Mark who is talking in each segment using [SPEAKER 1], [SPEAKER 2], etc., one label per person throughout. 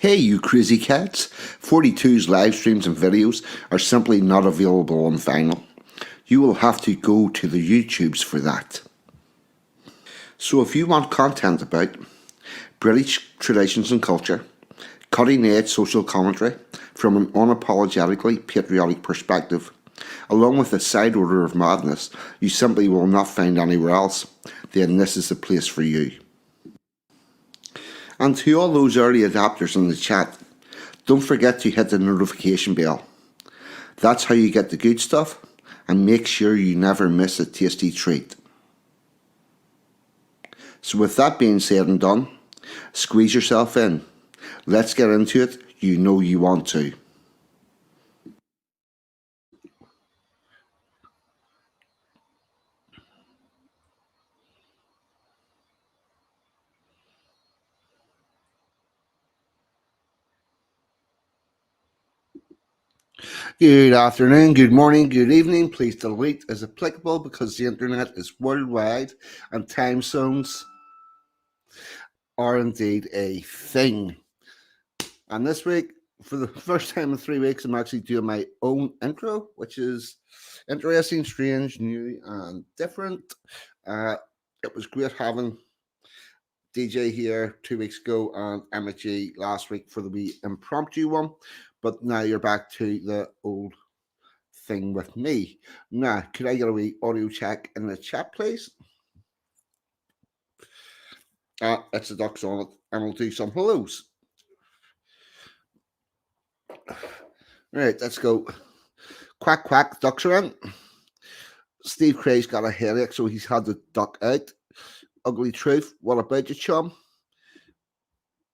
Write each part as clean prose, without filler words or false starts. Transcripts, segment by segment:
[SPEAKER 1] Hey, you crazy cats! 42's live streams and videos are simply not available on vinyl. You will have to go to the YouTubes for that. So if you want content about British traditions and culture, cutting edge social commentary from an unapologetically patriotic perspective, along with a side order of madness you simply will not find anywhere else, then this is the place for you. And to all those early adopters in the chat, don't forget to hit the notification bell. That's how you get the good stuff, and make sure you never miss a tasty treat. So with that being said and done, squeeze yourself in. Let's get into it. You know you want to. Good afternoon, good morning, good evening. Please delete as applicable because the internet is worldwide and time zones are indeed a thing. And this week, for the first time in 3 weeks, I'm actually doing my own intro, which is interesting, strange, new, and different. It was great having DJ here 2 weeks ago and Emma G last week for the wee impromptu one, but now you're back to the old thing with me. Now, could I get a wee audio check in the chat, please? It's the ducks on it, and we'll do some hellos. Right, let's go. Quack, quack, ducks are in. Steve Cray's got a headache, so he's had to duck out. Ugly Truth, what about you, chum?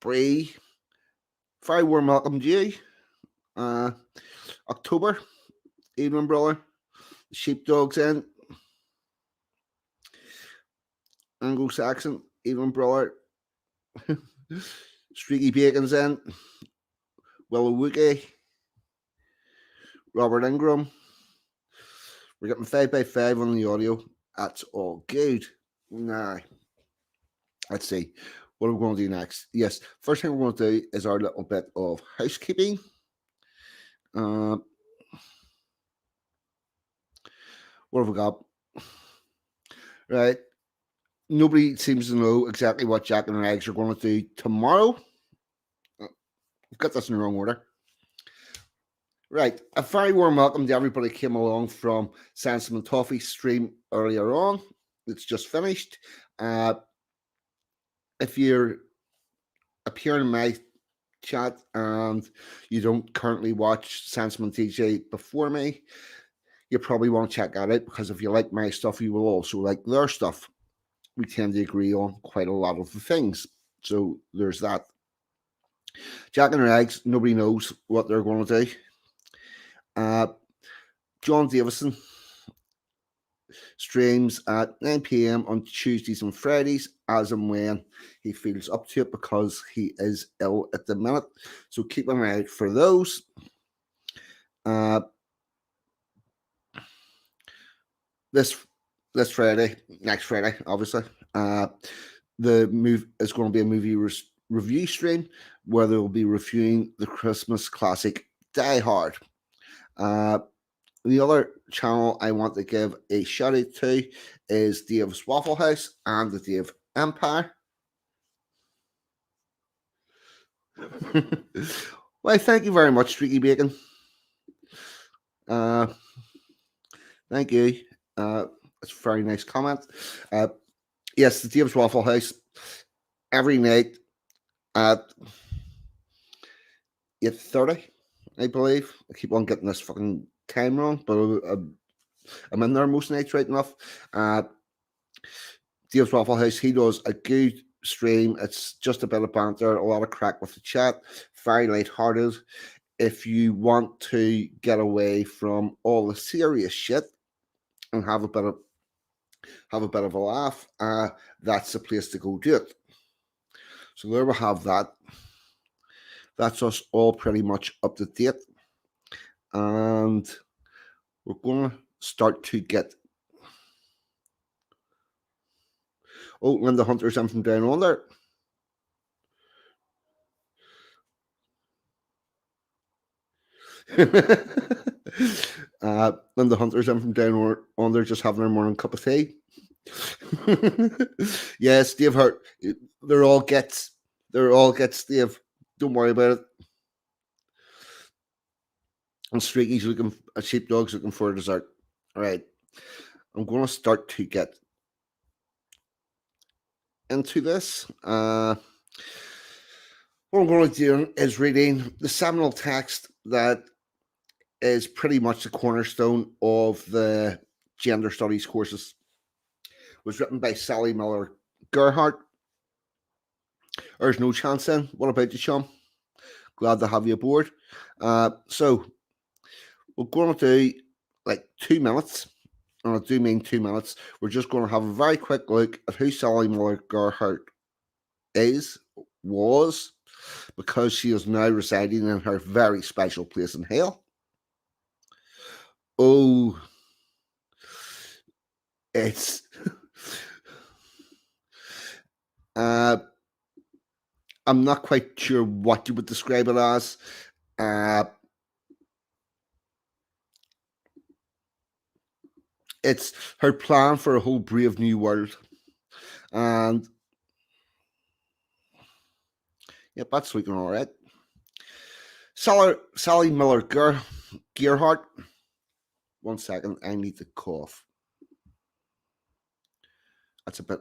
[SPEAKER 1] Bree, very warm welcome to you. October, evening, brother. Sheepdog's in. Anglo-Saxon, evening, brother. Streaky Bacon's in. Willowookie. Robert Ingram. We're getting 5x5 on the audio. That's all good. Now, let's see. What are we going to do next? Yes, first thing we're going to do is our little bit of housekeeping. What have we got? Right. Nobody seems to know exactly what Jack and Rags are going to do tomorrow. We've got this in the wrong order. Right. A very warm welcome to everybody who came along from Sansom and Toffee stream earlier on. It's just finished. If you're appearing in my chat and you don't currently watch Sansom and TJ before me, you probably want to check that out, because if you like my stuff, you will also like their stuff. We tend to agree on quite a lot of the things. So there's that. Jack and Rags, nobody knows what they're going to do. John Davison streams at 9 p.m. on Tuesdays and Fridays, as and when he feels up to it, because he is ill at the minute. So keep an eye out for those. This Friday, next Friday, obviously, the move is going to be a movie review stream where they will be reviewing the Christmas classic Die Hard. The other channel I want to give a shout out to is Dave's Waffle House and the Dave Empire. Well, thank you very much, Streaky Bacon. Thank you. It's a very nice comment. Yes, the Dave's Waffle House every night at 8:30, I believe. I keep on getting this fucking time wrong, but I'm in there most nights right enough. Dave's Waffle House, he does a good stream. It's just a bit of banter, a lot of crack with the chat, very light-hearted. If you want to get away from all the serious shit and have a bit of a laugh, that's the place to go do it. So there we have that. That's us all pretty much up to date. And we're going to start to get... Oh, Linda Hunter's in from down under. And the hunters in from down under just having their morning cup of tea. Yes, Steve Hurt. They're all gets. They're all gets, Steve. Don't worry about it. And Streaky's looking, a sheepdog's looking for a dessert. All right, I'm going to start to get into this. What I'm going to do is reading the seminal text that is pretty much the cornerstone of the gender studies courses. It was written by Sally Miller-Gearheart. There's no chance in. What about you, Sean? Glad to have you aboard. So we're going to do like 2 minutes, and I do mean 2 minutes. We're just going to have a very quick look at who Sally Miller-Gearheart was, because she is now residing in her very special place in hell. Oh, it's I'm not quite sure what you would describe it as. It's her plan for a whole brave new world, and yep, that's looking all right. Sally Miller-Gearheart. 1 second, I need to cough. That's a bit.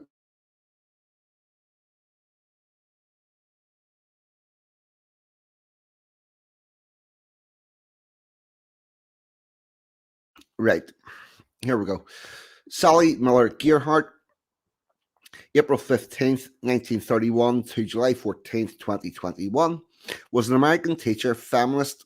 [SPEAKER 1] Right, here we go. Sally Miller-Gearheart, April 15th, 1931 to July 14th, 2021, was an American teacher, feminist,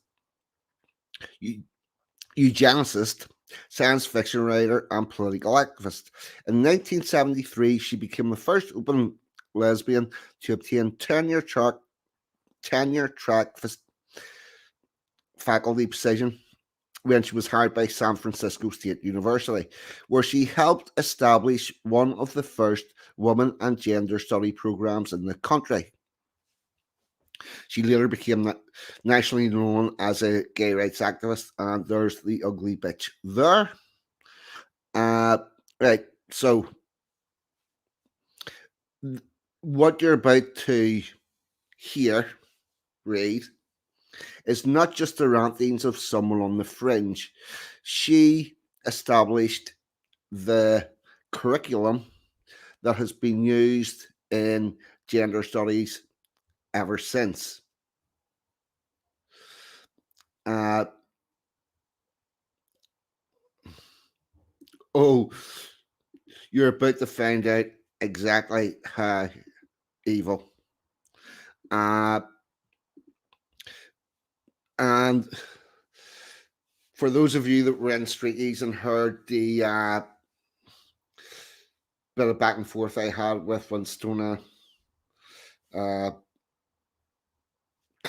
[SPEAKER 1] eugenicist, science fiction writer, and political activist. In 1973, she became the first open lesbian to obtain tenure-track faculty position when she was hired by San Francisco State University, where she helped establish one of the first women and gender study programs in the country. She later became nationally known as a gay rights activist, and there's the ugly bitch there. Right, so what you're about to hear, read, is not just the rantings of someone on the fringe. She established the curriculum that has been used in gender studies ever since. Oh, you're about to find out exactly how evil. And for those of you that were in Streakies and heard the bit of back and forth I had with Winstona, can't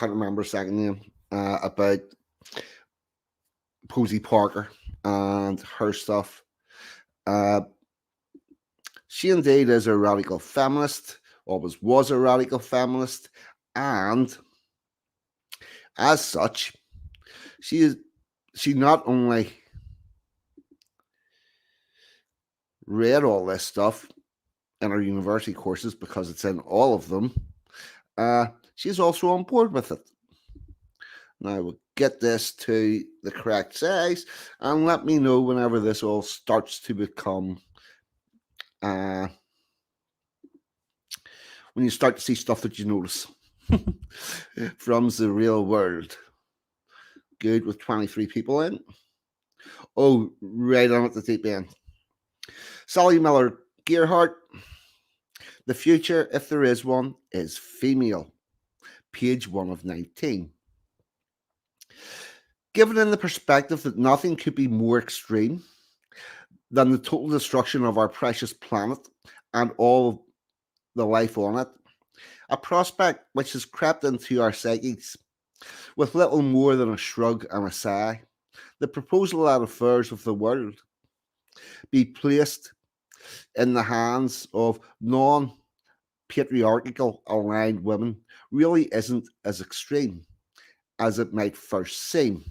[SPEAKER 1] remember a second name, about Posey Parker and her stuff. She indeed is a radical feminist, always was a radical feminist, and as such, she not only read all this stuff in her university courses because it's in all of them, she's also on board with it. Now we'll get this to the correct size and let me know whenever this all starts to become when you start to see stuff that you notice from the real world. Good, with 23 people in. Oh, right on at the deep end. Sally Miller-Gearheart. The future, if there is one, is female. Page 1 of 19. Given in the perspective that nothing could be more extreme than the total destruction of our precious planet and all the life on it, a prospect which has crept into our psyches with little more than a shrug and a sigh, the proposal that affairs of the world be placed in the hands of non-patriarchal aligned women really isn't as extreme as it might first seem.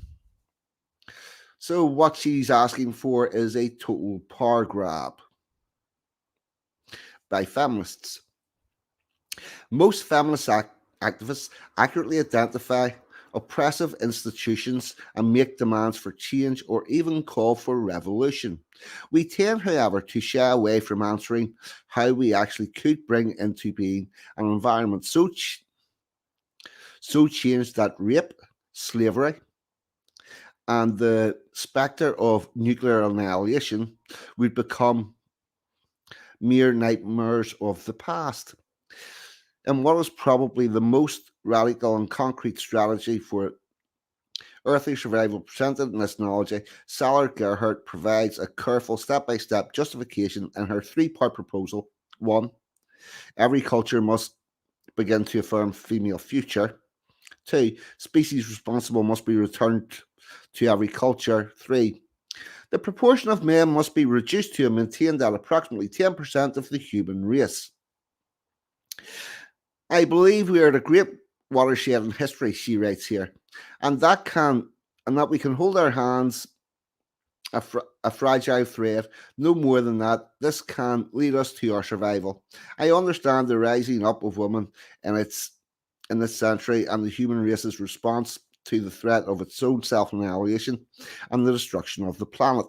[SPEAKER 1] So, what she's asking for is a total power grab by feminists. Most feminist activists accurately identify oppressive institutions and make demands for change or even call for revolution. We tend, however, to shy away from answering how we actually could bring into being an environment so changed that rape, slavery, and the spectre of nuclear annihilation would become mere nightmares of the past. And what is probably the most radical and concrete strategy for earthly survival presented in this knowledge, Miller-Gearheart provides a careful step by step justification in her three-part proposal. One, every culture must begin to affirm female future. Two, species responsible must be returned to every culture. Three, the proportion of men must be reduced to and maintained at approximately 10% of the human race. I believe we are at a great watershed in history, she writes here, and that we can hold our hands a fragile thread. No more than that, this can lead us to our survival. I understand the rising up of women in in this century and the human race's response to the threat of its own self-annihilation and the destruction of the planet.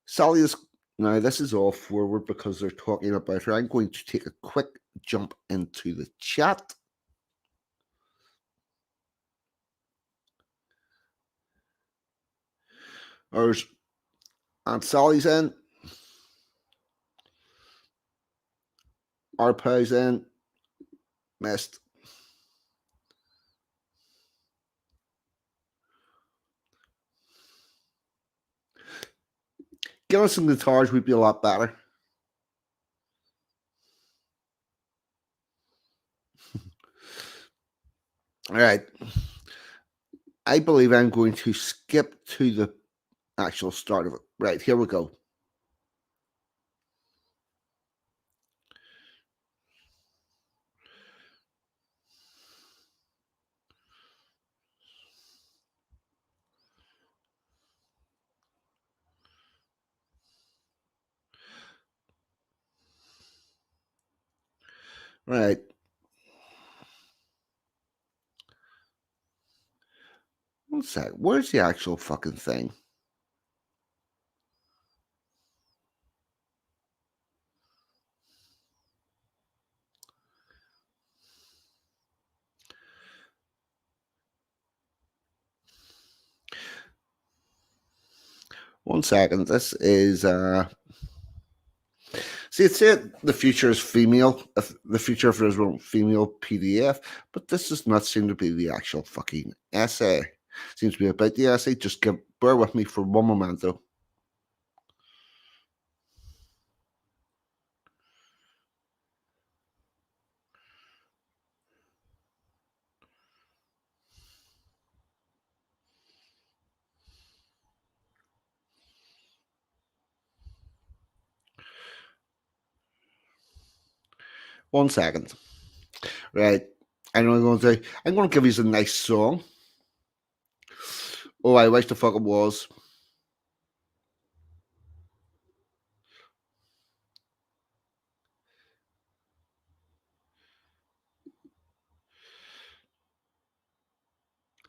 [SPEAKER 1] Sally is Now this is all forward because they're talking about her. I'm going to take a quick jump into the chat. There's Aunt Sally's in, Arpow's in, missed. Give us some guitars would be a lot better. All right. I believe I'm going to skip to the actual start of it. Right, here we go. Right. One sec. Where's the actual fucking thing? One second. This is see, it said the future is female, the future of Israel female PDF, but this does not seem to be the actual fucking essay. Seems to be about the essay. Bear with me for one moment, though. One second. Right. I know I'm going to give you a nice song. Oh, I wish the fuck it was.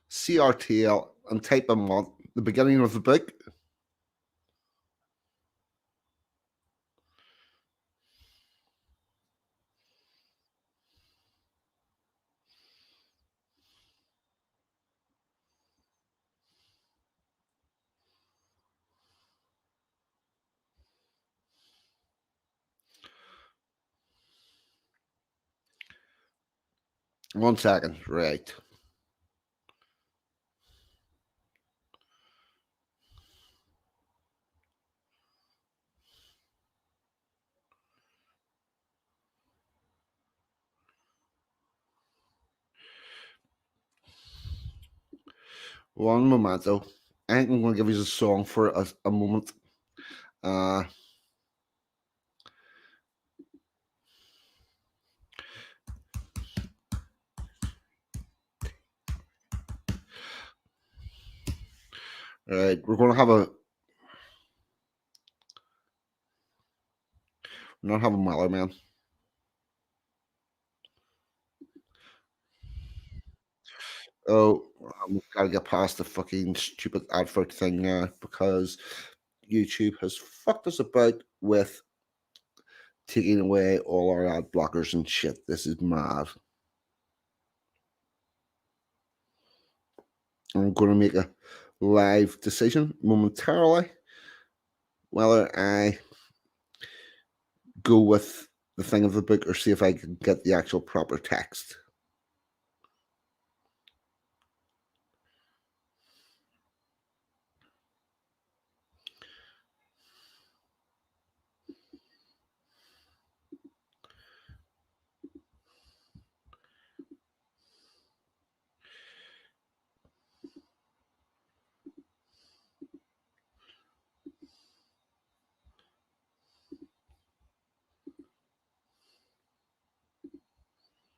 [SPEAKER 1] CRTL and type in the beginning of the book. One second. Right. One momento. I think I'm going to give you a song for a moment. Uh, All right, we're going to have a not have a Miller man. Oh, I've got to get past the fucking stupid advert thing now because YouTube has fucked us about with taking away all our ad blockers and shit. This is mad. I'm going to make a live decision momentarily whether I go with the thing of the book or see if I can get the actual proper text.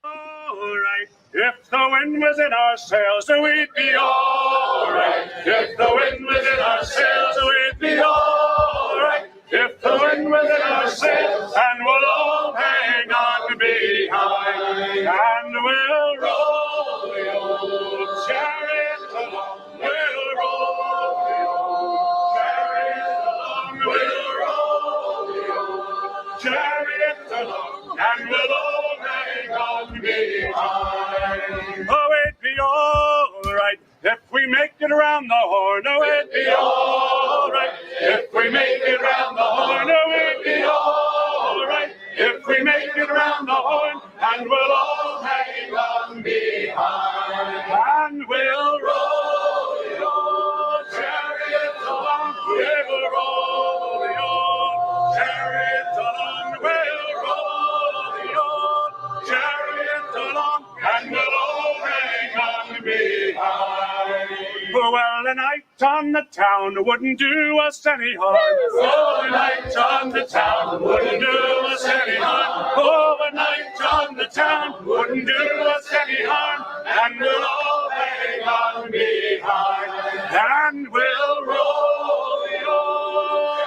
[SPEAKER 2] Alright, if the wind was in our sails, then we'd be alright. If the wind was in our sails, then we'd be alright. If the wind was in our sails, and we'll all hang on behind, and we'll roll the old chariot along. We'll roll the old chariot along. We'll roll the old chariot along, and we'll all hang on behind. Oh, it'd be all right if we make it around the horn. Oh, it'd be all right if we make it around the horn. Oh, it'd be all right if we make it around the horn, and we'll all hang on behind, and we'll roll the old chariot along. We'll roll the old chariot along. We'll roll the old chariot along, and we'll all hang on behind. Well, a night on the town wouldn't do us any harm. Oh, a night on the town wouldn't do us any harm. Oh, a night on the town wouldn't do us any harm, and we'll all hang on behind, and we'll roll the old,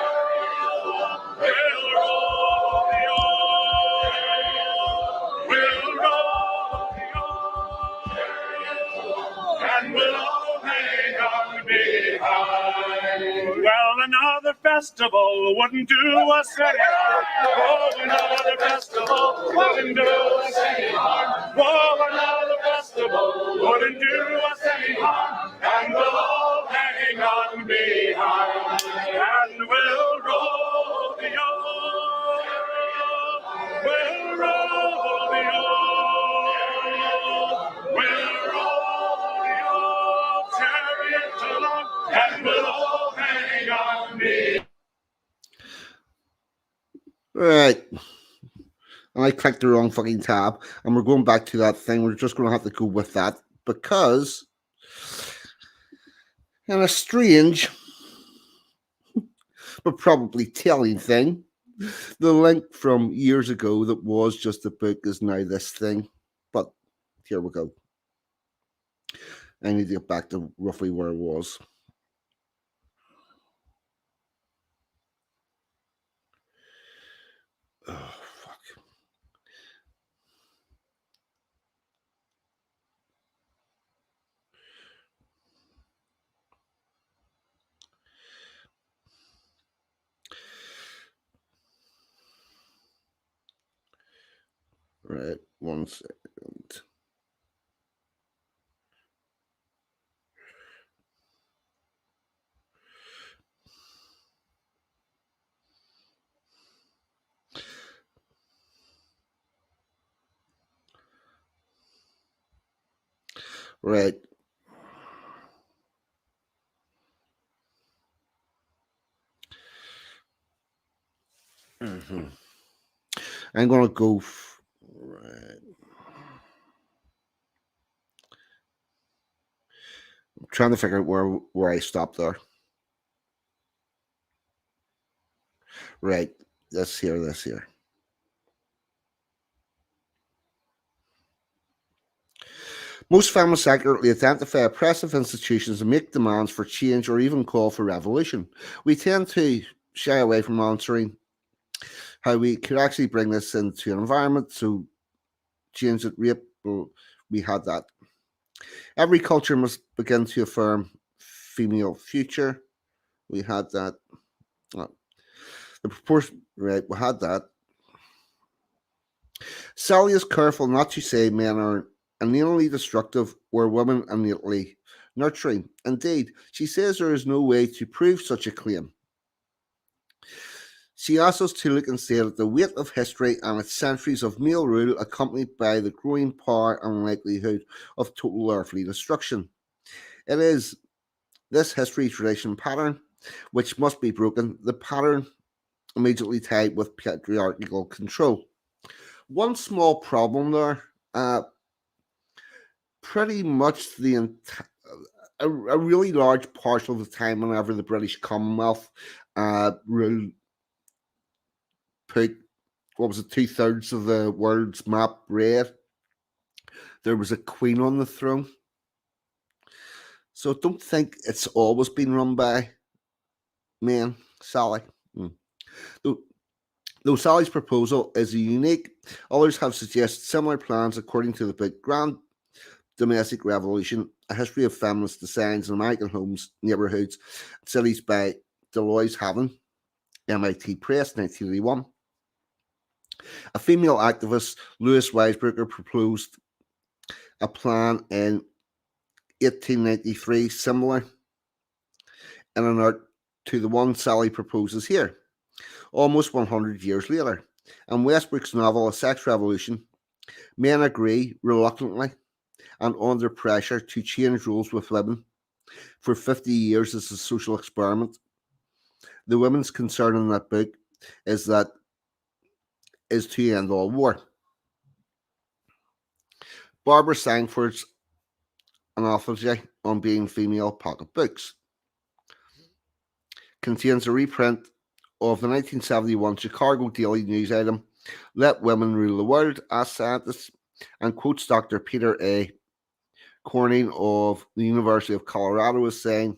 [SPEAKER 2] we'll roll the old, we'll roll the old, and we'll all hang on behind. Well, another festival wouldn't do us any harm. Oh, another festival wouldn't do us any harm. Oh, another festival wouldn't do us any harm, and we'll all hang on behind, and we'll roll the old, we'll roll the old, we'll roll the old chariot along, and we'll all hang on behind.
[SPEAKER 1] Right. And I clicked the wrong fucking tab, and we're going back to that thing. We're just going to have to go with that because, in a strange but probably telling thing, the link from years ago that was just a book is now this thing. But here we go. I need to get back to roughly where it was. Oh, fuck. Right, 1 second. Right. Mm-hmm. I'm gonna go. Right. I'm trying to figure out where I stopped there. Right. This here. This here. Most feminists accurately identify oppressive institutions and make demands for change or even call for revolution. We tend to shy away from answering how we could actually bring this into an environment. So change at rape, well, we had that. Every culture must begin to affirm female future. We had that. Uh, the proportion, right? We had that. Sally is careful not to say men are innately destructive or women innately nurturing. Indeed, she says there is no way to prove such a claim. She asks us to look instead at the weight of history and its centuries of male rule, accompanied by the growing power and likelihood of total earthly destruction. It is this history tradition pattern which must be broken, the pattern immediately tied with patriarchal control. One small problem there, pretty much a really large portion of the time whenever the British Commonwealth ruled, put, what was it, two-thirds of the world's map red, there was a queen on the throne. So don't think it's always been run by men, Sally. Mm. Though, though Sally's proposal is unique, others have suggested similar plans according to the book Grand Domestic Revolution, A History of Feminist Designs in American Homes, Neighborhoods, Cities by Deloise Haven, MIT Press, 1981. A female activist, Louise Weisberger, proposed a plan in 1893 similar in an art to the one Sally proposes here, almost 100 years later. In Westbrook's novel A Sex Revolution, men agree reluctantly and under pressure to change rules with women for 50 years as a social experiment. The women's concern in that book is that is to end all war. Barbara Sangford's Anthology on Being Female pocketbooks contains a reprint of the 1971 Chicago Daily News item, Let Women Rule the World, Ask Scientists, and quotes Dr. Peter A. Corning of the University of Colorado as saying,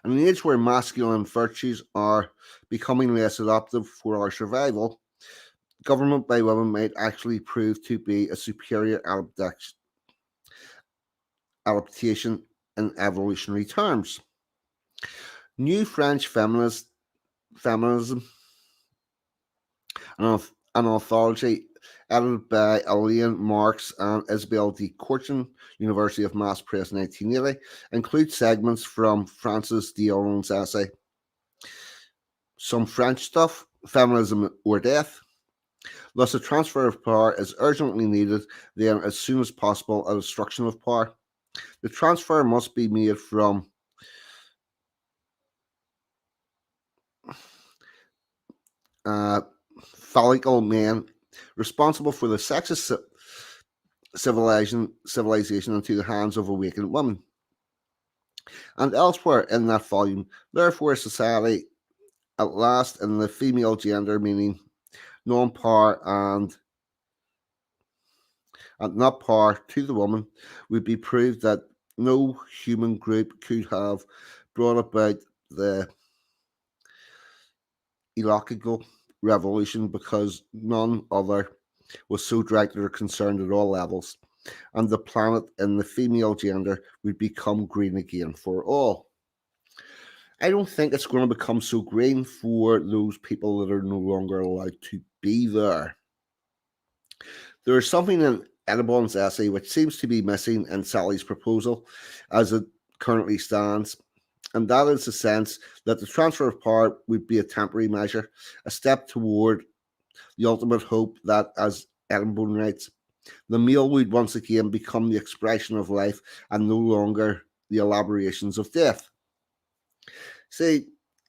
[SPEAKER 1] in an age where masculine virtues are becoming less adaptive for our survival, government by women might actually prove to be a superior adaptation in evolutionary terms. New French feminism, an anthology edited by Elaine Marx and Isabelle de Courtin, University of Mass Press, 1980, includes segments from Frances Dion's essay, Some French Stuff, Feminism or Death. Thus, a transfer of power is urgently needed, then, as soon as possible, a destruction of power. The transfer must be made from uh, phallical men responsible for the sexist civilization into the hands of awakened women. And elsewhere in that volume, therefore, society at last in the female gender, meaning non-power and not power to the woman, would be proved that no human group could have brought about the ecological revolution because none other was so directed or concerned at all levels, and the planet in the female gender would become green again for all. I don't think it's going to become so green for those people that are no longer allowed to be there. There is something in Audubon's essay which seems to be missing in Sally's proposal as it currently stands, and that is the sense that the transfer of power would be a temporary measure, a step toward the ultimate hope that, as Edinburgh writes, the male would once again become the expression of life and no longer the elaborations of death. See,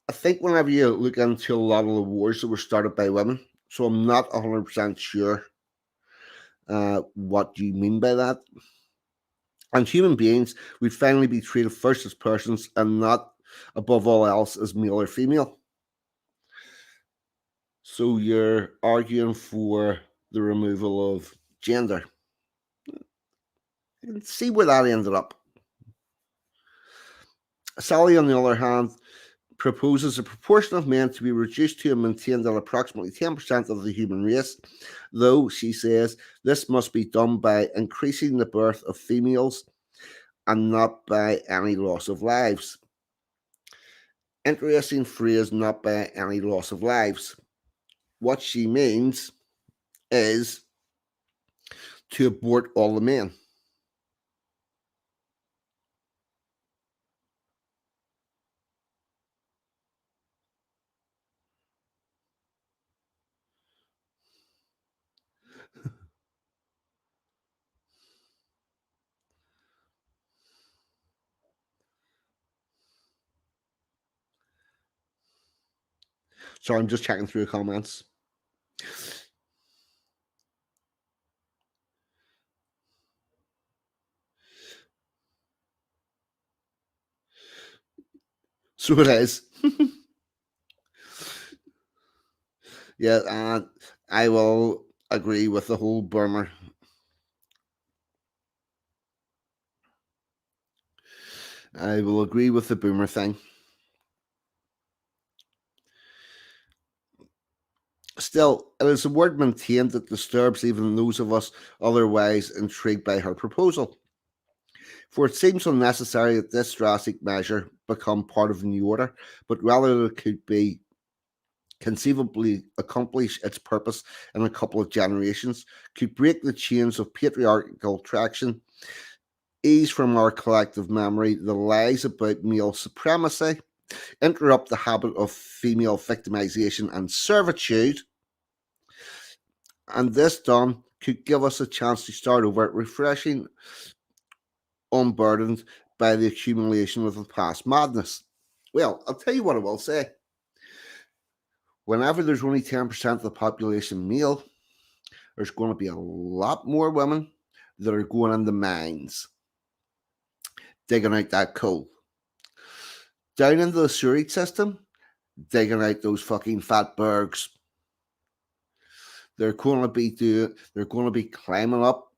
[SPEAKER 1] I think whenever you look into a lot of the wars that were started by women, so I'm not 100% sure what you mean by that. And human beings would finally be treated first as persons and not, above all else, as male or female. So you're arguing for the removal of gender. And see where that ended up. Sally, on the other hand, proposes a proportion of men to be reduced to and maintained at approximately 10% of the human race, though, she says, this must be done by increasing the birth of females and not by any loss of lives. Interesting phrase, not by any loss of lives. What she means is to abort all the men. So I'm just checking through the comments. So it is. Yeah, and I will agree with the whole Burma. I will agree with the boomer thing. Still, it is a word maintained that disturbs even those of us otherwise intrigued by her proposal. For it seems unnecessary that this drastic measure become part of the new order, but rather it could be conceivably accomplish its purpose in a couple of generations, could break the chains of patriarchal traction, ease from our collective memory the lies about male supremacy, interrupt the habit of female victimization and servitude, and this done could give us a chance to start over, refreshing, unburdened by the accumulation of the past madness. Well, I'll tell you what I will say. Whenever there's only 10% of the population male, there's going to be a lot more women that are going in the mines, digging out that coal. Down into the sewerage system, digging out those fucking fat bergs. They're going to be climbing up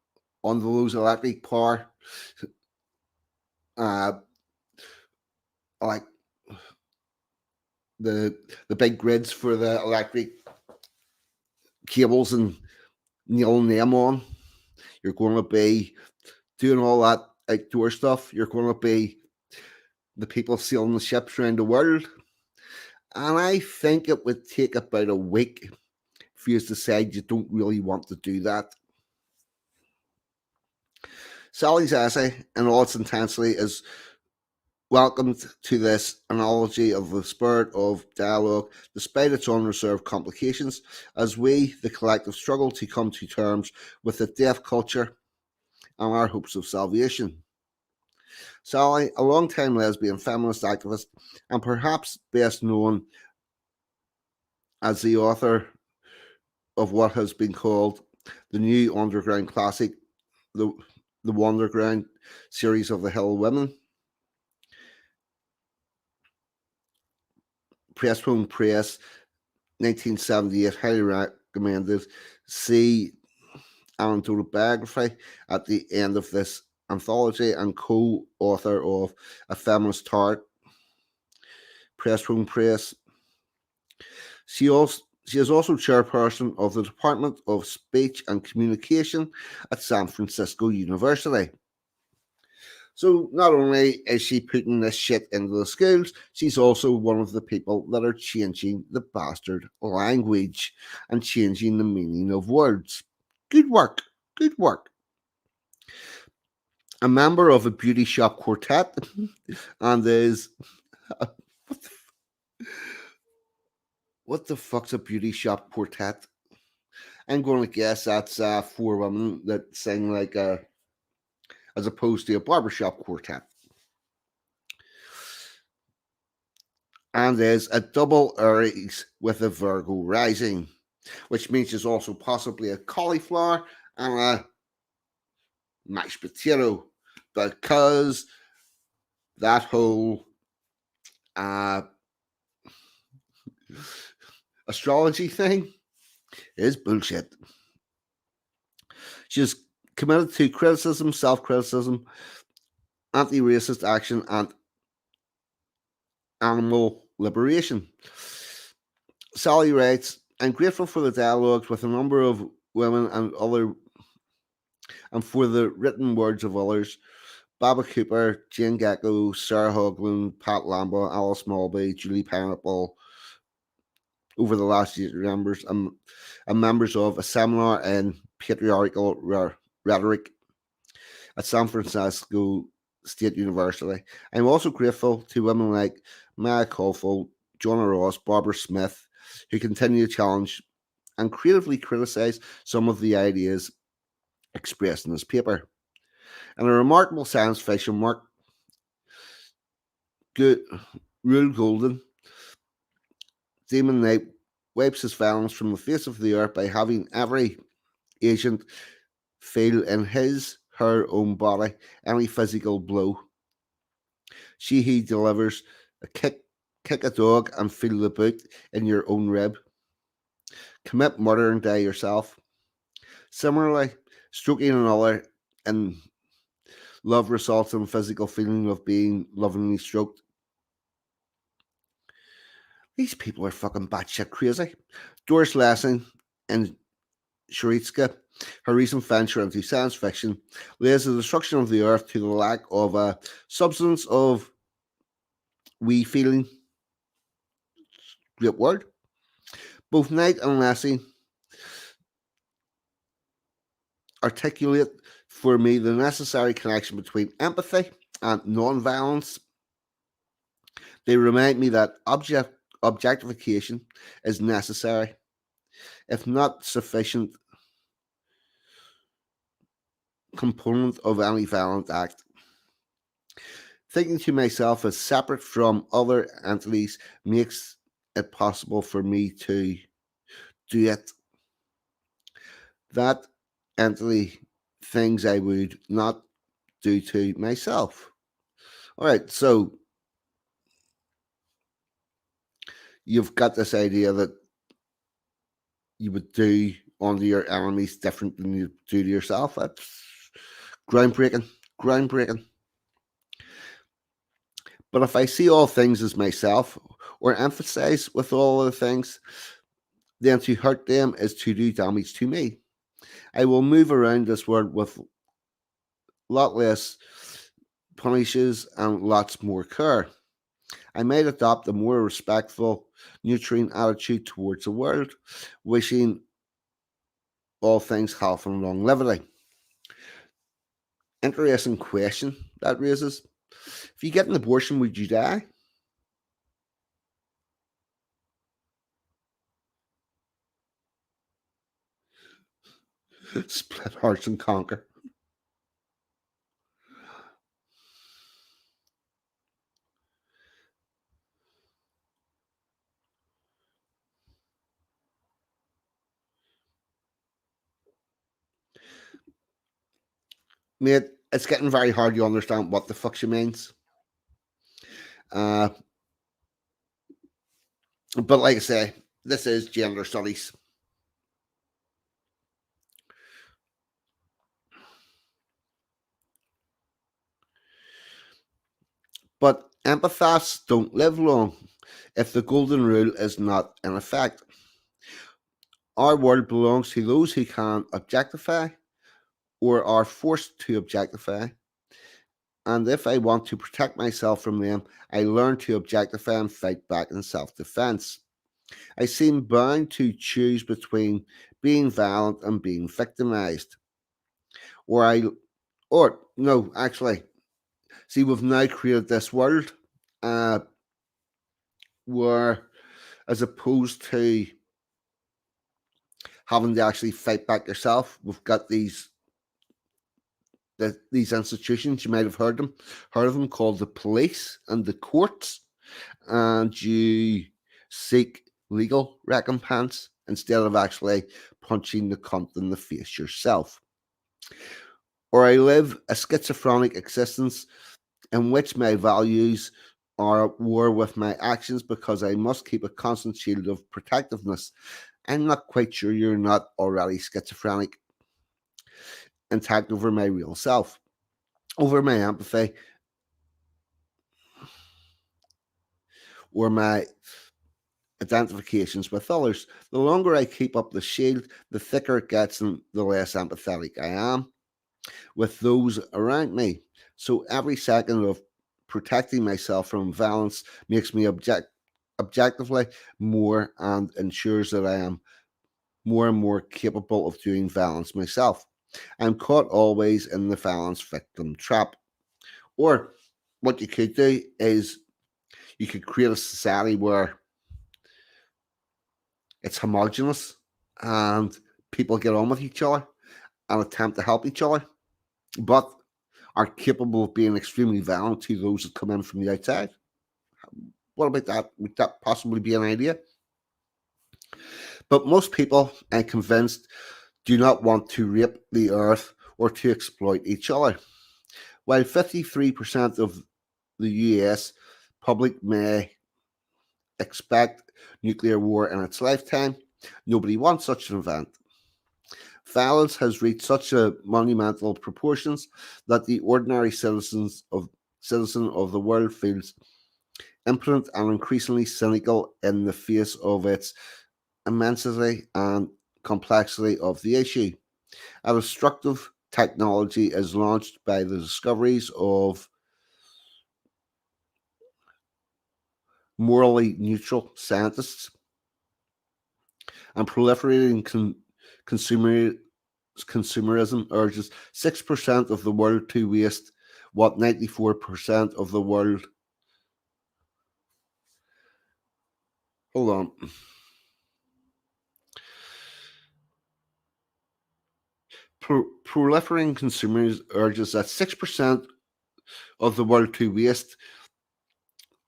[SPEAKER 1] onto those electric power, uh, like the big grids for the electric cables and nailing them on. You're going to be doing all that outdoor stuff. You're going to be the people sailing the ships around the world. And I think it would take about a week for you to decide you don't really want to do that. Sally's essay, in all its intensity, is welcomed to this analogy of the spirit of dialogue, despite its unreserved complications, as we, the collective, struggle to come to terms with the deaf culture and our hopes of salvation. Sally, a long-time lesbian feminist activist, and perhaps best known as the author of what has been called the new underground classic, the the Wonderground series of the Hill Women, Pressbone Press, 1978, highly recommended. See anecdotal biography at the end of this anthology and co-author of A Feminist Heart, Pressbone Press. She is also chairperson of the Department of Speech and Communication at San Francisco University. So not only is she putting this shit into the schools, she's also one of the people that are changing the bastard language and changing the meaning of words. Good work. Good work. A member of a beauty shop quartet and is what the fuck's a beauty shop quartet? I'm going to guess that's four women that sing like a, as opposed to a barbershop quartet. And there's a double Aries with a Virgo rising, which means there's also possibly a cauliflower and a mashed potato, because that whole uh, astrology thing is bullshit. She's committed to criticism, self-criticism, anti-racist action, and animal liberation. Sally writes, I'm grateful for the dialogues with a number of women and for the written words of others. Baba Cooper, Jane Gecko, Sarah Hoagland, Pat Lambo, Alice Mulby, Julie Pineapple, over the last year, and members of a seminar in patriarchal rhetoric at San Francisco State University. I'm also grateful to women like Maya Caulfield, Jonah Ross, Barbara Smith, who continue to challenge and creatively criticize some of the ideas expressed in this paper. And a remarkable science fiction work, Good Rule Golden, Damon Knight wipes his violence from the face of the earth by having every agent feel in her own body any physical blow. He delivers a kick a dog and feel the boot in your own rib. Commit murder and die yourself. Similarly, stroking another in love results in physical feeling of being lovingly stroked. These people are fucking batshit crazy. Doris Lessing and Shuritska, her recent venture into science fiction, lays the destruction of the earth to the lack of a substance of we feeling. Great word. Both Knight and Lessing articulate for me the necessary connection between empathy and non-violence. They remind me that objectification is necessary, if not sufficient component of any violent act. Thinking to myself as separate from other entities makes it possible for me to do it. That entity things I would not do to myself. All right, so you've got this idea that you would do onto your enemies different than you do to yourself. That's groundbreaking. Groundbreaking. But if I see all things as myself, or emphasize with all other things, then to hurt them is to do damage to me. I will move around this world with a lot less punishes and lots more care. I might adopt a more respectful, nurturing attitude towards the world, wishing all things health and longevity. Interesting question that raises. If you get an abortion, would you die? Split hearts and conquer. Mate, it's getting very hard to understand what the fuck she means. Uh, but like I say, this is gender studies. But empaths don't live long if the golden rule is not in effect. Our world belongs to those who can objectify or are forced to objectify. And if I want to protect myself from them, I learn to objectify and fight back in self defense. I seem bound to choose between being violent and being victimized. Or no, actually, see, we've now created this world uh, where, as opposed to having to actually fight back yourself, we've got these institutions. You might have heard of them, called the police and the courts, and you seek legal recompense instead of actually punching the cunt in the face yourself. Or I live a schizophrenic existence in which my values are at war with my actions because I must keep a constant shield of protectiveness. I'm not quite sure you're not already schizophrenic. intact over my real self, over my empathy, or my identifications with others. The longer I keep up the shield, the thicker it gets and the less empathetic I am with those around me. So every second of protecting myself from violence makes me objectively more and ensures that I am more and more capable of doing violence myself. I'm caught always in the violence victim trap. Or what you could do is you could create a society where it's homogenous and people get on with each other and attempt to help each other, but are capable of being extremely violent to those that come in from the outside. What about that? Would that possibly be an idea? But most people, I'm convinced, do not want to rape the earth or to exploit each other. While 53% of the US public may expect nuclear war in its lifetime, nobody wants such an event. Violence has reached such a monumental proportions that the ordinary citizen of the world feels impotent and increasingly cynical in the face of its immensity and complexity of the issue. A destructive technology is launched by the discoveries of morally neutral scientists and proliferating consumer consumerism urges 6% of the world to waste what 94% of the world. Hold on. Proliferating consumers urges that 6% of the world to waste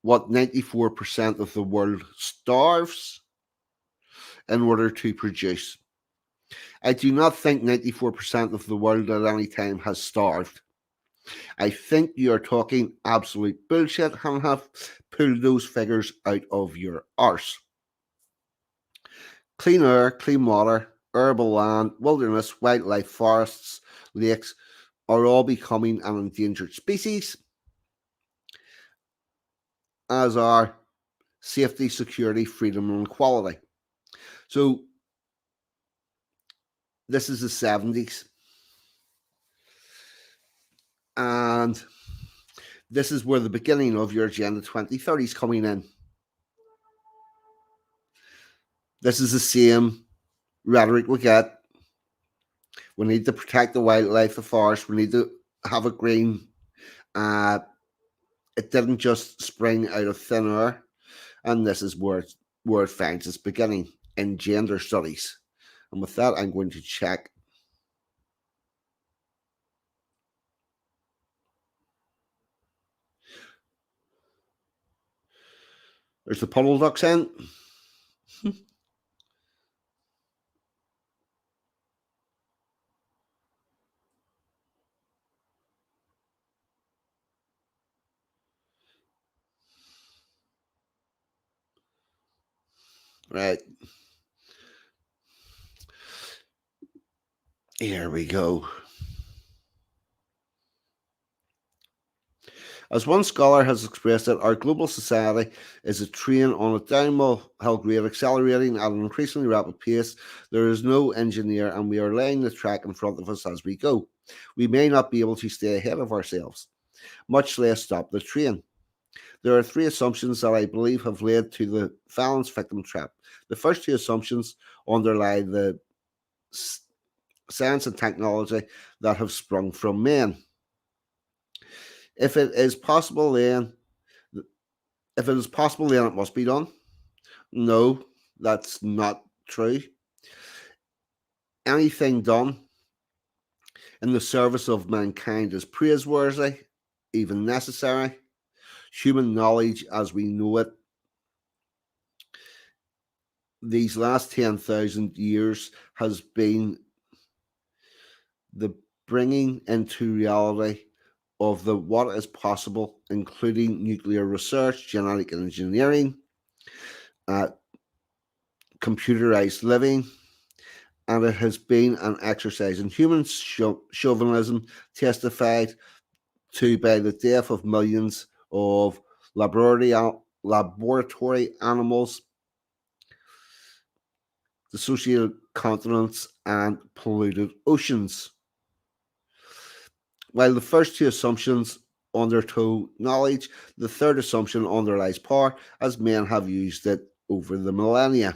[SPEAKER 1] what 94% of the world starves in order to produce. I do not think 94% of the world at any time has starved. I think you are talking absolute bullshit and have pulled those figures out of your arse. Clean air, clean water, arable land, wilderness, wildlife, forests, lakes are all becoming an endangered species, as are safety, security, freedom, and equality. So, this is the 70s, and this is where the beginning of your Agenda 2030 is coming in. This is the same rhetoric we get. We need to protect the wildlife, the forest. We need to have it green. It didn't just spring out of thin air, and this is where it finds its beginning in gender studies. And with that, I'm going to check. There's the puddle ducks in. Right. Here we go. As one scholar has expressed it, our global society is a train on a downhill grade accelerating at an increasingly rapid pace. There is no engineer, and we are laying the track in front of us as we go. We may not be able to stay ahead of ourselves, much less stop the train. There are three assumptions that I believe have led to the violence victim trap. The first two assumptions underlie the science and technology that have sprung from men. If it is possible, then it must be done. No, that's not true. Anything done in the service of mankind is praiseworthy, even necessary. Human knowledge as we know it these last 10,000 years has been the bringing into reality of the what is possible, including nuclear research, genetic engineering, uh, computerized living, and it has been an exercise in human chauvinism testified to by the death of millions of laboratory animals, dissociated continents, and polluted oceans. While the first two assumptions undertow knowledge, the third assumption underlies power, as men have used it over the millennia.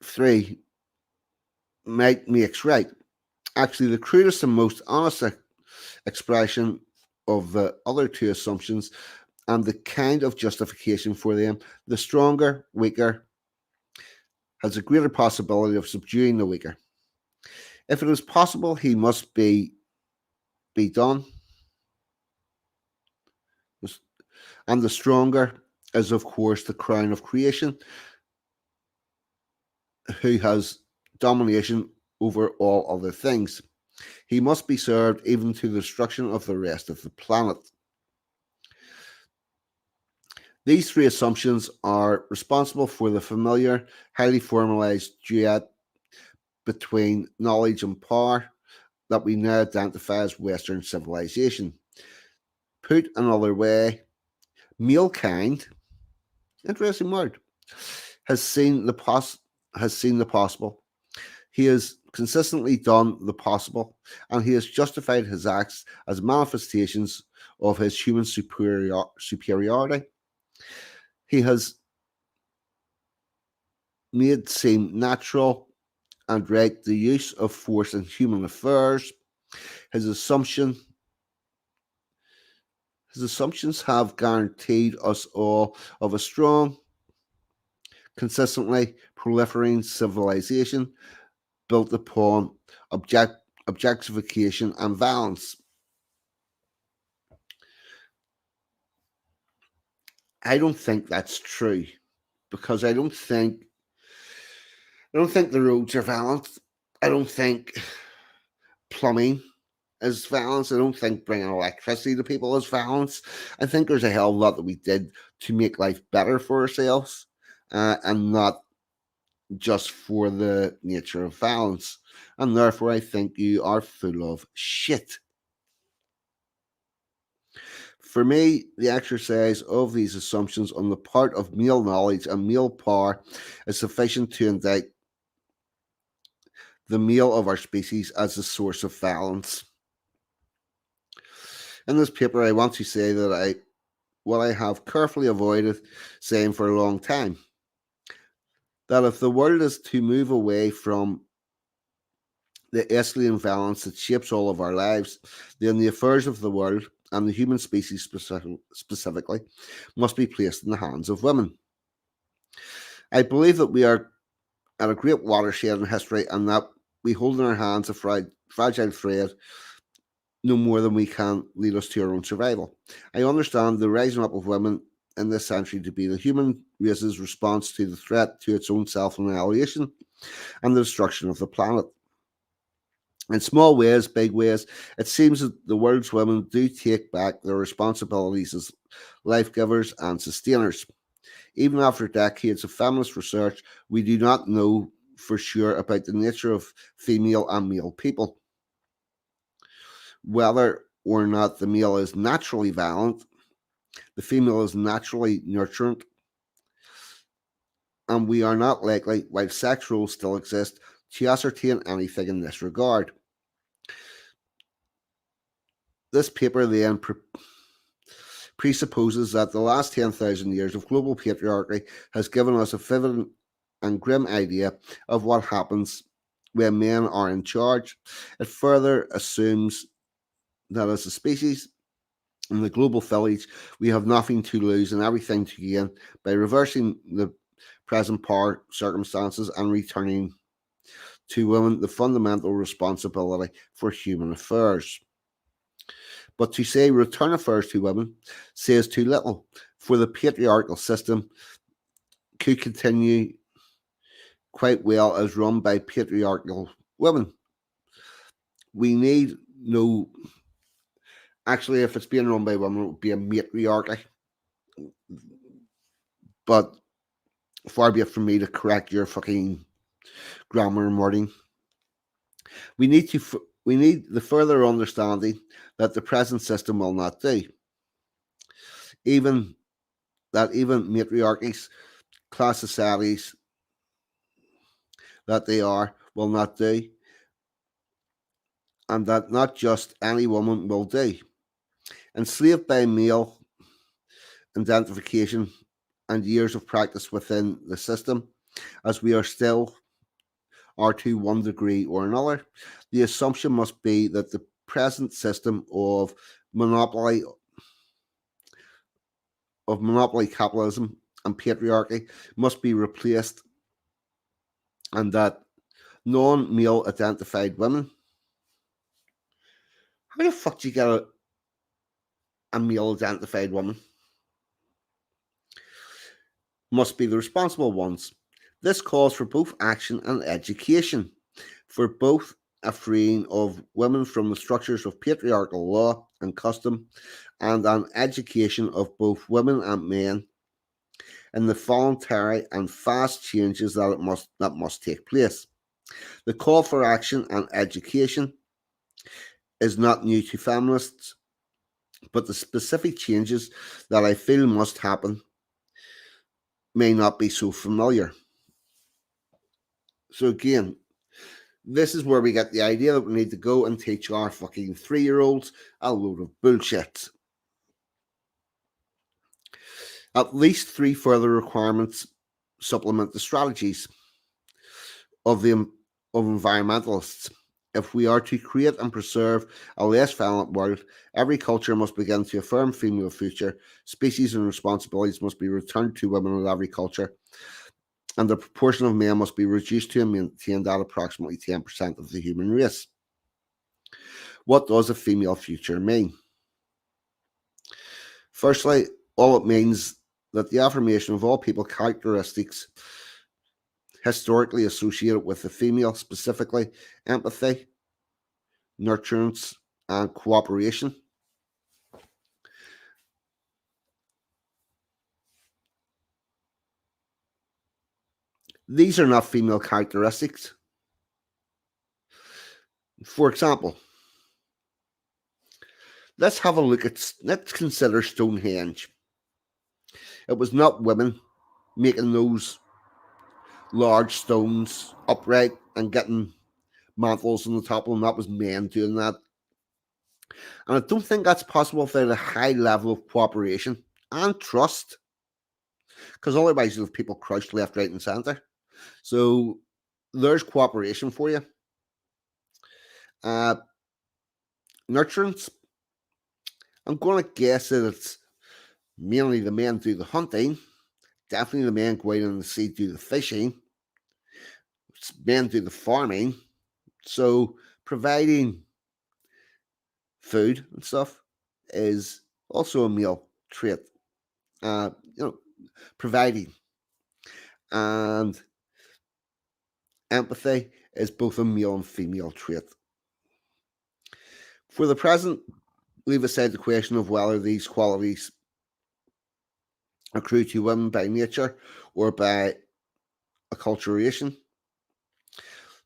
[SPEAKER 1] 3. Might makes right. Actually, the crudest and most honest expression of the other two assumptions and the kind of justification for them, the stronger, weaker, has a greater possibility of subduing the weaker. If it is possible, he must be done, and the stronger is, of course, the crown of creation, who has domination over all other things. He must be served even to the destruction of the rest of the planet. These three assumptions are responsible for the familiar, highly formalized duet between knowledge and power that we now identify as Western civilization. Put another way, malekind, interesting word, has seen the possible. He has consistently done the possible, and he has justified his acts as manifestations of his human superiority. He has made seem natural and right the use of force in human affairs. His assumptions have guaranteed us all of a strong, consistently proliferating civilization built upon objectification and violence. I don't think that's true because I don't think the roads are violent. I don't think plumbing is violence. I don't think bringing electricity to people is violence. I think there's a hell of a lot that we did to make life better for ourselves, and not just for the nature of violence. And therefore, I think you are full of shit. For me, the exercise of these assumptions on the part of male knowledge and male power is sufficient to indict the male of our species as the source of violence. In this paper, I want to say what I have carefully avoided saying for a long time, that if the world is to move away from the escalating violence that shapes all of our lives, then the affairs of the world and the human species specifically must be placed in the hands of women. I believe that we are at a great watershed in history and that we hold in our hands a fragile thread no more than we can lead us to our own survival. I understand the rising up of women in this century to be the human race's response to the threat to its own self-annihilation and the destruction of the planet. In small ways, big ways, it seems that the world's women do take back their responsibilities as life givers and sustainers. Even after decades of feminist research, we do not know for sure about the nature of female and male people. Whether or not the male is naturally violent, the female is naturally nurturant, and we are not likely, while sex roles still exist, to ascertain anything in this regard. This paper then presupposes that the last 10,000 years of global patriarchy has given us a vivid and grim idea of what happens when men are in charge. It further assumes that as a species in the global village, we have nothing to lose and everything to gain by reversing the present power circumstances and returning to women the fundamental responsibility for human affairs. But to say return affairs to women says too little, for the patriarchal system could continue quite well as run by patriarchal women. We need no. Actually, if it's being run by women, it would be a matriarchy. But far be it from me to correct your fucking grammar, Martin. We need the further understanding that the present system will not do. Even even matriarchies, class societies that they are will not do, and that not just any woman will do. Enslaved by male identification and years of practice within the system, as we are still are to one degree or another, the assumption must be that the present system monopoly of monopoly capitalism and patriarchy must be replaced, and that non-male identified women. How the fuck do you get a male identified woman? Must be the responsible ones. This calls for both action and education, for both a freeing of women from the structures of patriarchal law and custom, and an education of both women and men in the voluntary and fast changes that must take place. The call for action and education is not new to feminists, but the specific changes that I feel must happen may not be so familiar. So again, this is where we get the idea that we need to go and teach our fucking 3-year-olds a load of bullshit. At least 3 further requirements supplement the strategies of environmentalists. If we are to create and preserve a less violent world, every culture must begin to affirm female future. Species and responsibilities must be returned to women in every culture, and the proportion of men must be reduced to and maintained at approximately 10% of the human race. What does a female future mean? Firstly, all it means that the affirmation of all people characteristics historically associated with the female, specifically empathy, nurturance, and cooperation. These are not female characteristics. For example, let's consider Stonehenge. It was not women making those large stones upright and getting mantles on the top of them. That was men doing that. And I don't think that's possible without a high level of cooperation and trust. Because otherwise you'll have people crushed left, right, and centre. So there's cooperation for you. Nurturance. I'm going to guess that it's mainly the men do the hunting. Definitely the men go out in the sea do the fishing. Men do the farming. So providing food and stuff is also a male trait. Providing and empathy is both a male and female trait. For the present, leave aside the question of whether these qualities accrue to women by nature or by acculturation.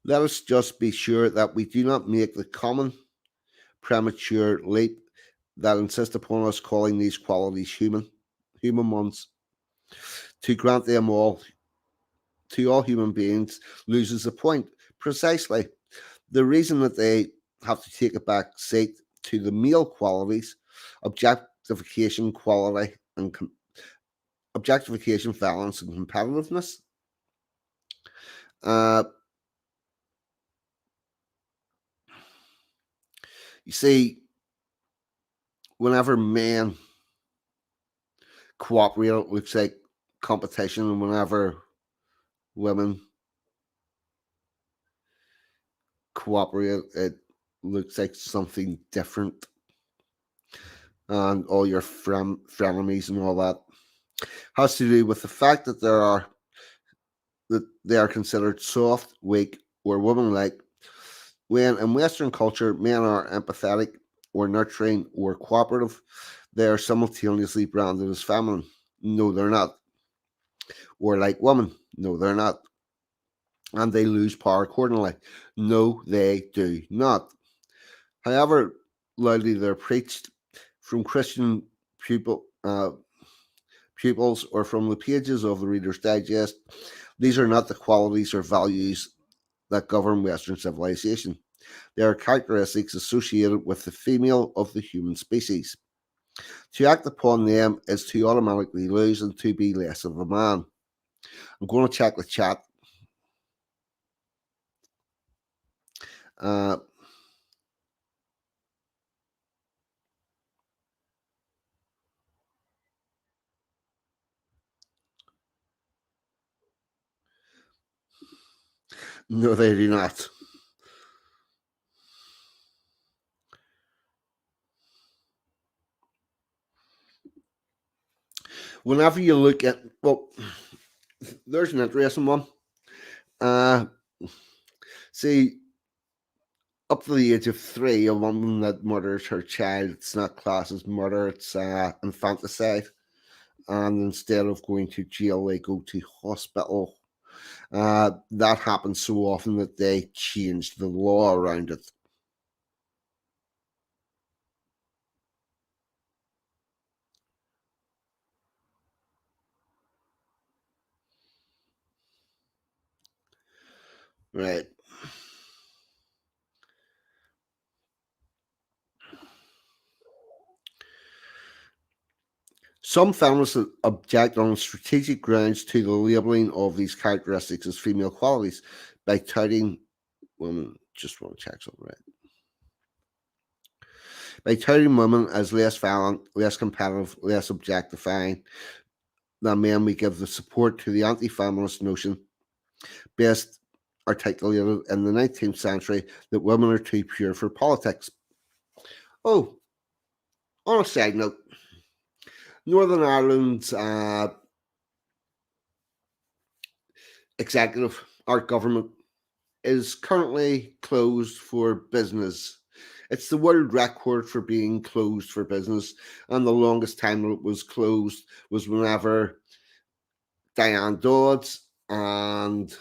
[SPEAKER 1] Let us just be sure that we do not make the common premature leap that insists upon us calling these qualities human ones. To grant them all to all human beings loses the point. Precisely. The reason that they have to take a back seat to the male qualities, objectification, quality, and objectification, violence, and competitiveness. You see, whenever men cooperate, it looks like competition, and whenever women cooperate, it looks like something different. And all your frenemies and all that has to do with the fact that they are considered soft, weak, or womanlike. When in Western culture men are empathetic or nurturing or cooperative, they are simultaneously branded as feminine. No, they're not. or like women. No, they're not. And they lose power accordingly. No, they do not. However loudly they're preached from Christian pupils or from the pages of the Reader's Digest, these are not the qualities or values that govern Western civilization. They are characteristics associated with the female of the human species. To act upon them is to automatically lose and to be less of a man. I'm going to check the chat. Uh, no, they do not. Whenever you look at, well, there's an interesting one. Uh, see, up to the age of 3, a woman that murders her child, it's not classed as murder, it's infanticide. And instead of going to jail, they go to hospital. That happens so often that they changed the law around it. Right. Some feminists object on strategic grounds to the labeling of these characteristics as female qualities by touting women. Just want to check something, right? By touting women as less violent, less competitive, less objectifying than men, we give the support to the anti-feminist notion, best articulated in the 19th century, that women are too pure for politics. Oh, on a side note, Northern Ireland's executive, our government, is currently closed for business. It's the world record for being closed for business, and the longest time it was closed was whenever Diane Dodds and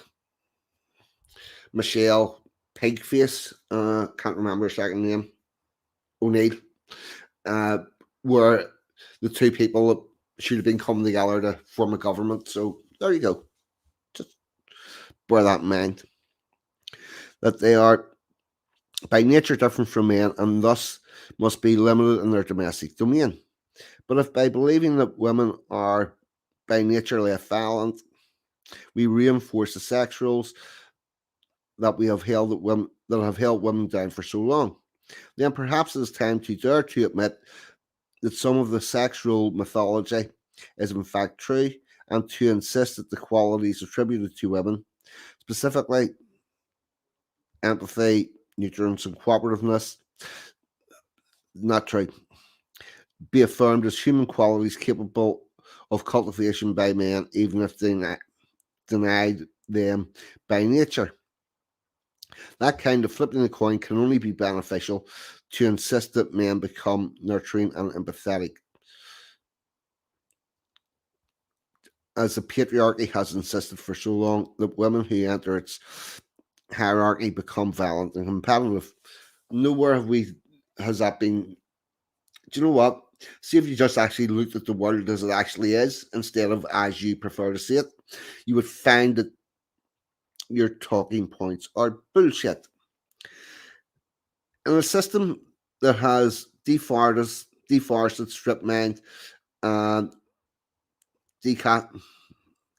[SPEAKER 1] Michelle Pigface, can't remember her second name, O'Neill, uh, were the two people that should have been coming together to form a government. So there you go. Just bear that in mind. That they are by nature different from men and thus must be limited in their domestic domain. But if by believing that women are by nature less violent, we reinforce the sex roles that we have held that have held women down for so long, then perhaps it is time to dare to admit that some of the sexual mythology is in fact true, and to insist that the qualities attributed to women, specifically empathy, nurturance, and cooperativeness, not true, be affirmed as human qualities capable of cultivation by men, even if denied them by nature. That kind of flipping the coin can only be beneficial to insist that men become nurturing and empathetic. As the patriarchy has insisted for so long that women who enter its hierarchy become violent and competitive. Nowhere has that been. Do you know what? See if you just actually looked at the world as it actually is instead of as you prefer to see it, you would find that your talking points are bullshit. In a system that has deforested, strip mined, and deca-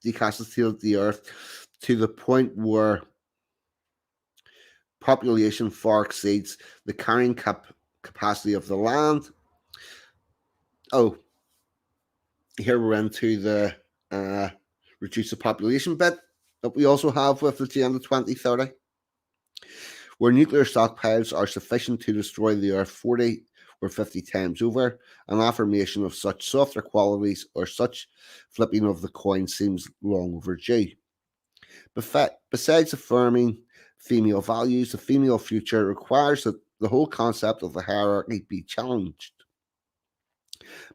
[SPEAKER 1] decapitated the earth to the point where population far exceeds the carrying capacity of the land. Oh, here we're into the reduce the population bit that we also have with the Agenda 2030, where nuclear stockpiles are sufficient to destroy the Earth 40 or 50 times over. An affirmation of such softer qualities or such flipping of the coin seems long overdue. Besides affirming female values, the female future requires that the whole concept of the hierarchy be challenged.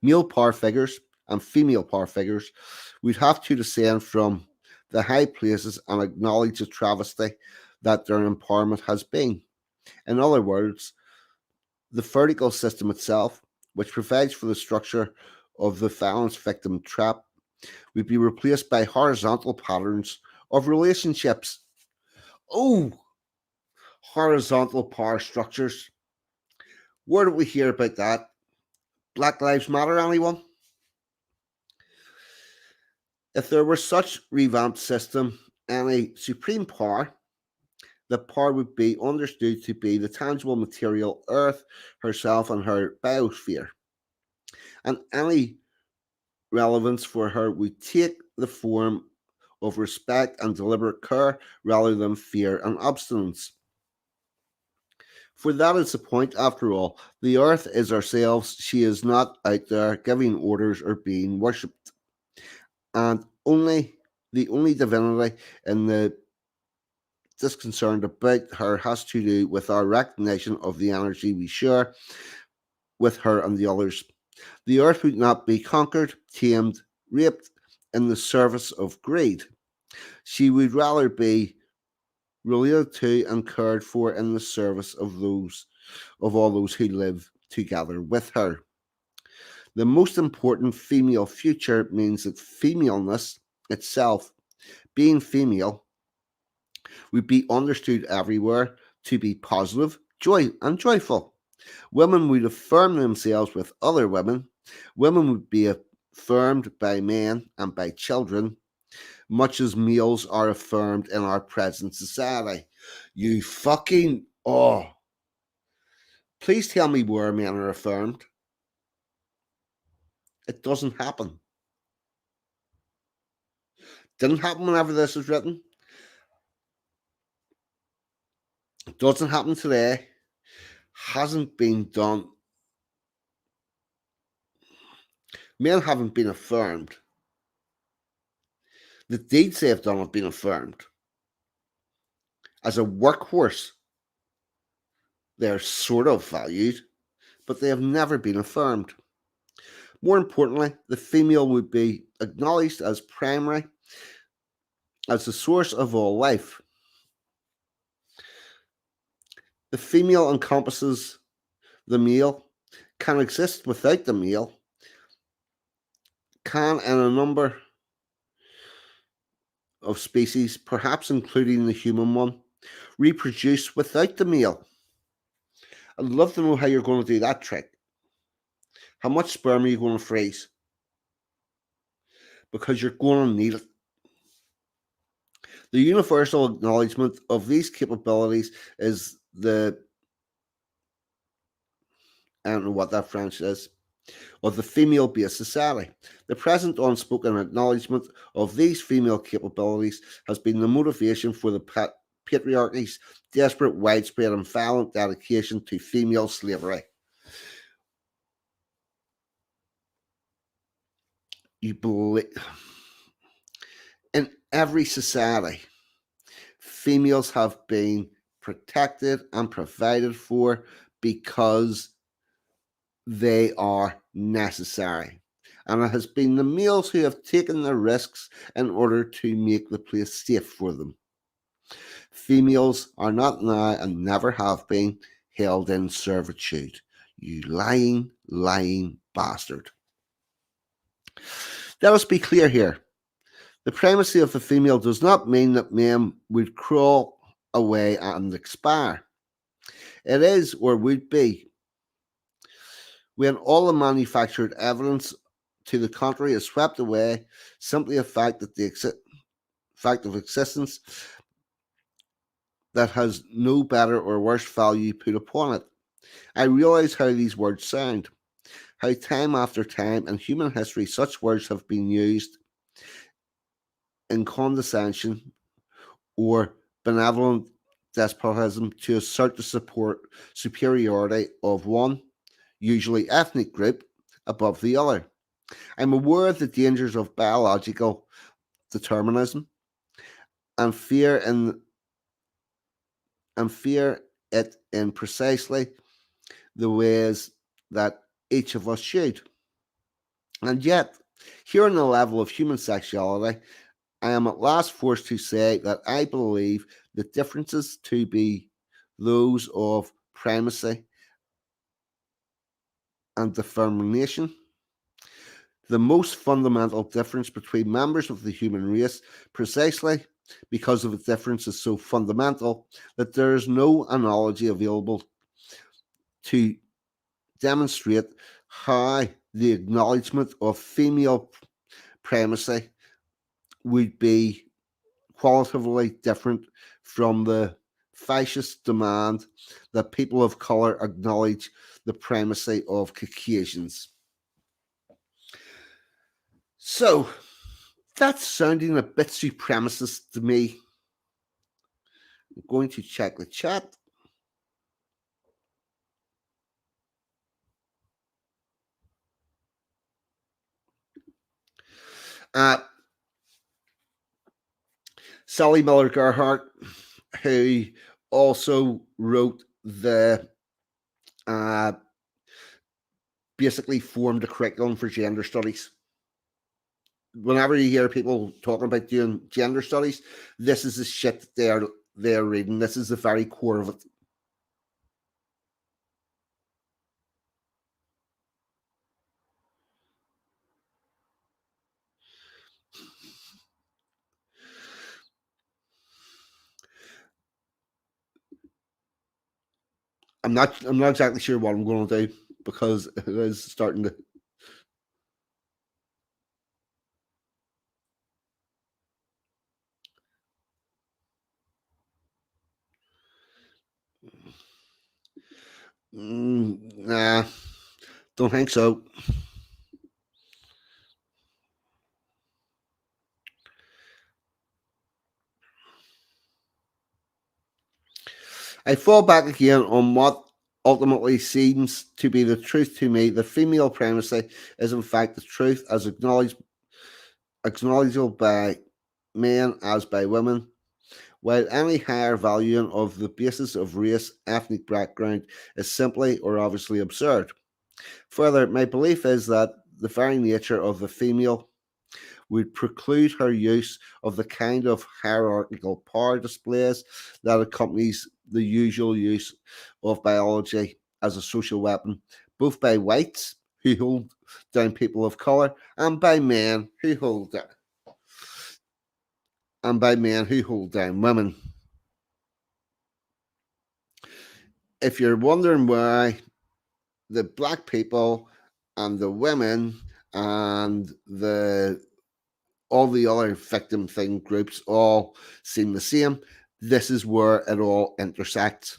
[SPEAKER 1] Male power figures, and female power figures, we'd have to descend from the high places and acknowledge the travesty that their empowerment has been. In other words, the vertical system itself, which provides for the structure of the violence victim trap, would be replaced by horizontal patterns of relationships. Oh, horizontal power structures. Where did we hear about that? Black Lives Matter, anyone? If there were such revamped system, any supreme power, the power would be understood to be the tangible material Earth herself and her biosphere. And any relevance for her would take the form of respect and deliberate care rather than fear and abstinence. For that is the point, after all. The earth is ourselves. She is not out there giving orders or being worshipped. And the only divinity in the disconcerned about her has to do with our recognition of the energy we share with her and the others. The earth would not be conquered, tamed, raped in the service of greed. She would rather be related to and cared for in the service of all those who live together with her. The most important female future means that femaleness itself, being female, would be understood everywhere to be positive, joy, and joyful. Women would affirm themselves with other women. Women would be affirmed by men and by children, much as males are affirmed in our present society. You fucking please tell me where men are affirmed. It doesn't happen. Didn't happen whenever this was written. It doesn't happen today. Hasn't been done. Men haven't been affirmed. The deeds they have done have been affirmed. As a workhorse, they're sort of valued, but they have never been affirmed. More importantly, the female would be acknowledged as primary, as the source of all life. The female encompasses the male, can exist without the male, can in a number of species, perhaps including the human one, reproduce without the male. I'd love to know how you're going to do that trick. How much sperm are you going to freeze? Because you're going to need it. The universal acknowledgement of these capabilities is I don't know what that French is, of the female-based society. The present unspoken acknowledgement of these female capabilities has been the motivation for the patriarchy's desperate, widespread, and violent dedication to female slavery. You believe in every society, females have been protected and provided for because they are necessary. And it has been the males who have taken the risks in order to make the place safe for them. Females are not now and never have been held in servitude. You lying, lying bastard. Let us be clear here. The primacy of the female does not mean that men would crawl away and expire. It is, or would be, when all the manufactured evidence to the contrary is swept away, simply a fact that fact of existence that has no better or worse value put upon it. I realize how these words sound, how time after time in human history such words have been used in condescension or benevolent despotism to assert the superiority of one, usually ethnic group, above the other. I'm aware of the dangers of biological determinism and fear it in precisely the ways that each of us should. And yet, Here on the level of human sexuality, I am at last forced to say that I believe the differences to be those of primacy and determination. The most fundamental difference between members of the human race, precisely because of the difference is so fundamental that there is no analogy available to demonstrate how the acknowledgement of female primacy would be qualitatively different from the fascist demand that people of colour acknowledge the primacy of Caucasians. So, that's sounding a bit supremacist to me. I'm going to check the chat. Uh, Sally Miller-Gearheart, who also wrote the uh, basically formed a curriculum for gender studies. Whenever you hear people talking about doing gender studies, this is the shit that they're reading. This is the very core of it. I'm not exactly sure what I'm going to do because it is starting to. Nah, don't think so. I fall back again on what ultimately seems to be the truth to me. The female primacy is in fact the truth as acknowledgeable by men as by women, while any higher valuing of the basis of race, ethnic background is simply or obviously absurd. Further, my belief is that the very nature of the female would preclude her use of the kind of hierarchical power displays that accompanies the usual use of biology as a social weapon, both by whites who hold down people of color and by men who hold down women. If you're wondering why the black people and the women and the all the other victim thing groups all seem the same, this is where it all intersects.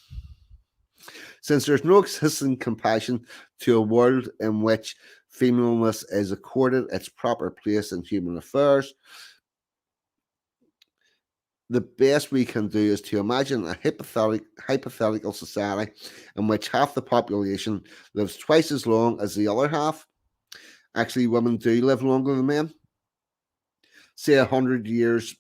[SPEAKER 1] Since there's no existing compassion to a world in which femaleness is accorded its proper place in human affairs, the best we can do is to imagine a hypothetical society in which half the population lives twice as long as the other half. Actually, women do live longer than men. Say 100 years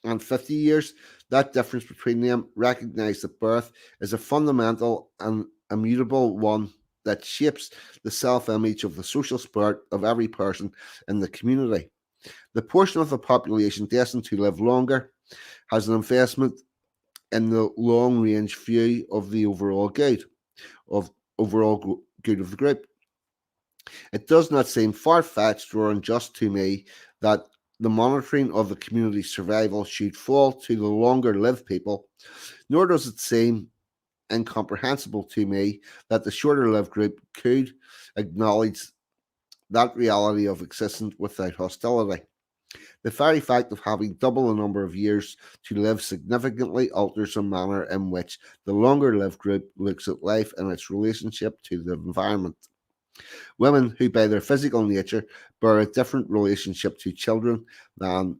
[SPEAKER 1] and 50 years, that difference between them, recognized at birth, is a fundamental and immutable one that shapes the self image of the social spirit of every person in the community. The portion of the population destined to live longer has an investment in the long range view of the overall good of the group. It does not seem far fetched or unjust to me that the monitoring of the community's survival should fall to the longer lived people, nor does it seem incomprehensible to me that the shorter lived group could acknowledge that reality of existence without hostility. The very fact of having double the number of years to live significantly alters the manner in which the longer lived group looks at life and its relationship to the environment. Women who, by their physical nature, bear a different relationship to children than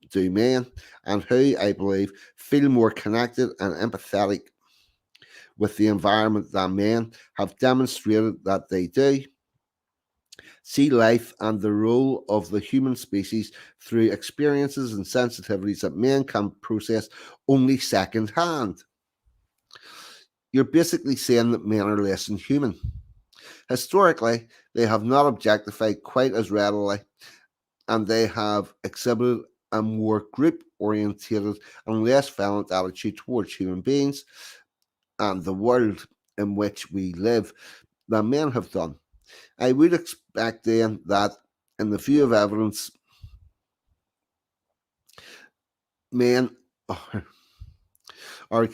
[SPEAKER 1] do men, and who, I believe, feel more connected and empathetic with the environment than men, have demonstrated that they do see life and the role of the human species through experiences and sensitivities that men can process only second hand. You're basically saying that men are less than human. Historically, they have not objectified quite as readily, and they have exhibited a more group-orientated and less violent attitude towards human beings and the world in which we live than men have done. I would expect then that, in the view of evidence, men are, are,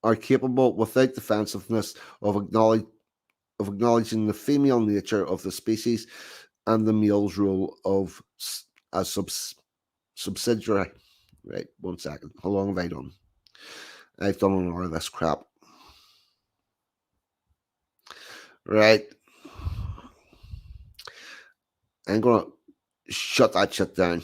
[SPEAKER 1] are capable, without defensiveness, of acknowledging the female nature of the species and the male's role of a subsidiary. Right, 1 second. How long have I done? I've done an hour of this crap. Right. I'm going to shut that shit down.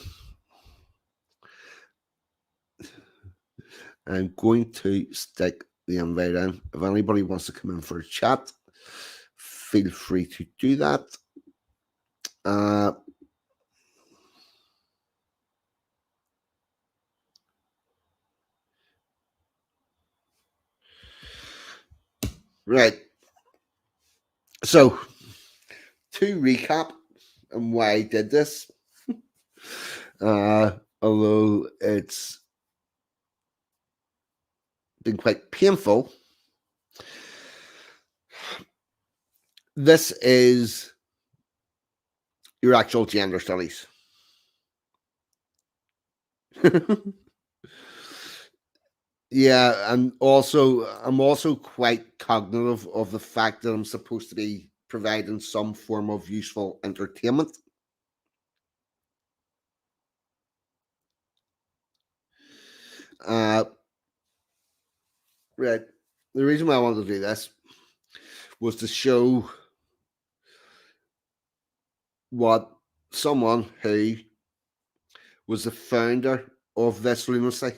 [SPEAKER 1] I'm going to stick the invite in. If anybody wants to come in for a chat, feel free to do that. Right. So, to recap on why I did this, although it's been quite painful, this is your actual gender studies. Yeah, and also I'm also quite cognitive of the fact that I'm supposed to be providing some form of useful entertainment. Right. The reason why I wanted to do this was to show what someone who was the founder of this lunacy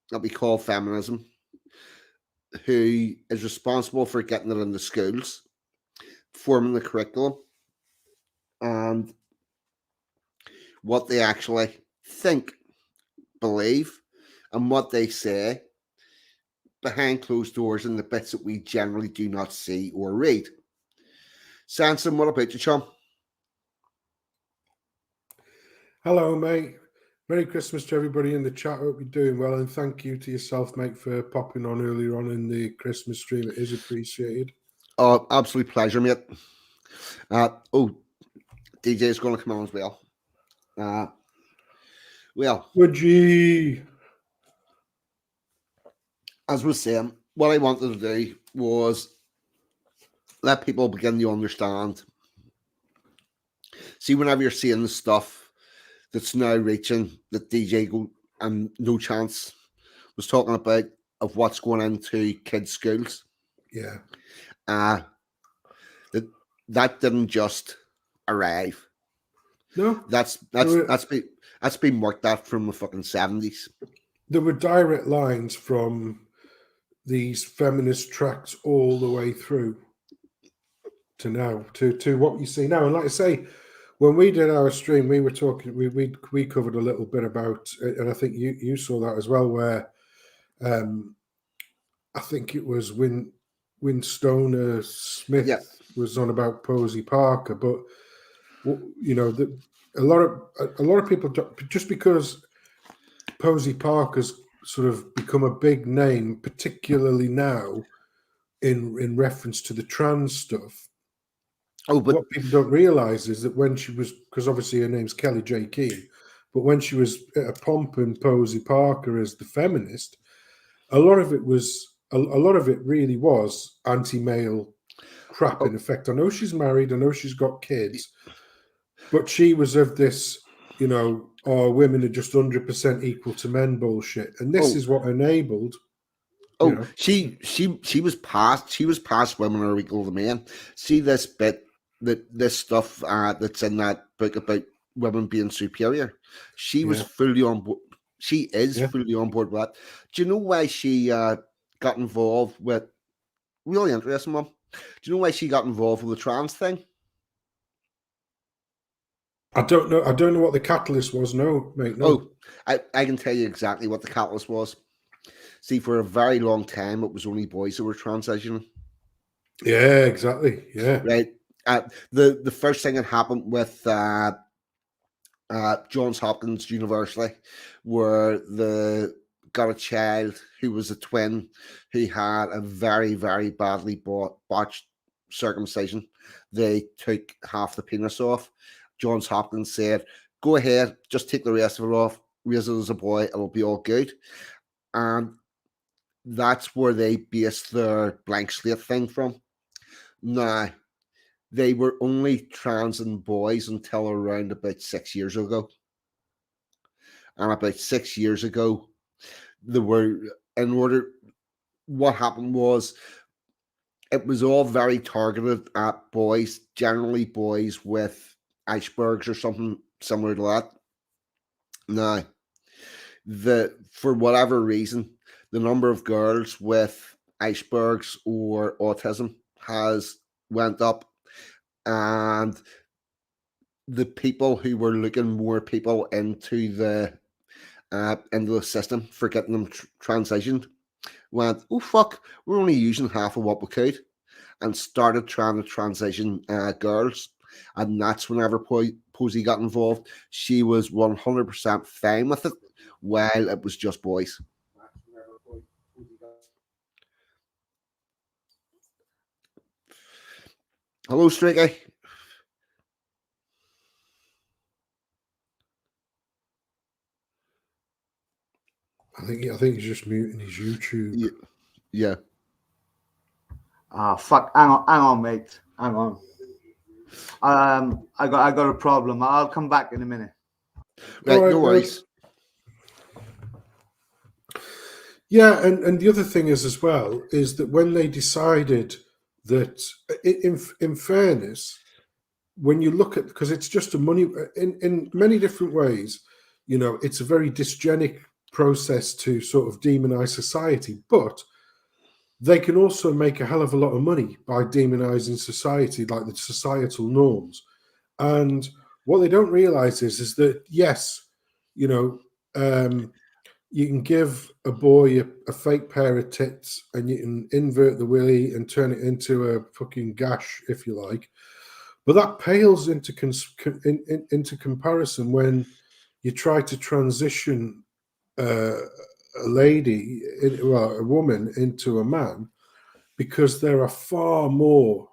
[SPEAKER 1] that we call feminism, who is responsible for getting it into schools, forming the curriculum, and what they actually think, believe, and what they say behind closed doors in the bits that we generally do not see or read. Sanson, what about you, chum?
[SPEAKER 3] Hello, mate. Merry Christmas to everybody in the chat. Hope you're doing well, and thank you to yourself, mate, for popping on earlier on in the Christmas stream. It is appreciated.
[SPEAKER 1] Oh, absolute pleasure, mate. DJ is going to come on as well.
[SPEAKER 3] Would you?
[SPEAKER 1] As we was saying, what I wanted to do was let people begin to understand. See, whenever you're seeing the stuff that's now reaching that DJ Go and No Chance was talking about of what's going into kids' schools.
[SPEAKER 3] Yeah.
[SPEAKER 1] That didn't just arrive.
[SPEAKER 3] No.
[SPEAKER 1] That's been worked at from the fucking 70s.
[SPEAKER 3] There were direct lines from these feminist tracks all the way through to now, to what you see now. And like I say, when we did our stream, we were talking, we covered a little bit about, and I think you saw that as well, where I think it was Winstoner Smith was on about Posey Parker, but you know, a lot of people, just because Posey Parker's sort of become a big name, particularly now in reference to the trans stuff.
[SPEAKER 1] Oh, but
[SPEAKER 3] what people don't realize is that when she was, because obviously her name's Kelly J. Keane, but when she was pumping Posey Parker as the feminist, a lot of it really was anti-male crap. In effect, I know she's married, I know she's got kids, but she was of this, you know, women are just 100% equal to men bullshit, and this is what enabled.
[SPEAKER 1] Oh, you know, she was past women are equal to men. See this bit, this stuff that's in that book about women being superior. She was fully on board. She is fully on board with that. Do you know why she got involved with? Really interesting, Mum. Do you know why she got involved with the trans thing?
[SPEAKER 3] I don't know. I don't know what the catalyst was. No, mate. No.
[SPEAKER 1] Oh, I can tell you exactly what the catalyst was. See, for a very long time, it was only boys who were transitioning.
[SPEAKER 3] Yeah, exactly. Yeah.
[SPEAKER 1] right? The first thing that happened with Johns Hopkins University, where the got a child who was a twin who had a very, very badly botched circumcision. They took half the penis off. Johns Hopkins said, "Go ahead, just take the rest of it off. Raise it as a boy; it'll be all good." And that's where they based their blank slate thing from. Now, they were only trans and boys until around about 6 years ago. And about 6 years ago, there were, in order, what happened was it was all very targeted at boys, generally boys with icebergs or something similar to that. Now, for whatever reason, the number of girls with icebergs or autism has went up, and the people who were looking more people into the system for getting them transitioned went, oh fuck, we're only using half of what we could, and started trying to transition girls. And that's whenever Posey got involved. She was 100% fine with it, while it was just boys. Hello, Streaky.
[SPEAKER 3] I think he's just muting his YouTube.
[SPEAKER 1] Yeah.
[SPEAKER 4] Ah, fuck! Hang on, mate. Hang on. I got a problem. I'll come back in a minute.
[SPEAKER 1] Right, no worries.
[SPEAKER 3] Yeah, and the other thing is as well is that when they decided that, in fairness, when you look at, because it's just a money in many different ways, you know, it's a very dysgenic process to sort of demonize society, but they can also make a hell of a lot of money by demonizing society, like the societal norms. And what they don't realize is that, yes, you know, you can give a boy a fake pair of tits and you can invert the willy and turn it into a fucking gash, if you like. But that pales into comparison when you try to transition a lady, a woman, into a man, because there are far more.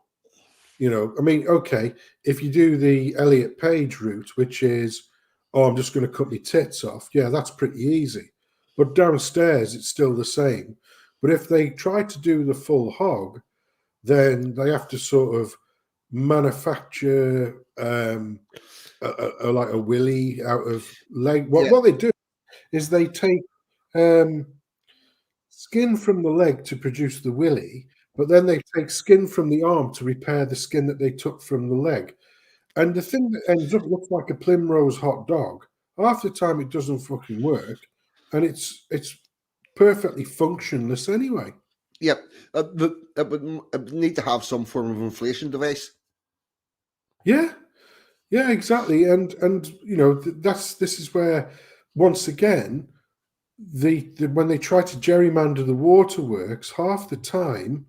[SPEAKER 3] You know, I mean, okay, if you do the Elliot Page route, which is, oh, I'm just going to cut my tits off, yeah, that's pretty easy. But downstairs, it's still the same. But if they try to do the full hog, then they have to sort of manufacture like a willy out of leg. What they do is they take skin from the leg to produce the willy, but then they take skin from the arm to repair the skin that they took from the leg. And the thing that ends up looks like a Primrose hot dog. Half the time it doesn't fucking work, and it's perfectly functionless anyway.
[SPEAKER 1] Yep. It would need to have some form of inflation device.
[SPEAKER 3] Yeah, exactly. And you know, this is where, once again, when they try to gerrymander the waterworks, half the time,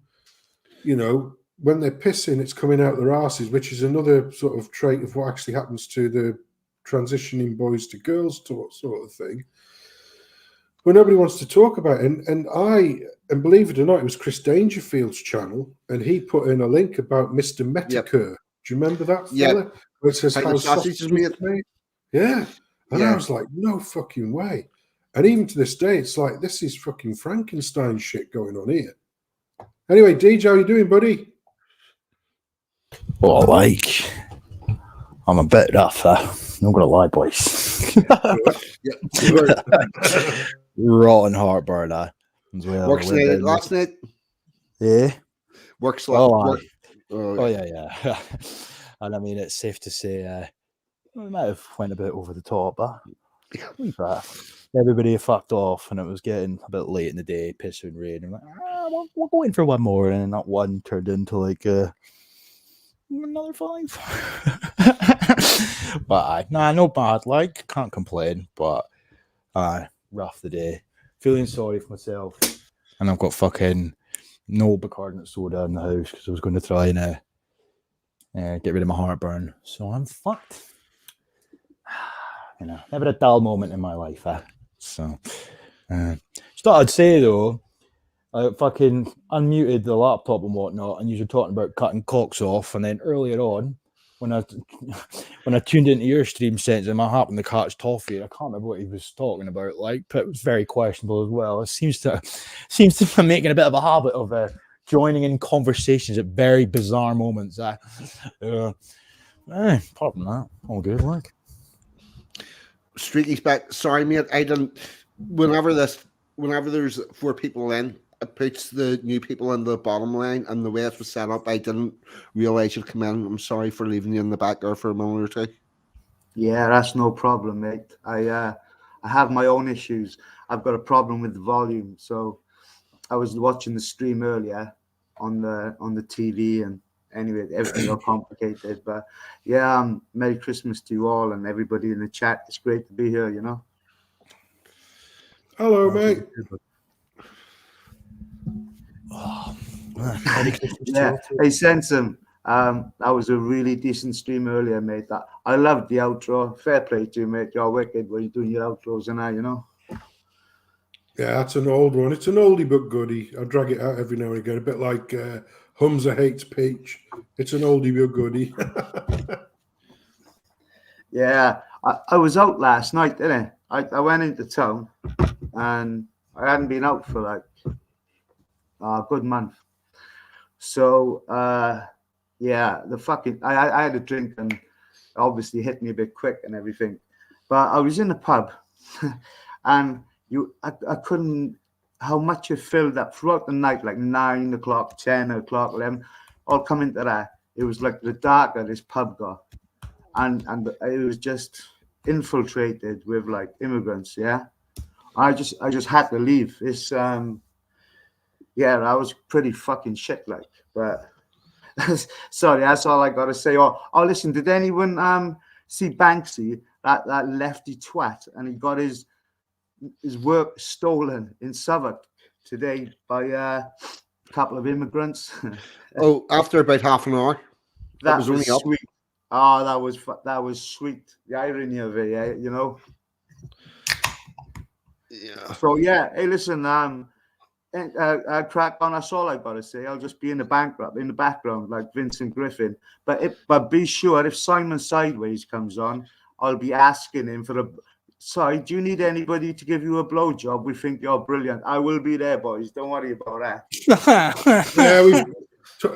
[SPEAKER 3] you know, when they're pissing, it's coming out their asses, which is another sort of trait of what actually happens to the transitioning boys to girls sort of thing. But nobody wants to talk about it. And believe it or not, it was Chris Dangerfield's channel, and he put in a link about Mr. Metacur.
[SPEAKER 1] Yep.
[SPEAKER 3] Do you remember that fella?
[SPEAKER 1] Yep.
[SPEAKER 3] Where it says how
[SPEAKER 1] sausage is made.
[SPEAKER 3] Yeah. And
[SPEAKER 1] Yeah.
[SPEAKER 3] I was like, no fucking way. And even to this day, it's like, this is fucking Frankenstein shit going on here. Anyway, DJ, how you doing, buddy?
[SPEAKER 5] Well, like, I'm a bit rough, not gonna lie, boys. Rotten heartburn, as well.
[SPEAKER 1] Works late last night.
[SPEAKER 5] Yeah.
[SPEAKER 1] Works
[SPEAKER 5] Oh,
[SPEAKER 1] oh
[SPEAKER 5] yeah. And I mean, it's safe to say we might have went a bit over the top, but everybody fucked off, and it was getting a bit late in the day, pissing rain. And like, we'll go in for one more, and that one turned into like another 5. But no bad. Like, can't complain. But rough the day. Feeling sorry for myself, and I've got fucking no bicarbonate soda in the house because I was going to try and get rid of my heartburn. So I'm fucked. You know, never a dull moment in my life. So, just thought I'd say though, I fucking unmuted the laptop and whatnot, and you were talking about cutting cocks off, and then earlier on, when I tuned into your stream session, I happened to catch Toffee. I can't remember what he was talking about, like, but it was very questionable as well. It seems to be making a bit of a habit of joining in conversations at very bizarre moments. Apart from that, all good. Like,
[SPEAKER 1] Streaky's back. Sorry, mate. I didn't. Whenever there's 4 people in, it puts the new people in the bottom line, and the way it was set up, I didn't realize you'd come in. I'm sorry for leaving you in the back there for a moment or two.
[SPEAKER 4] Yeah, that's no problem, mate. I have my own issues. I've got a problem with the volume. So I was watching the stream earlier on the TV, and anyway, everything got complicated. But yeah, Merry Christmas to you all and everybody in the chat. It's great to be here, you know.
[SPEAKER 3] Hello, mate.
[SPEAKER 4] Yeah, hey, Sensum. That was a really decent stream earlier, mate. I loved the outro. Fair play to you, mate. You're wicked when you're doing your outros and that, you know.
[SPEAKER 3] Yeah, that's an old one. It's an oldie but goodie. I drag it out every now and again, a bit like Humza Hates Peach. It's an oldie but goodie.
[SPEAKER 4] Yeah, I was out last night, didn't I? I went into town, and I hadn't been out for like a good month. So, yeah, I had a drink and obviously hit me a bit quick and everything. But I was in the pub and I couldn't, how much it filled up throughout the night, like 9 o'clock, 10 o'clock, 11, all come into that. It was like the darker this pub got. And it was just infiltrated with like immigrants, yeah. I just had to leave. It's yeah, I was pretty fucking shit, like. But sorry, that's all I got to say. Oh, listen, did anyone see Banksy, that lefty twat, and he got his work stolen in Southwark today by a couple of immigrants?
[SPEAKER 1] Oh, after about half an hour.
[SPEAKER 4] That
[SPEAKER 1] was
[SPEAKER 4] was
[SPEAKER 1] only up.
[SPEAKER 4] sweet. Oh, that was sweet. The irony of it, yeah, you know.
[SPEAKER 1] Yeah.
[SPEAKER 4] So yeah, hey, listen, crack on. That's all I gotta say. I'll just be in the background like Vincent Griffin. But be sure if Simon Sideways comes on, I'll be asking him for a. Sorry, do you need anybody to give you a blowjob? We think you're brilliant. I will be there, boys. Don't worry about that.
[SPEAKER 3] Yeah,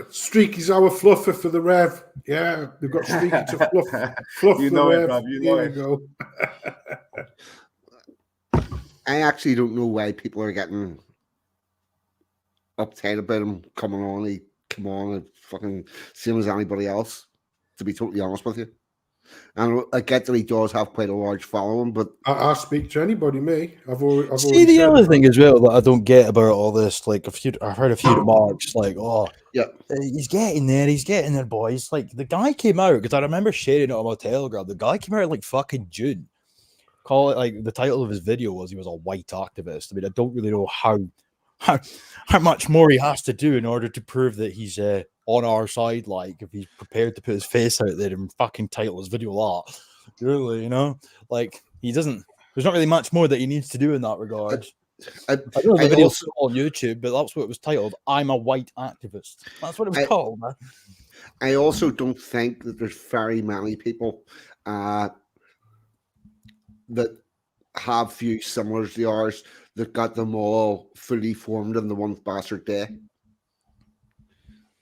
[SPEAKER 3] Streaky's our fluffer for the Rev. Yeah, we've got Streaky to fluff
[SPEAKER 4] You
[SPEAKER 3] the
[SPEAKER 4] know it,
[SPEAKER 3] Rev.
[SPEAKER 4] bruv, you know
[SPEAKER 3] There
[SPEAKER 4] it.
[SPEAKER 3] you go.
[SPEAKER 1] I actually don't know why people are getting uptight about him coming on. He come on and fucking same as anybody else, to be totally honest with you. And I get that he does have quite a large following, but
[SPEAKER 3] I speak to anybody, me. I've already
[SPEAKER 5] see, the
[SPEAKER 3] said
[SPEAKER 5] other
[SPEAKER 3] that.
[SPEAKER 5] thing as well that I don't get about all this, like I heard a few remarks like, "Oh,
[SPEAKER 1] yeah,
[SPEAKER 5] he's getting there, boys." Like the guy came out because I remember sharing it on my Telegram. The guy came out in like fucking June. Call it like the title of his video was he was a white activist. I mean, I don't really know how much more he has to do in order to prove that he's on our side. Like if he's prepared to put his face out there and fucking title his video that, really, you know, like he doesn't. There's not really much more that he needs to do in that regard. I don't know if the video's on YouTube, but that's what it was titled. I'm a white activist. That's what it was called, man.
[SPEAKER 1] I also don't think that there's very many people that have views similar to ours that got them all fully formed in the one bastard day.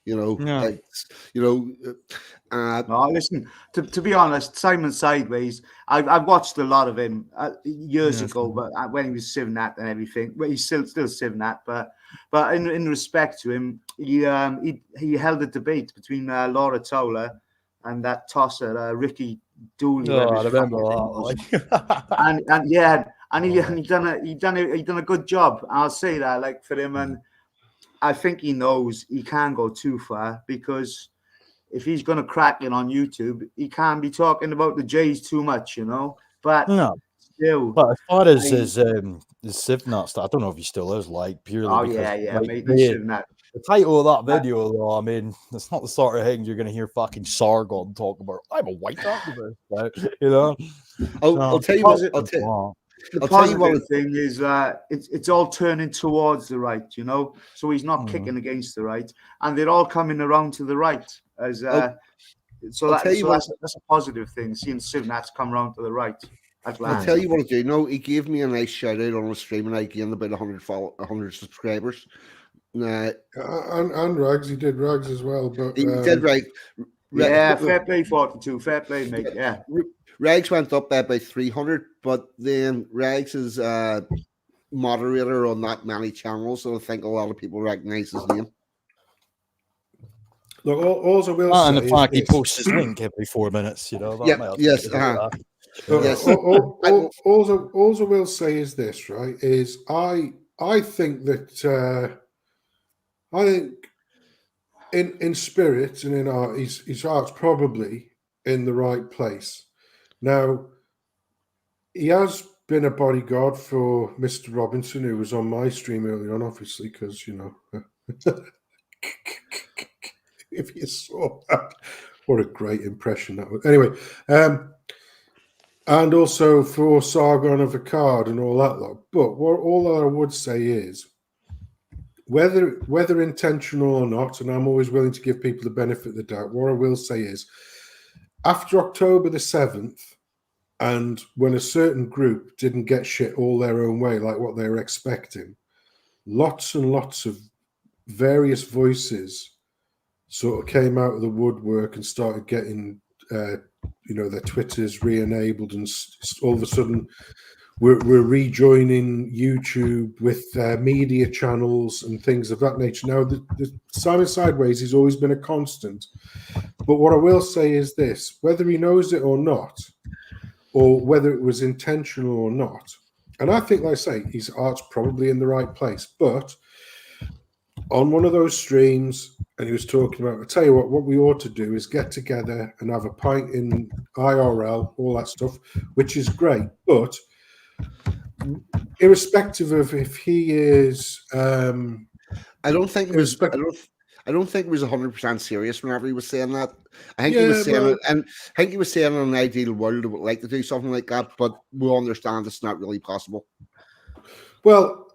[SPEAKER 1] You know,
[SPEAKER 4] no, listen. To be honest, Simon Sideways, I've watched a lot of him years ago, but when he was Sivnat and everything, well, he's still Sivnat, but in respect to him, he held a debate between Laura Towler and that tosser Ricky Dooley.
[SPEAKER 5] Oh, I remember that.
[SPEAKER 4] and he done a good job. I'll say that, like, for him, and I think he knows he can't go too far, because if he's going to crack it on YouTube, he can't be talking about the Jays too much, you know. But still,
[SPEAKER 5] but as far as Sivnat stuff, I don't know if he still is, like, purely because
[SPEAKER 4] mate, he's Sivnat.
[SPEAKER 5] The title of that video, though, I mean, it's not the sort of thing you're going to hear fucking Sargon talk about. I'm a white activist, right? You know.
[SPEAKER 1] I'll tell you what.
[SPEAKER 4] The
[SPEAKER 1] I'll tell you
[SPEAKER 4] positive
[SPEAKER 1] what.
[SPEAKER 4] thing is it's all turning towards the right, you know. So he's not
[SPEAKER 5] Mhm.
[SPEAKER 4] kicking against the right, and they're all coming around to the right as. So
[SPEAKER 1] I'll tell you what.
[SPEAKER 4] that's a positive thing. Seeing Sunat's come round to the right at
[SPEAKER 1] I'll
[SPEAKER 4] last.
[SPEAKER 1] tell you what I do. No, he gave me a nice shout out on the stream, and I gained about 100 subscribers.
[SPEAKER 3] And Rags, he did Rags as well, but
[SPEAKER 1] He did right.
[SPEAKER 4] Yeah, fair play, 42. Fair play, mate. Yeah.
[SPEAKER 1] Rags went up by about 300, but then Rags is moderator on that many channels, so I think a lot of people recognize his name.
[SPEAKER 3] Look, all I will say
[SPEAKER 5] and the fact he
[SPEAKER 3] is
[SPEAKER 5] posts his link every 4 minutes, you know. That
[SPEAKER 1] Yeah,
[SPEAKER 5] might have
[SPEAKER 1] yes,
[SPEAKER 5] something to do with that.
[SPEAKER 1] yes.
[SPEAKER 3] all I will say is this, right? Is I think that I think in spirit and in art, his art's probably in the right place. Now, he has been a bodyguard for Mr. Robinson, who was on my stream earlier on, obviously, because you know. If you saw that, what a great impression that was. Anyway, and also for Sargon of Akkad and all that lot. But all I would say is, whether intentional or not, and I'm always willing to give people the benefit of the doubt, what I will say is, after October the 7th, and when a certain group didn't get shit all their own way, like what they were expecting, lots and lots of various voices sort of came out of the woodwork and started getting, their Twitters re-enabled, and all of a sudden we're rejoining YouTube with media channels and things of that nature. Now, the Simon Sideways has always been a constant, but what I will say is this: whether he knows it or not, or whether it was intentional or not, and I think, like I say, his art's probably in the right place, but on one of those streams, and he was talking about, I tell you what we ought to do is get together and have a pint in IRL, all that stuff, which is great. But irrespective of if he is,
[SPEAKER 1] I don't think it was. I don't think it was 100% serious whenever he was saying that. I think he
[SPEAKER 3] Yeah,
[SPEAKER 1] was saying
[SPEAKER 3] well-
[SPEAKER 1] it, and I think he was saying in an ideal world he would like to do something like that, but we'll understand it's not really possible.
[SPEAKER 3] well,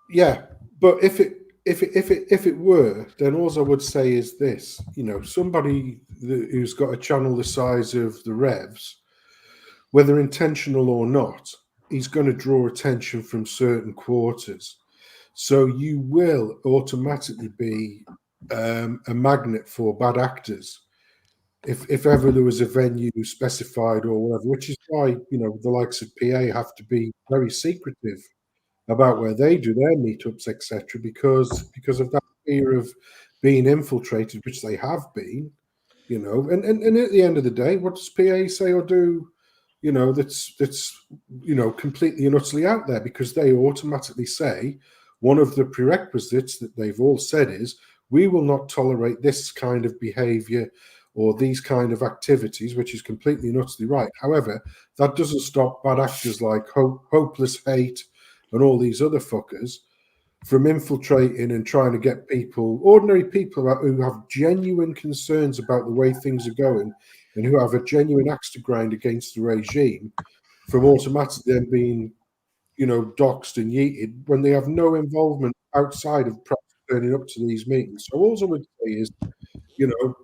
[SPEAKER 3] yeah, but if it were, then all I would say is this: you know, somebody who's got a channel the size of the Revs, whether intentional or not, he's going to draw attention from certain quarters. So you will automatically be a magnet for bad actors if ever there was a venue specified or whatever, which is why, you know, the likes of PA have to be very secretive about where they do their meetups, etc., because of that fear of being infiltrated, which they have been, you know. And at the end of the day, what does PA say or do, you know, that's you know, completely and utterly out there? Because they automatically say one of the prerequisites that they've all said is, we will not tolerate this kind of behavior or these kind of activities, which is completely and utterly right. However, that doesn't stop bad actors like Hopeless Hate and all these other fuckers from infiltrating and trying to get people, ordinary people who have genuine concerns about the way things are going and who have a genuine axe to grind against the regime, from automatically then being, you know, doxed and yeeted when they have no involvement outside of perhaps turning up to these meetings. So all I would say is, you know,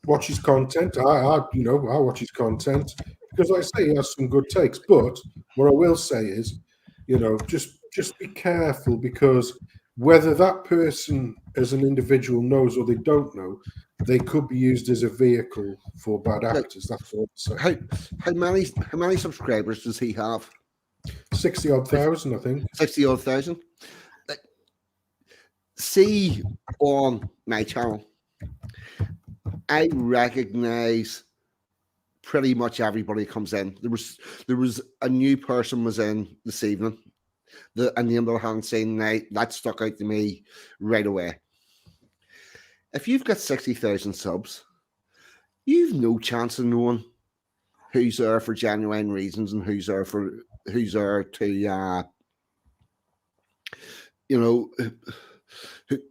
[SPEAKER 3] watch his content. I watch his content because, like I say, he has some good takes. But what I will say is, you know, just be careful, because whether that person as an individual knows or they don't know, they could be used as a vehicle for bad actors. That's all I'm saying.
[SPEAKER 1] How many subscribers does he have?
[SPEAKER 3] 60-odd thousand, I think.
[SPEAKER 1] 60-odd thousand. See on my channel, I recognize pretty much everybody comes in. There was a new person was in this evening. And the other hand saying that stuck out to me right away. If you've got 60,000 subs, you've no chance of knowing who's there for genuine reasons and who's there to you know,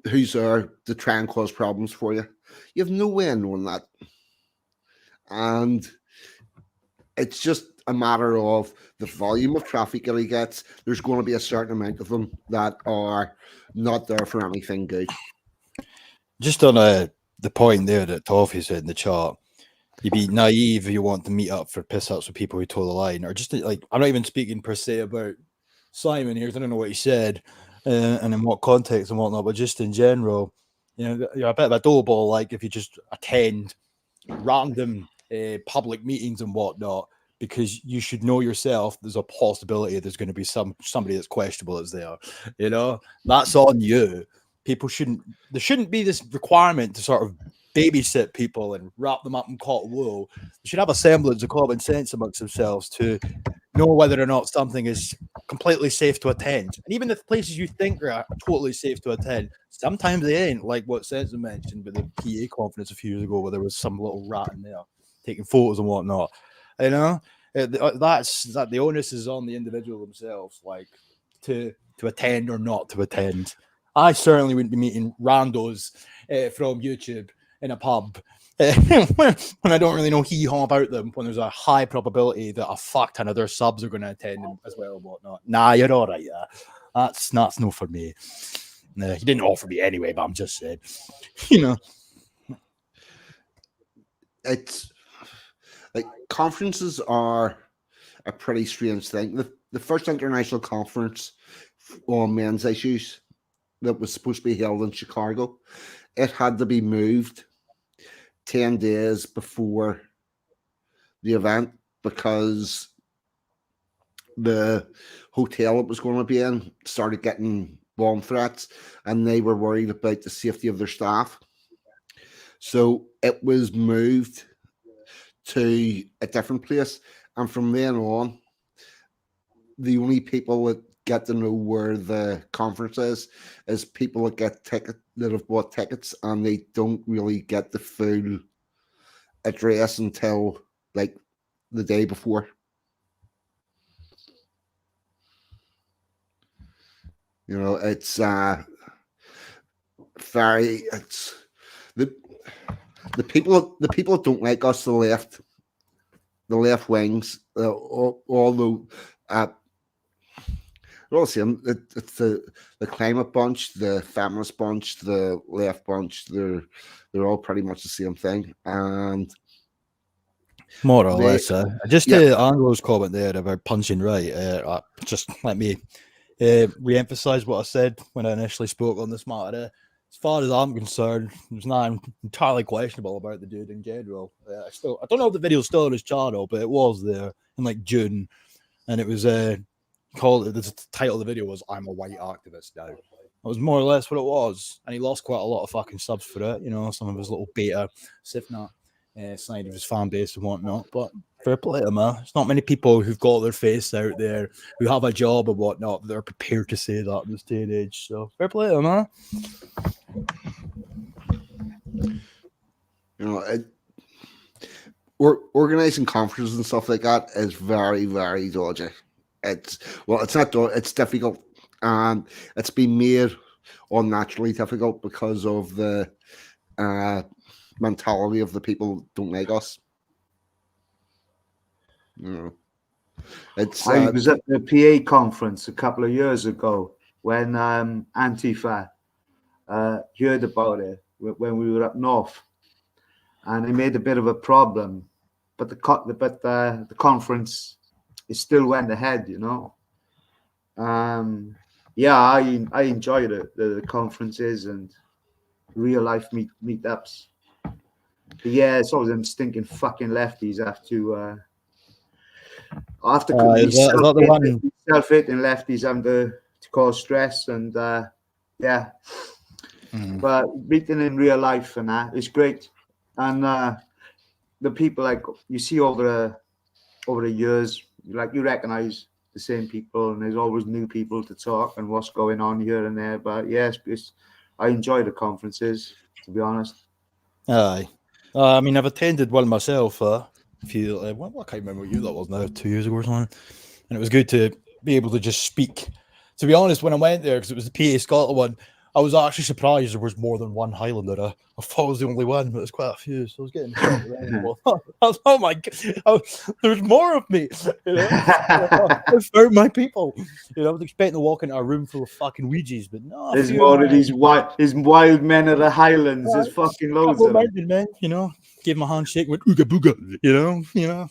[SPEAKER 1] who's there to try and cause problems for you. You have no way of knowing that. And it's just a matter of the volume of traffic that he gets. There's going to be a certain amount of them that are not there for anything good.
[SPEAKER 5] Just on the point there that Toffee said in the chat, you'd be naive if you want to meet up for piss ups with people who toe the line, or just like, I'm not even speaking per se about Simon here, I don't know what he said and in what context and whatnot, but just in general, you're a bit of a doughball, like if you just attend random public meetings and whatnot, because you should know yourself there's a possibility there's going to be somebody that's questionable that's there. That's on you. There shouldn't be this requirement to sort of babysit people and wrap them up in cotton wool. They should have a semblance of common sense amongst themselves to know whether or not something is completely safe to attend. And even the places you think are totally safe to attend, sometimes they ain't, like what Sensen mentioned with the PA conference a few years ago, where there was some little rat in there taking photos and whatnot. That's that the onus is on the individual themselves, like to attend or not to attend. I certainly wouldn't be meeting randos from YouTube in a pub when I don't really know hee-haw about them, when there's a high probability that a fuck ton of their subs are going to attend as well and whatnot. Nah, you're all right, yeah. That's no for me. Nah, he didn't offer me anyway, but I'm just saying,
[SPEAKER 1] It's like conferences are a pretty strange thing. The first international conference on men's issues that was supposed to be held in Chicago, it had to be moved 10 days before the event because the hotel it was going to be in started getting bomb threats, and they were worried about the safety of their staff. So it was moved to a different place, and from then on, the only people that get to know where the conference is people that have bought tickets, and they don't really get the full address until like the day before. It's the people that don't like us, the left wings, although they're all the same. It's the climate bunch, the feminist bunch, the left bunch. They're all pretty much the same thing, and
[SPEAKER 5] more or less. Just to Anglo's comment there about punching right, just let me re-emphasize what I said when I initially spoke on this matter. As far as I'm concerned, there's nothing entirely questionable about the dude in general. I don't know if the video's still on his channel, but it was there in like June, and it was the title of the video was "I'm a white activist now." That was more or less what it was, and he lost quite a lot of fucking subs for it. Some of his little beta Sifnat side of his fan base and whatnot. But fair play to him, There's not many people who've got their face out there, who have a job and whatnot, that are prepared to say that in this day and age. So fair play to him,
[SPEAKER 1] Organizing conferences and stuff like that is very, very dodgy. It's not dodgy, it's difficult, and it's been made unnaturally difficult because of the mentality of the people who don't like us. I
[SPEAKER 4] was at the PA conference a couple of years ago when Antifa heard about it when we were up north, and it made a bit of a problem. But the conference it still went ahead, I enjoyed it, the conferences and real life meetups. But yeah, it's always them stinking fucking lefties have to self-hating lefties having to cause stress and but meeting in real life and that is great. And the people like you see over the years, like you recognize the same people, and there's always new people to talk and what's going on here and there. But yes, I enjoy the conferences, to be honest.
[SPEAKER 5] Aye. I mean, I've attended one myself. I can't remember what year that was now, 2 years ago or something. And it was good to be able to just speak. To be honest, when I went there, because it was the PA Scotland one, I was actually surprised there was more than one Highlander. I thought I was the only one, but there's quite a few. So I was getting excited. Oh my god, there's more of me. You know, I found my people. You know, I was expecting to walk into a room full of fucking Ouijas, but no.
[SPEAKER 4] There's more of these wild men of the Highlands. There's fucking loads of them.
[SPEAKER 5] Mountain men, you know. Gave him a handshake, went ooga booga, you know.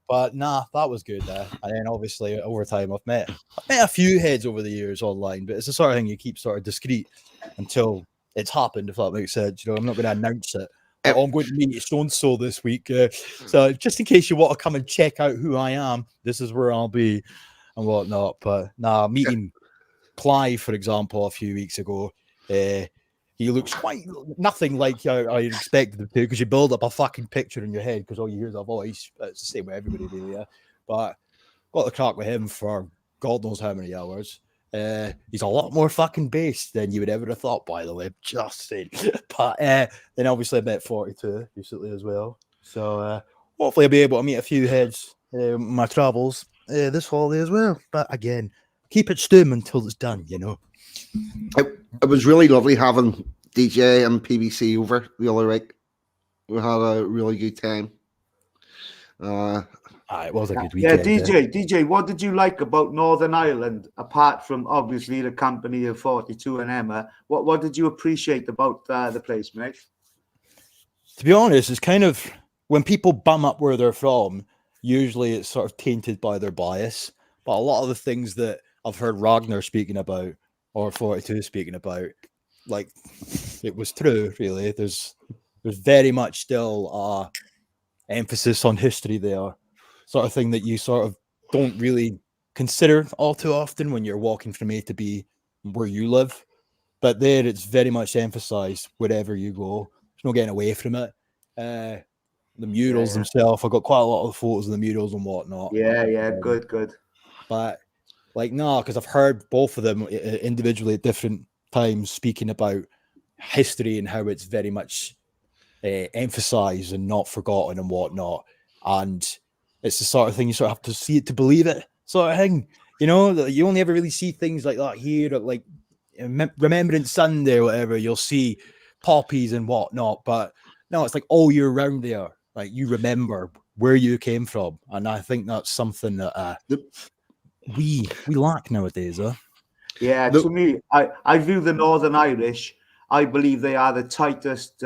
[SPEAKER 5] But nah, that was good there. And then obviously over time, I've met a few heads over the years online, but it's the sort of thing you keep sort of discreet until it's happened, if that makes sense. You know, I'm not going to announce it. But, I'm going to meet so and so this week. So just in case you want to come and check out who I am, this is where I'll be and whatnot. But nah, meeting Clive, for example, a few weeks ago. He looks quite nothing like I expected him to, because you build up a fucking picture in your head because all you hear is a voice. It's the same with everybody, really. Yeah. But got the crack with him for God knows how many hours. He's a lot more fucking based than you would ever have thought, by the way. Just saying. But then obviously I met 42 recently as well. So hopefully I'll be able to meet a few heads my travels this holiday as well. But again, keep it stum until it's done, you know.
[SPEAKER 1] It was really lovely having DJ and PBC over the other week. We had a really good time.
[SPEAKER 5] It was a good
[SPEAKER 4] weekend.
[SPEAKER 5] Yeah,
[SPEAKER 4] DJ, what did you like about Northern Ireland, apart from obviously the company of 42 and Emma? What did you appreciate about the place, mate?
[SPEAKER 5] To be honest, it's kind of, when people bum up where they're from, usually it's sort of tainted by their bias. But a lot of the things that I've heard Ragnar speaking about, or 42 speaking about, like, it was true, really. There's very much still emphasis on history there, sort of thing that you sort of don't really consider all too often when you're walking from A to B where you live. But there, it's very much emphasized wherever you go. There's no getting away from it. The murals themselves, I've got quite a lot of photos of the murals and whatnot.
[SPEAKER 4] Yeah, good.
[SPEAKER 5] But like, no, because I've heard both of them individually at different times speaking about history and how it's very much emphasized and not forgotten and whatnot. And it's the sort of thing you sort of have to see it to believe it, sort of thing. You know, you only ever really see things like that here, at like Remembrance Sunday or whatever. You'll see poppies and whatnot, but no, it's like all year round there. Like, you remember where you came from, and I think that's something that we lack nowadays, huh?
[SPEAKER 4] Yeah, to me, I view the Northern Irish, I believe they are the tightest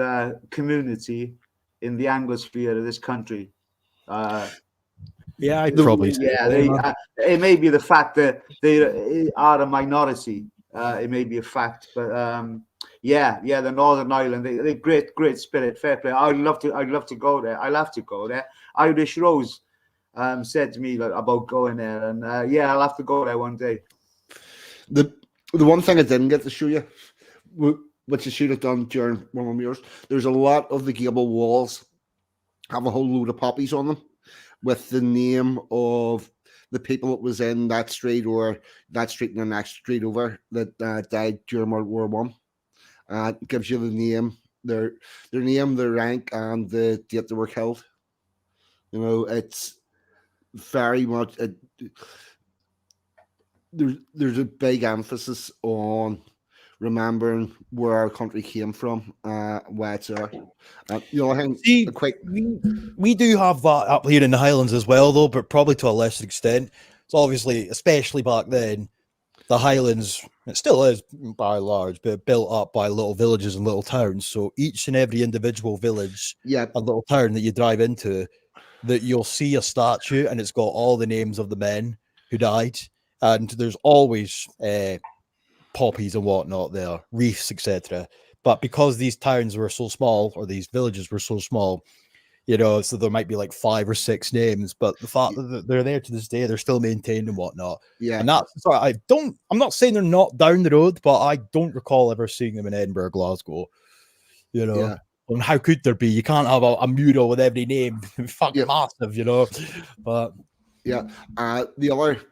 [SPEAKER 4] community in the Anglosphere of this country.
[SPEAKER 5] Yeah, I'd probably say.
[SPEAKER 4] Yeah, it may be the fact that they are a minority. It may be a fact, but the Northern Ireland, they great spirit, fair play. I'd love to go there. I'll have to go there. Irish Rose said to me about going there, and I'll have to go there one day.
[SPEAKER 1] The one thing I didn't get to show you, which I should have done during one of yours, there's a lot of the gable walls have a whole load of poppies on them with the name of the people that was in that street or that street and the next street over that died during World War One. It gives you the name, their name, their rank, and the date they were killed. You know, it's very much there's a big emphasis on remembering where our country came from, why it's there. You know, I think
[SPEAKER 5] we do have that up here in the Highlands as well, though, but probably to a lesser extent. So obviously, especially back then, the Highlands, it still is by and large, but built up by little villages and little towns. So each and every individual village, a little town that you drive into, that you'll see a statue, and it's got all the names of the men who died, and there's always poppies and whatnot there, wreaths, etc. But because these towns were so small, or these villages were so small, you know, so there might be like 5 or 6 names, but the fact that they're there to this day, they're still maintained and whatnot.
[SPEAKER 1] Yeah.
[SPEAKER 5] And that's sorry, I'm not saying they're not down the road, but I don't recall ever seeing them in Edinburgh, Glasgow. You know. Yeah. And how could there be? You can't have a mural with every name. Fucking massive, you know. But
[SPEAKER 1] the other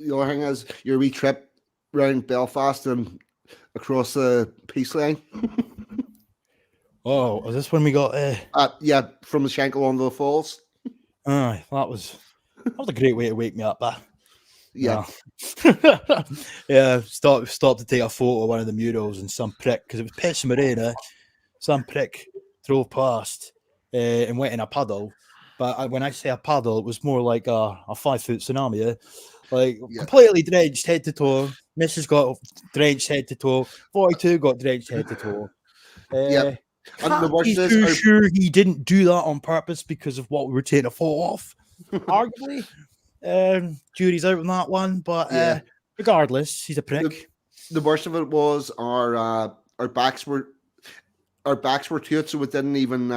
[SPEAKER 1] thing is your wee trip around Belfast and across the peace line.
[SPEAKER 5] Oh, was this when we got
[SPEAKER 1] from the Shankill on the falls?
[SPEAKER 5] That was a great way to wake me up.
[SPEAKER 1] Yeah.
[SPEAKER 5] Yeah, stop to take a photo of one of the murals, and some prick, because it was pissing with rain, some prick drove past and went in a puddle. But when I say a puddle, it was more like a 5-foot tsunami, like
[SPEAKER 1] Yeah.
[SPEAKER 5] completely drenched head to toe. Mrs. got drenched head to toe. 42 got drenched head to toe.
[SPEAKER 1] Yeah. And the
[SPEAKER 5] Can't
[SPEAKER 1] worst
[SPEAKER 5] be
[SPEAKER 1] is,
[SPEAKER 5] too sure he didn't do that on purpose because of what we were taking a photo of. Arguably, jury's out on that one, but
[SPEAKER 1] yeah,
[SPEAKER 5] regardless, he's a prick.
[SPEAKER 1] the worst of it was our backs were to it, so we didn't even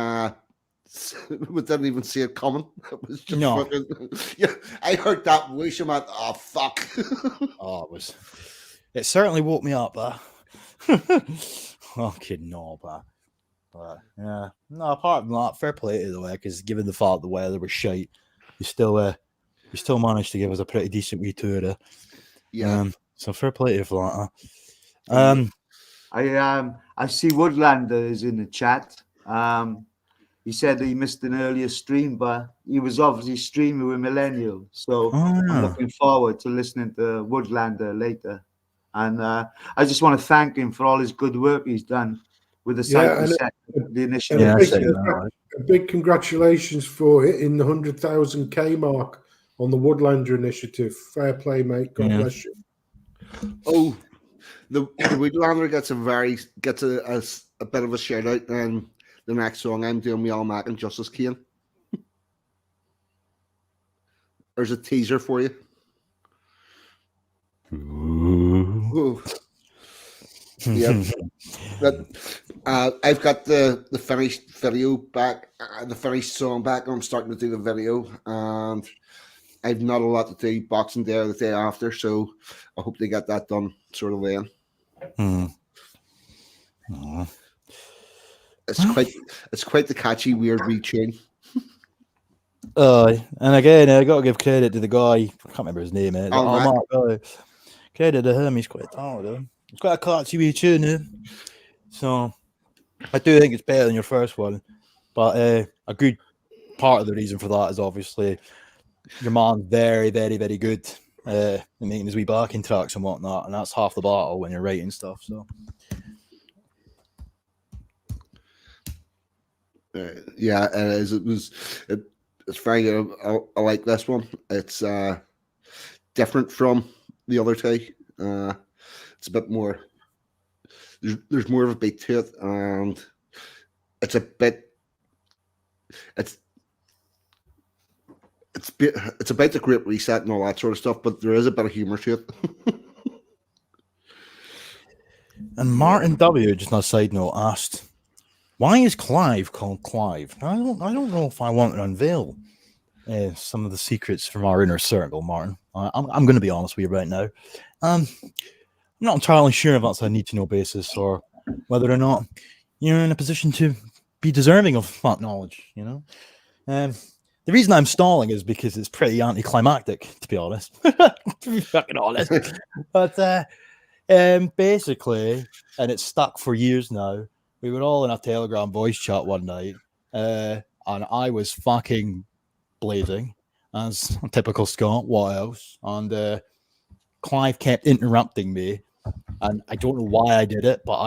[SPEAKER 1] see it coming. It was just
[SPEAKER 5] No.
[SPEAKER 1] fucking, yeah. I heard that whoosh, I'm like, oh fuck.
[SPEAKER 5] Oh, it certainly woke me up, I'm kidding, no, but yeah, no. Apart from that, fair play to the way, because given the fact the weather was shite, you still managed to give us a pretty decent wee tour.
[SPEAKER 1] Yeah.
[SPEAKER 5] So fair play to you for that.
[SPEAKER 4] I see Woodlander is in the chat. He said that he missed an earlier stream, but he was obviously streaming with Millennial. So I'm looking forward to listening to Woodlander later. And I just want to thank him for all his good work he's done with the site the initiative.
[SPEAKER 3] A big congratulations for hitting the 100,000K mark on the Woodlander initiative. Fair play, mate. God bless you.
[SPEAKER 1] Oh, the Woodlander gets a bit of a shout out, and the next song I'm doing with Al Mac and Justice Kane. There's a teaser for you. Ooh. Yeah, I've got the finished video back, the finished song back. I'm starting to do the video, and I've not a lot to do Boxing Day or the day after, so I hope they get that done sort of then. It's quite the catchy, weird wee tune.
[SPEAKER 5] And again, I got to give credit to the guy. I can't remember his name.
[SPEAKER 1] Mark
[SPEAKER 5] guy. Credit to him. He's quite talented. It's quite a catchy wee tune. So I do think it's better than your first one. But a good part of the reason for that is obviously your man's very, very, very good in making his wee backing tracks and whatnot, and that's half the battle when you're writing stuff. So.
[SPEAKER 1] Yeah, it is. It's very good. I like this one. It's different from the other two. It's a bit more. There's more of a beat to it, and it's a bit. It's about the Great Reset and all that sort of stuff, but there is a bit of humor to it.
[SPEAKER 5] And Martin W, just on a side note, asked, "Why is Clive called Clive?" I don't know if I want to unveil some of the secrets from our inner circle, Martin. I'm going to be honest with you right now. I'm not entirely sure if that's a need-to-know basis or whether or not you're in a position to be deserving of that knowledge. The reason I'm stalling is because it's pretty anticlimactic, to be honest. To be fucking honest. But basically, and it's stuck for years now. We were all in a Telegram voice chat one night, and I was fucking blazing, as a typical Scot. What else? And Clive kept interrupting me, and I don't know why I did it, but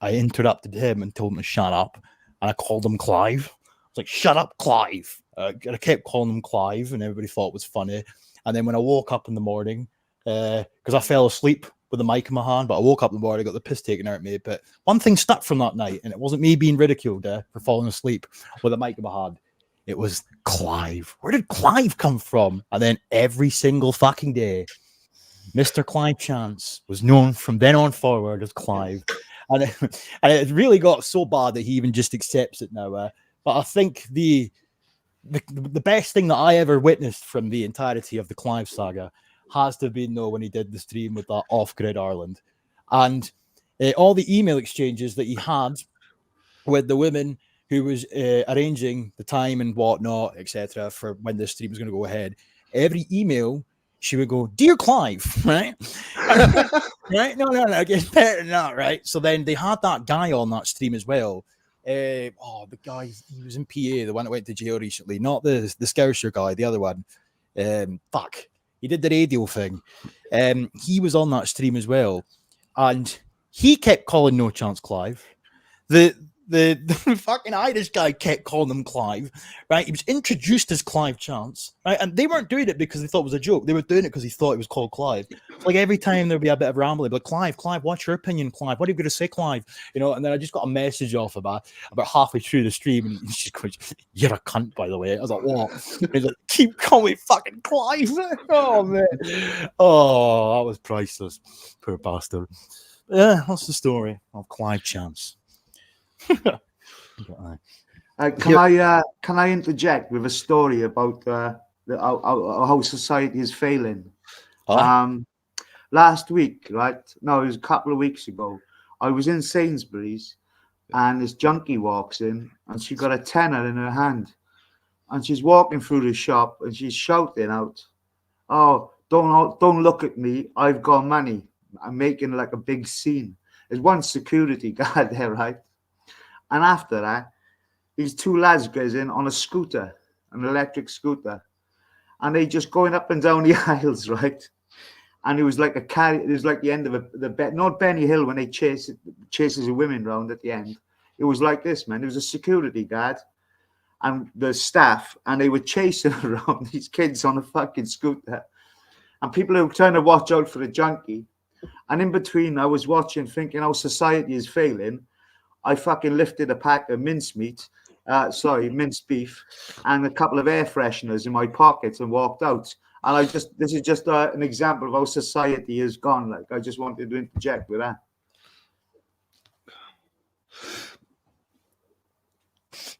[SPEAKER 5] I interrupted him and told him to shut up, and I called him Clive. I was like, "Shut up, Clive!" I kept calling him Clive, and everybody thought it was funny. And then when I woke up in the morning, because I fell asleep with the mic in my hand, but I woke up in the morning, got the piss taken out of me. But one thing stuck from that night, and it wasn't me being ridiculed for falling asleep with a mic in my hand. It was Clive. Where did Clive come from? And then every single fucking day, Mr. Clive Chance was known from then on forward as Clive. And it really got so bad that he even just accepts it now. But I think the best thing that I ever witnessed from the entirety of the Clive saga has to have been when he did the stream with that Off-Grid Ireland. And all the email exchanges that he had with the women who was arranging the time and whatnot, etc., for when this stream was going to go ahead. Every email, she would go, "Dear Clive," right? Right? No, it gets better than that, right? So then they had that guy on that stream as well. The guy, he was in PA, the one that went to jail recently, not the Scouser guy, the other one. He did the radio thing. He was on that stream as well, and he kept calling No Chance Clive. The fucking Irish guy kept calling him Clive, right? He was introduced as Clive Chance, right? And they weren't doing it because they thought it was a joke. They were doing it because he thought it was called Clive. Like every time there'd be a bit of rambling, but Clive, what's your opinion, Clive? What are you going to say, Clive? You know, and then I just got a message off about halfway through the stream, and he's just going, "You're a cunt, by the way." I was like, "What?" He's like, "Keep calling me fucking Clive." Oh man, oh, that was priceless. Poor bastard. Yeah, that's the story of Clive Chance.
[SPEAKER 4] Can I interject with a story about how society is failing? Last week, right? No, it was a couple of weeks ago. I was in Sainsbury's, and this junkie walks in, and she got a tenner in her hand, and she's walking through the shop, and she's shouting out, "Oh, don't look at me! I've got money!" I'm making like a big scene. There's one security guard there, right? And after that, these two lads goes in on a scooter, an electric scooter, and they just going up and down the aisles, right? And it was like it was like the end of not Benny Hill when they chases the women round at the end. It was like this, man. There was a security guard and the staff, and they were chasing around these kids on a fucking scooter. And people were trying to watch out for the junkie. And in between, I was watching, thinking how society is failing. I fucking lifted a pack of minced beef, and a couple of air fresheners in my pockets and walked out. And this is just an example of how society has gone. Like, I just wanted to interject with that.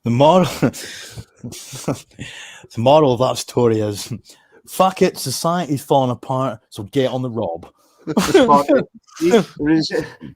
[SPEAKER 5] The moral of that story is, fuck it, society's falling apart, so get on the rob.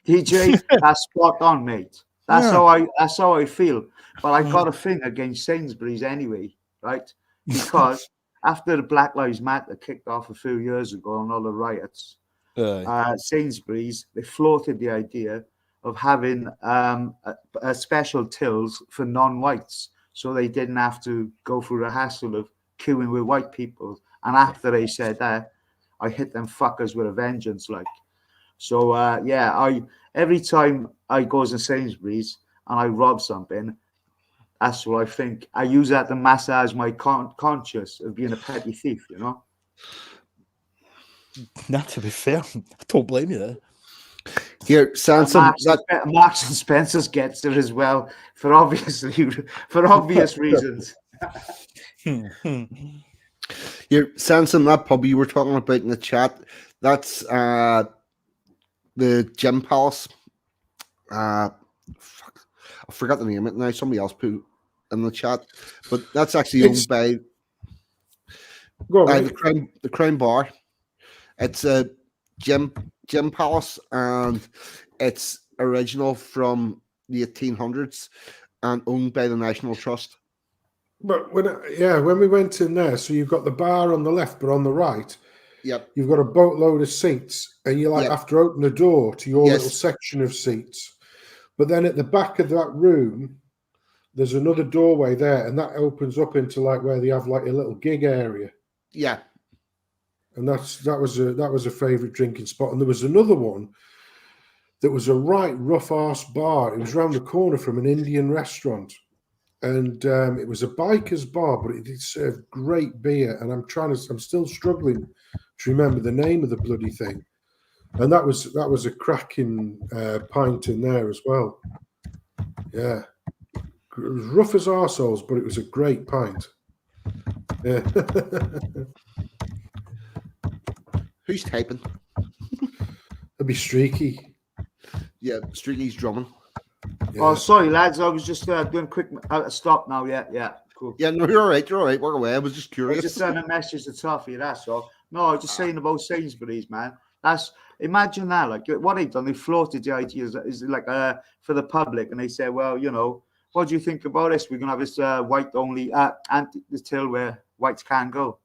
[SPEAKER 4] DJ, that's spot on, mate. That's how I feel. But I got a thing against Sainsbury's anyway, right? Because after the Black Lives Matter kicked off a few years ago and all the riots, Sainsbury's, they floated the idea of having a special tills for non-whites, so they didn't have to go through the hassle of queuing with white people. And after they said that, I hit them fuckers with a vengeance, like. So every time I go to Sainsbury's and I rob something, that's what I think. I use that to massage my conscience of being a petty thief, you know.
[SPEAKER 5] Not to be fair, I don't blame you there.
[SPEAKER 1] Here, Sansom,
[SPEAKER 4] Marks and Spencer's gets it as well for obvious reasons.
[SPEAKER 1] Here, Sansom, that pub you were talking about in the chat, that's the Gym Palace. I forgot the name of it now. Somebody else put in the chat, but that's actually owned by the Crown Bar. It's a Gym Palace, and it's original from the 1800s and owned by the National Trust.
[SPEAKER 3] But when we went in there, so you've got the bar on the left, but on the right,
[SPEAKER 1] yep,
[SPEAKER 3] you've got a boatload of seats, and you have to open the door to your little section of seats. But then at the back of that room, there's another doorway there, and that opens up into like where they have like a little gig area.
[SPEAKER 1] Yeah,
[SPEAKER 3] and that was a favourite drinking spot. And there was another one that was a right rough arse bar. It was around the corner from an Indian restaurant, and it was a biker's bar, but it did serve great beer. And I'm still struggling to remember the name of the bloody thing. And that was a cracking pint in there as well. Yeah, it was rough as arseholes, but it was a great pint. Yeah.
[SPEAKER 1] Who's typing?
[SPEAKER 3] It'd be Streaky.
[SPEAKER 1] Yeah, Streaky's drumming.
[SPEAKER 4] Yeah. Oh, sorry, lads. I was just doing quick stop now. Yeah, cool.
[SPEAKER 1] Yeah, no, you're all right. Work away. I was just curious.
[SPEAKER 4] I was just sending a message to Toffee, that's all. No, I was just saying about Sainsbury's, man. Imagine that. Like, what they've done, they floated the idea is like for the public, and they say, well, you know, what do you think about this? We're gonna have this white-only this till where whites can't go.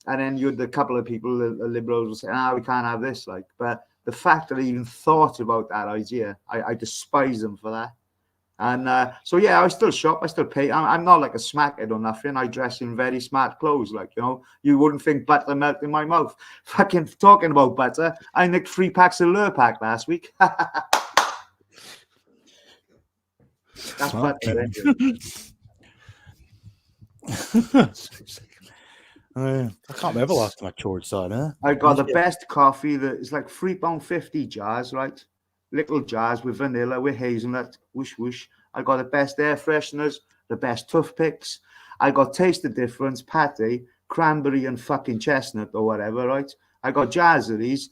[SPEAKER 4] And then you had a couple of people, the liberals, will say, we can't have this. Like, but the fact that they even thought about that idea, I despise them for that. And so yeah, I still shop, I still pay. I'm not like a smackhead or nothing. I dress in very smart clothes, like, you know, you wouldn't think butter melt in my mouth. Fucking talking about butter, I nicked 3 packs of Lurpak last week. That's butter.
[SPEAKER 5] I can't remember last time I chores that, huh?
[SPEAKER 4] I got the best coffee that is like £3.50 jars, right? Little jars with vanilla, with hazelnut, whoosh whoosh. I got the best air fresheners, the best toothpicks. I got Taste the Difference, pate, cranberry and fucking chestnut or whatever, right? I got jars of these.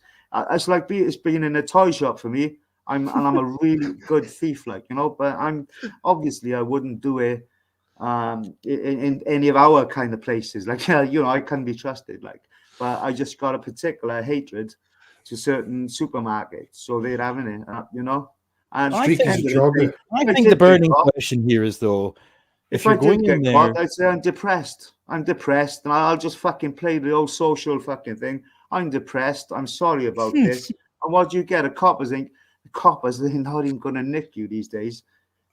[SPEAKER 4] It's like it's being in a toy shop for me. I'm a really good thief, like, you know. But obviously I wouldn't do it in any of our kind of places, like, you know, I can be trusted, like. But I just got a particular hatred to certain supermarkets, so they're having it, you know. And
[SPEAKER 3] Streaky's a jogger.
[SPEAKER 5] I think the burning question here is, though, if you're going in there,
[SPEAKER 4] I'd say I'm depressed, and I'll just fucking play the old social fucking thing. I'm depressed. I'm sorry about this. And what do you get? A coppers ain't. Coppers, they're not even going to nick you these days.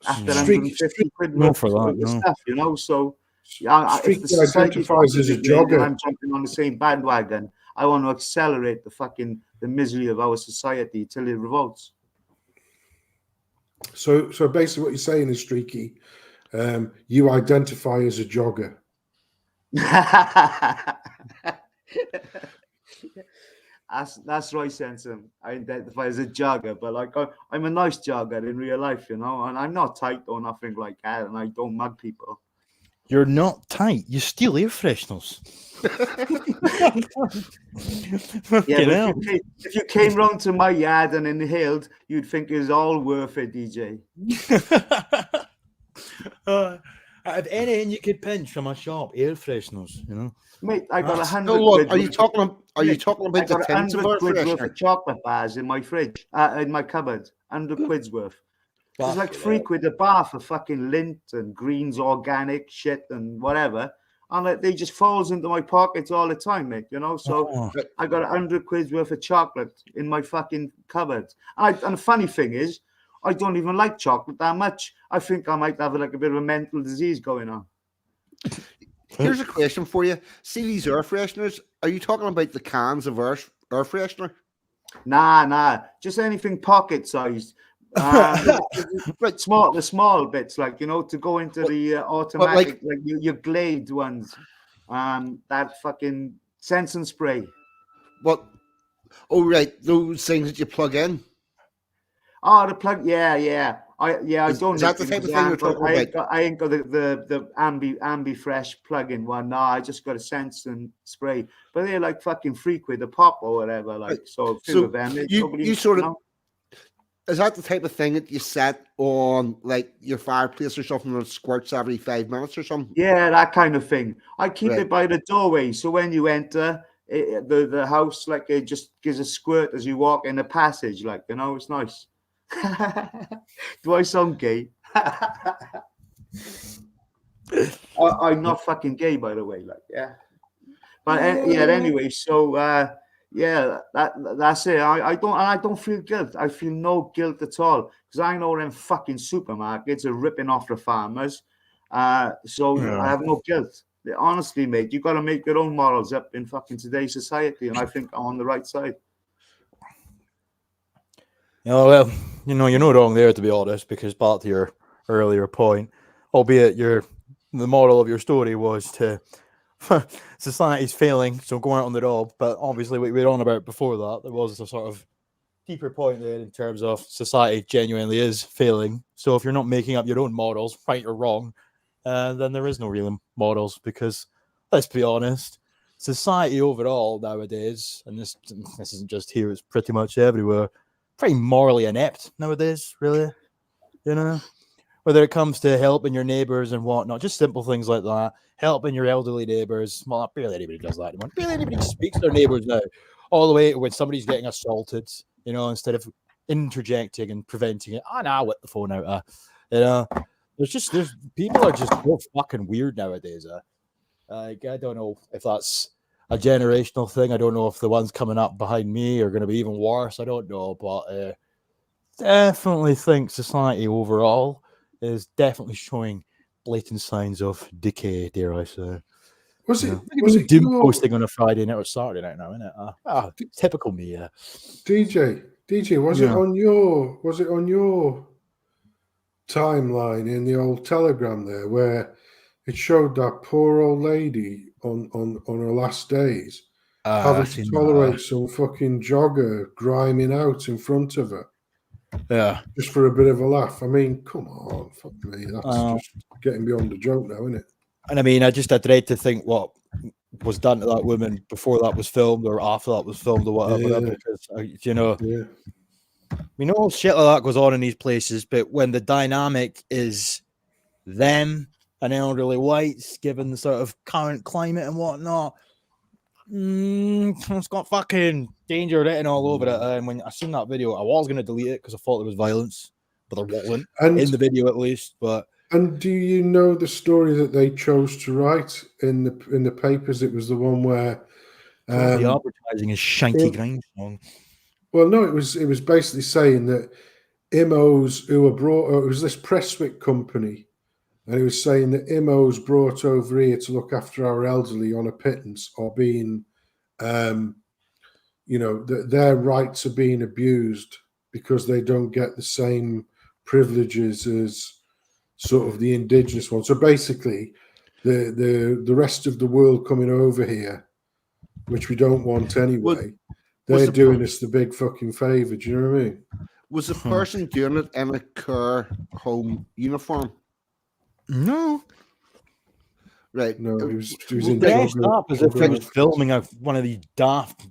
[SPEAKER 4] After 150 quid worth of stuff, you know. So yeah, if the society
[SPEAKER 3] identifies as a jogger,
[SPEAKER 4] I'm jumping on the same bandwagon. I want to accelerate the misery of our society till it revolts.
[SPEAKER 3] So basically, what you're saying is, Streaky, you identify as a jogger.
[SPEAKER 4] That's right, Sensen. I identify as a jogger, but like I'm a nice jogger in real life, you know, and I'm not tight or nothing like that, and I don't mug people.
[SPEAKER 5] You're not tight. You steal air fresheners.
[SPEAKER 4] Yeah, if you came round to my yard and inhaled, you'd think it was all worth it, DJ.
[SPEAKER 5] Out of anything you could pinch from a shop, air fresheners, you know.
[SPEAKER 4] Mate, I got 100 quid.
[SPEAKER 1] Are you talking about the tins of air
[SPEAKER 4] worth
[SPEAKER 1] freshener?
[SPEAKER 4] of chocolate bars in my fridge, in my cupboard? 100 quid's worth. It's like 3 quid a bar for fucking lint and greens, organic shit and whatever. And like, they just falls into my pockets all the time, mate, you know? So I got 100 quid's worth of chocolate in my fucking cupboard. And the funny thing is, I don't even like chocolate that much. I think I might have like a bit of a mental disease going on.
[SPEAKER 1] Here's a question for you. See these air fresheners? Are you talking about the cans of air freshener?
[SPEAKER 4] Nah. Just anything pocket sized. Right, the small bits, like, you know, to go into the automatic, like your Glade ones, that fucking sense and spray.
[SPEAKER 1] What? Oh, right, those things that you plug in.
[SPEAKER 4] Oh, the plug, yeah. I don't.
[SPEAKER 1] Is that the type of thing you're talking about?
[SPEAKER 4] I ain't got the Ambi Fresh plug-in one. No, I just got a sense and spray, but they're like fucking £3 a pop or whatever. Like, so them,
[SPEAKER 1] you sort of. Is that the type of thing that you set on like your fireplace or something that squirts every 5 minutes or something?
[SPEAKER 4] Yeah, that kind of thing. I keep it by the doorway, so when you enter the house, like, it just gives a squirt as you walk in the passage, like, you know, it's nice. Do I sound gay? I'm not fucking gay, by the way, like, yeah. But anyway, so yeah, that's it. I don't feel guilt. I feel no guilt at all, because I know them fucking supermarkets are ripping off the farmers. So I have no guilt. Honestly, mate, you got to make your own morals up in fucking today's society, and I think I'm on the right side.
[SPEAKER 5] Well, you're not wrong there, to be honest, because back to your earlier point, albeit the moral of your story was to society's failing, so going out on the rob. But obviously, what we were on about before that, there was a sort of deeper point there in terms of society genuinely is failing. So if you're not making up your own models, right or wrong, then there is no real models, because let's be honest, society overall nowadays, and this isn't just here, it's pretty much everywhere, pretty morally inept nowadays, really. You know, whether it comes to helping your neighbors and whatnot, just simple things like that, helping your elderly neighbors. Well, barely anybody does that anymore. Barely anybody speaks to their neighbors now, all the way to when somebody's getting assaulted, you know, instead of interjecting and preventing it. I'll let the phone out. You know, there's people are just so fucking weird nowadays. I don't know if that's a generational thing. I don't know if the ones coming up behind me are going to be even worse. I don't know, but definitely think society overall is definitely showing blatant signs of decay, dare I say.
[SPEAKER 3] Was
[SPEAKER 5] Yeah.
[SPEAKER 3] it?
[SPEAKER 5] Look at
[SPEAKER 3] Was
[SPEAKER 5] me
[SPEAKER 3] it
[SPEAKER 5] doom
[SPEAKER 3] your
[SPEAKER 5] posting on a Friday night or Saturday night now, isn't it? Typical me, yeah.
[SPEAKER 3] DJ? Was it
[SPEAKER 5] Yeah.
[SPEAKER 3] on your? Was it on your timeline in the old Telegram there where it showed that poor old lady on her last days having
[SPEAKER 5] I've
[SPEAKER 3] to
[SPEAKER 5] seen
[SPEAKER 3] tolerate some fucking jogger griming out in front of her
[SPEAKER 5] that. Yeah.
[SPEAKER 3] just for a bit of a laugh? I mean, come on, fuck me, that's
[SPEAKER 5] Uh,
[SPEAKER 3] just getting beyond the joke now, isn't it?
[SPEAKER 5] And I mean, I dread to think what was done to that woman before that was filmed or after that was filmed or whatever.
[SPEAKER 3] Yeah.
[SPEAKER 5] Because you know,
[SPEAKER 3] Yeah.
[SPEAKER 5] we know shit like that goes on in these places, but when the dynamic is them and elderly whites, given the sort of current climate and whatnot, it's got fucking danger written all over it. And when I seen that video, I was going to delete it because I thought there was violence, but there wasn't in the video at least. But
[SPEAKER 3] And do you know the story that they chose to write in the papers? It was the one where
[SPEAKER 5] the advertising is shanky grindstone.
[SPEAKER 3] well, no, it was basically saying that IMOs who were brought, it was this Prestwick company, and it was saying that IMOs brought over here to look after our elderly on a pittance are being, that their rights are being abused because they don't get the same privileges as sort of the indigenous ones. So basically, the rest of the world coming over here, which we don't want anyway, they're doing us the big fucking favor. Do you know what I mean?
[SPEAKER 1] Was the person doing it in a care home uniform?
[SPEAKER 5] No.
[SPEAKER 3] Right. No, he was in
[SPEAKER 5] dressed up as if he was filming one of these daft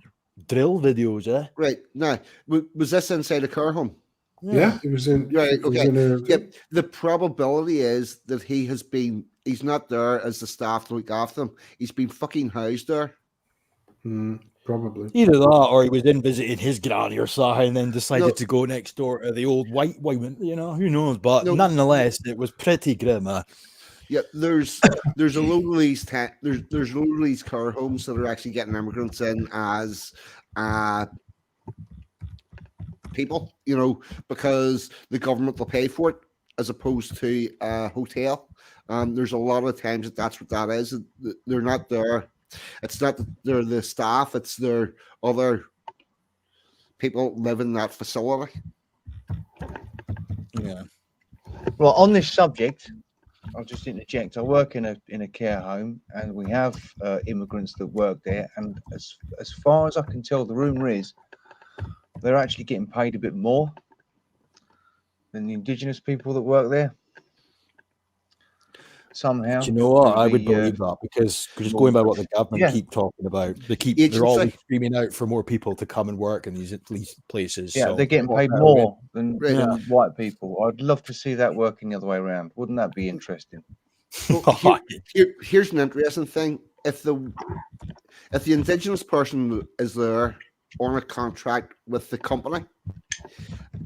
[SPEAKER 5] drill videos, eh?
[SPEAKER 1] Right. Now, was this inside a care home?
[SPEAKER 3] Yeah, it was in.
[SPEAKER 1] Right. Okay.
[SPEAKER 3] Yep.
[SPEAKER 1] The probability is that he's not there as the staff to look after him. He's been fucking housed there.
[SPEAKER 3] Probably.
[SPEAKER 5] Either that or he was in visiting his granny or something and then decided to go next door to the old white woman, who knows? But nonetheless, it was pretty grim.
[SPEAKER 1] Yeah, there's a load of these there's a load of these care homes that are actually getting immigrants in as people, because the government will pay for it as opposed to a hotel. There's a lot of times that's what that is. They're not there. It's not that they're the staff. It's their other people live in that facility.
[SPEAKER 5] Yeah.
[SPEAKER 6] Well, on this subject, I'll just interject. I work in a care home, and we have immigrants that work there. And as far as I can tell, the rumour is they're actually getting paid a bit more than the indigenous people that work there. Somehow.
[SPEAKER 5] Do you know what? I would believe that because just going by what the government keep talking about, they're always screaming out for more people to come and work in these places.
[SPEAKER 6] Yeah,
[SPEAKER 5] so
[SPEAKER 6] they're getting paid more than white people. I'd love to see that working the other way around. Wouldn't that be interesting?
[SPEAKER 1] Well, here's an interesting thing. If the indigenous person is there on a contract with the company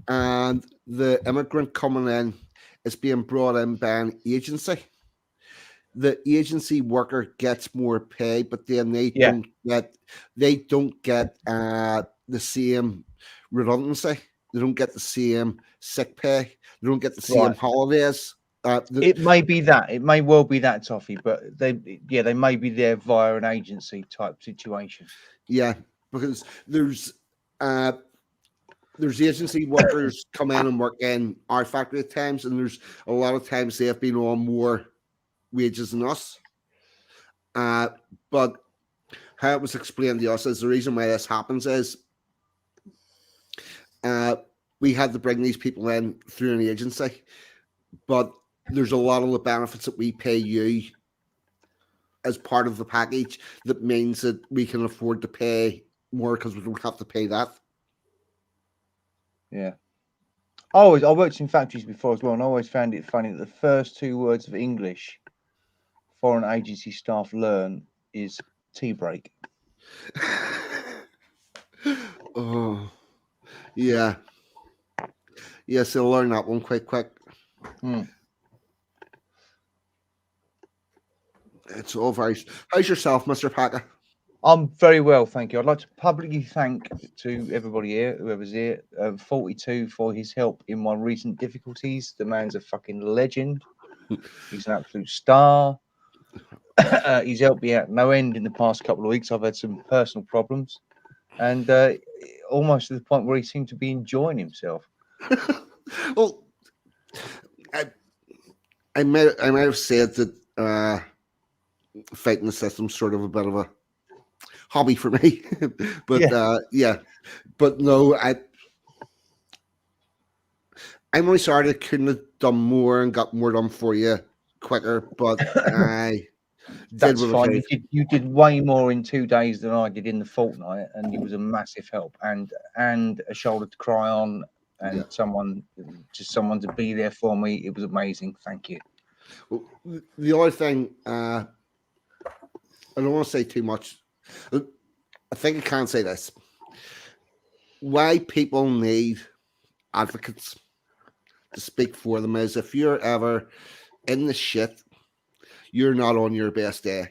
[SPEAKER 1] and the immigrant coming in is being brought in by an agency, the agency worker gets more pay, but then they don't get the same redundancy. They don't get the same sick pay. They don't get the same holidays.
[SPEAKER 6] It may be that. It may well be that, Toffee, but they may be there via an agency type situation.
[SPEAKER 1] Yeah, because there's agency workers come in and work in our factory at times, and there's a lot of times they have been on more wages than us. But how it was explained to us is the reason why this happens is we had to bring these people in through an agency, but there's a lot of the benefits that we pay you as part of the package that means that we can afford to pay more because we don't have to pay that.
[SPEAKER 6] Yeah. I worked in factories before as well, and I always found it funny that the first two words of English foreign agency staff learn is tea break.
[SPEAKER 1] Oh, yeah. Yes, they'll learn that one quite quick. It's all very. How's yourself, Mr. Packer?
[SPEAKER 6] I'm very well, thank you. I'd like to publicly thank to everybody here, whoever's here, 42 for his help in my recent difficulties. The man's a fucking legend. He's an absolute star. He's helped me out no end in the past couple of weeks. I've had some personal problems, and almost to the point where he seemed to be enjoying himself.
[SPEAKER 1] Well, I might have said that fighting the system's sort of a bit of a hobby for me, but yeah, but no, I'm really sorry I couldn't have done more and got more done for you quicker, but I did
[SPEAKER 6] That's
[SPEAKER 1] what I
[SPEAKER 6] fine.
[SPEAKER 1] could.
[SPEAKER 6] You did way more in 2 days than I did in the fortnight, and you was a massive help and a shoulder to cry on, and someone to be there for me. It was amazing. Thank you.
[SPEAKER 1] Well, the other thing, I don't want to say too much. I think I can say this. Why people need advocates to speak for them is if you're ever in the shit, you're not on your best day.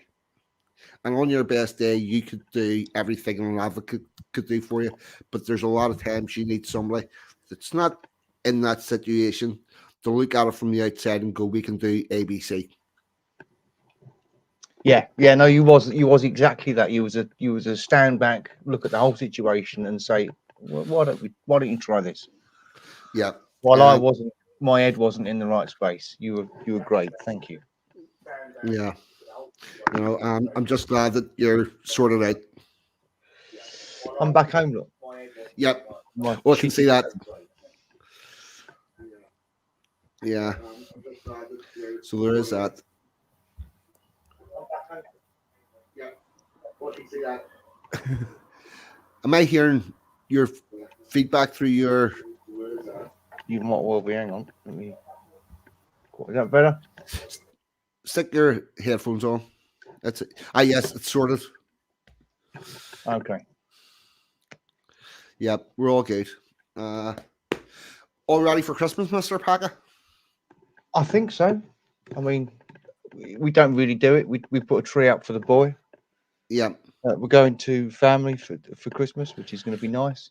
[SPEAKER 1] And on your best day, you could do everything an advocate could do for you. But there's a lot of times you need somebody that's not in that situation to look at it from the outside and go, we can do ABC.
[SPEAKER 6] Yeah, no, you was exactly that. You was a stand back, look at the whole situation, and say, well, why don't you try this?
[SPEAKER 1] Yeah.
[SPEAKER 6] While my head wasn't in the right space. You were great. Thank you.
[SPEAKER 1] Yeah. You know, I'm just glad that you're sorted out.
[SPEAKER 6] I'm back home. Look.
[SPEAKER 1] Yep.
[SPEAKER 6] My
[SPEAKER 1] Well, I can see
[SPEAKER 6] cheeky-
[SPEAKER 1] that. Yeah. So there is that. Am I hearing your feedback through your?
[SPEAKER 6] You might well be. Hang on. Let me. Is that better?
[SPEAKER 1] Stick your headphones on. That's it. Ah, yes, it's sorted.
[SPEAKER 6] Okay.
[SPEAKER 1] Yep, we're all good. All ready for Christmas, Mr. Packer?
[SPEAKER 6] I think so. I mean, we don't really do it. We put a tree up for the boy.
[SPEAKER 1] Yeah.
[SPEAKER 6] We're going to family for Christmas, which is going to be nice.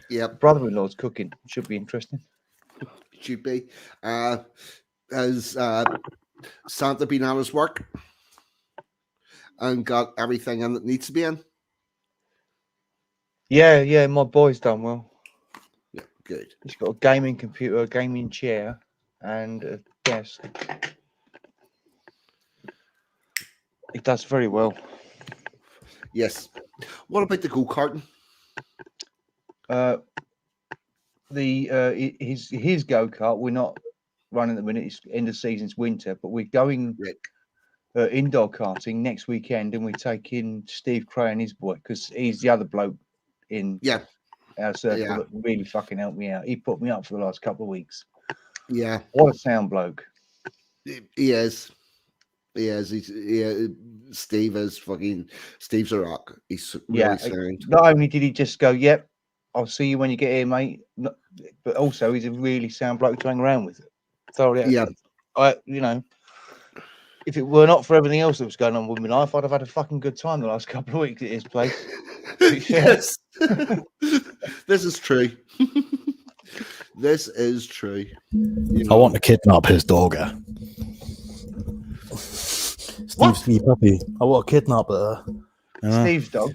[SPEAKER 1] Yep.
[SPEAKER 6] Brother-in-law's cooking. Should be interesting.
[SPEAKER 1] Should be. Has Santa been on his work and got everything in that needs to be in?
[SPEAKER 6] Yeah. My boy's done well.
[SPEAKER 1] Yeah, good.
[SPEAKER 6] He's got a gaming computer, a gaming chair, and a desk. He does very well.
[SPEAKER 1] Yes. What about the go-karting?
[SPEAKER 6] His go-kart, we're not running at the minute. It's end of season's winter, but we're going indoor karting next weekend, and we're taking Steve Cray and his boy because he's the other bloke in our circle that really fucking helped me out. He put me up for the last couple of weeks.
[SPEAKER 1] Yeah.
[SPEAKER 6] What a sound bloke.
[SPEAKER 1] He is. He is. Steve is fucking. Steve's a rock. He's really sound.
[SPEAKER 6] Not only did he just go, "Yep, I'll see you when you get here, mate," but also he's a really sound bloke to hang around with. Thoroughly.
[SPEAKER 1] Yeah.
[SPEAKER 6] If it were not for everything else that was going on with my life, I'd have had a fucking good time the last couple of weeks at his place.
[SPEAKER 1] Yes. This is true. This is true.
[SPEAKER 5] I want to kidnap his dog. Steve's wee puppy. I want to kidnap it.
[SPEAKER 6] Steve's dog?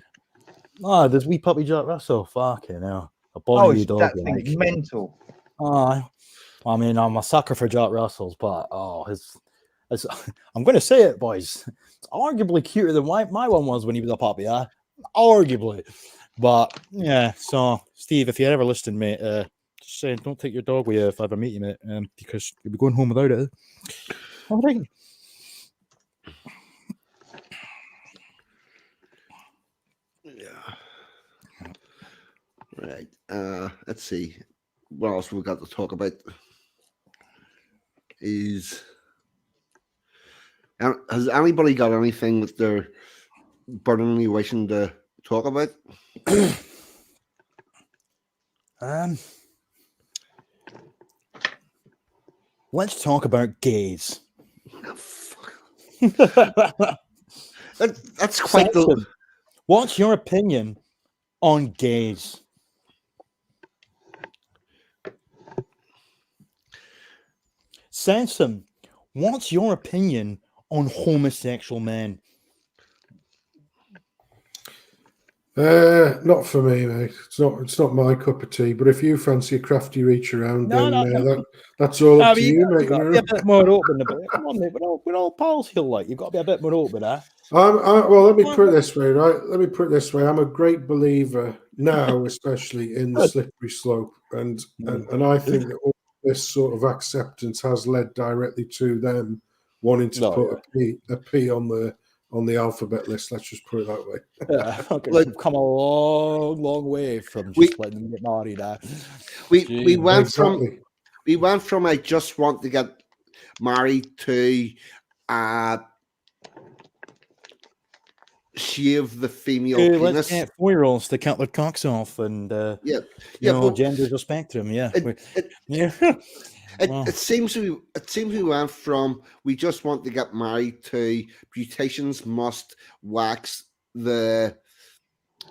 [SPEAKER 5] Oh, there's wee puppy Jack Russell. Fucking hell. A bonny dog.
[SPEAKER 6] That thing's mental.
[SPEAKER 5] I mean, I'm a sucker for Jack Russells, but I'm going to say it, boys. It's arguably cuter than my one was when he was a puppy, arguably. But yeah, so Steve, if you ever listen, mate, just saying, don't take your dog with you if I ever meet you, mate, because you'll be going home without it. All right.
[SPEAKER 1] Yeah. Right. Let's see. What else we got to talk about? Has anybody got anything that they're burningly wishing to talk about?
[SPEAKER 5] Let's talk about gays.
[SPEAKER 1] That's quite the.
[SPEAKER 5] What's your opinion on gays? Sansom, what's your opinion on homosexual men?
[SPEAKER 3] Not for me, mate. It's not my cup of tea. But if you fancy a crafty reach around, then that's all up to you, mate.
[SPEAKER 5] You've got to be a bit more open about it. Come on, mate. We're all pals here, like. You've got to be a bit more open, eh?
[SPEAKER 3] Well, let me put it this way, right? Let me put it this way. I'm a great believer now, especially in the slippery slope, and I think that all this sort of acceptance has led directly to them wanting to put a P on the alphabet list. Let's just put it that way.
[SPEAKER 5] Yeah, okay. We've come a long, long way from just letting them get married.
[SPEAKER 1] We went
[SPEAKER 3] Exactly.
[SPEAKER 1] from I just want to get married to shave the female penis.
[SPEAKER 5] Let's get 4-year-olds to cut their cocks off, and gender's a spectrum. Yeah,
[SPEAKER 1] It seems we went from we just want to get married to beauticians must wax the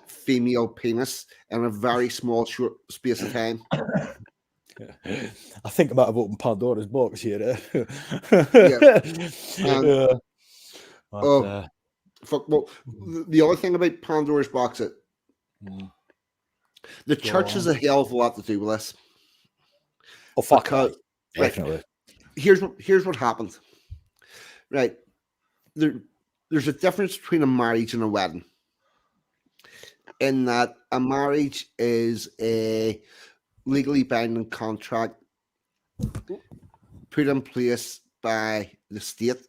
[SPEAKER 1] female penis in a very small short space of time.
[SPEAKER 5] I think I might have opened Pandora's box here.
[SPEAKER 1] Well, the other thing about Pandora's box, the church has a hell of a lot to do with this.
[SPEAKER 5] Oh fuck! Definitely.
[SPEAKER 1] Right, here's what happened. Right, there's a difference between a marriage and a wedding. In that a marriage is a legally binding contract put in place by the state,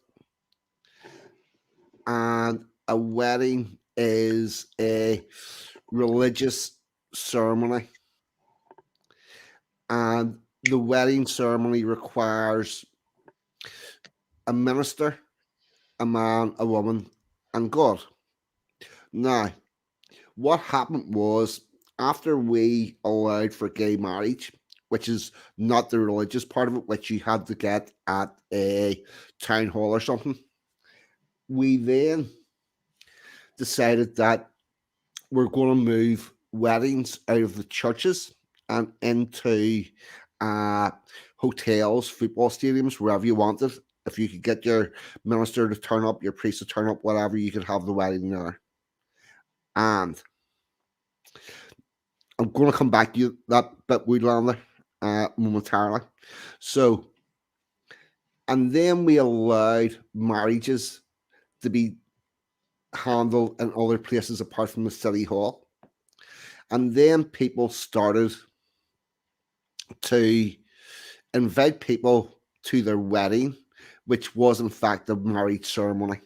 [SPEAKER 1] and a wedding is a religious ceremony, and the wedding ceremony requires a minister, a man, a woman, and God. Now, what happened was, after we allowed for gay marriage, which is not the religious part of it, which you had to get at a town hall or something, we then decided that we're going to move weddings out of the churches and into hotels, football stadiums, wherever you wanted. If you could get your minister to turn up, your priest to turn up, whatever, you could have the wedding there. And I'm going to come back to you that bit, Woodlander, momentarily. So, and then we allowed marriages to be handled in other places apart from the city hall. And then people started to invite people to their wedding, which was in fact a marriage ceremony,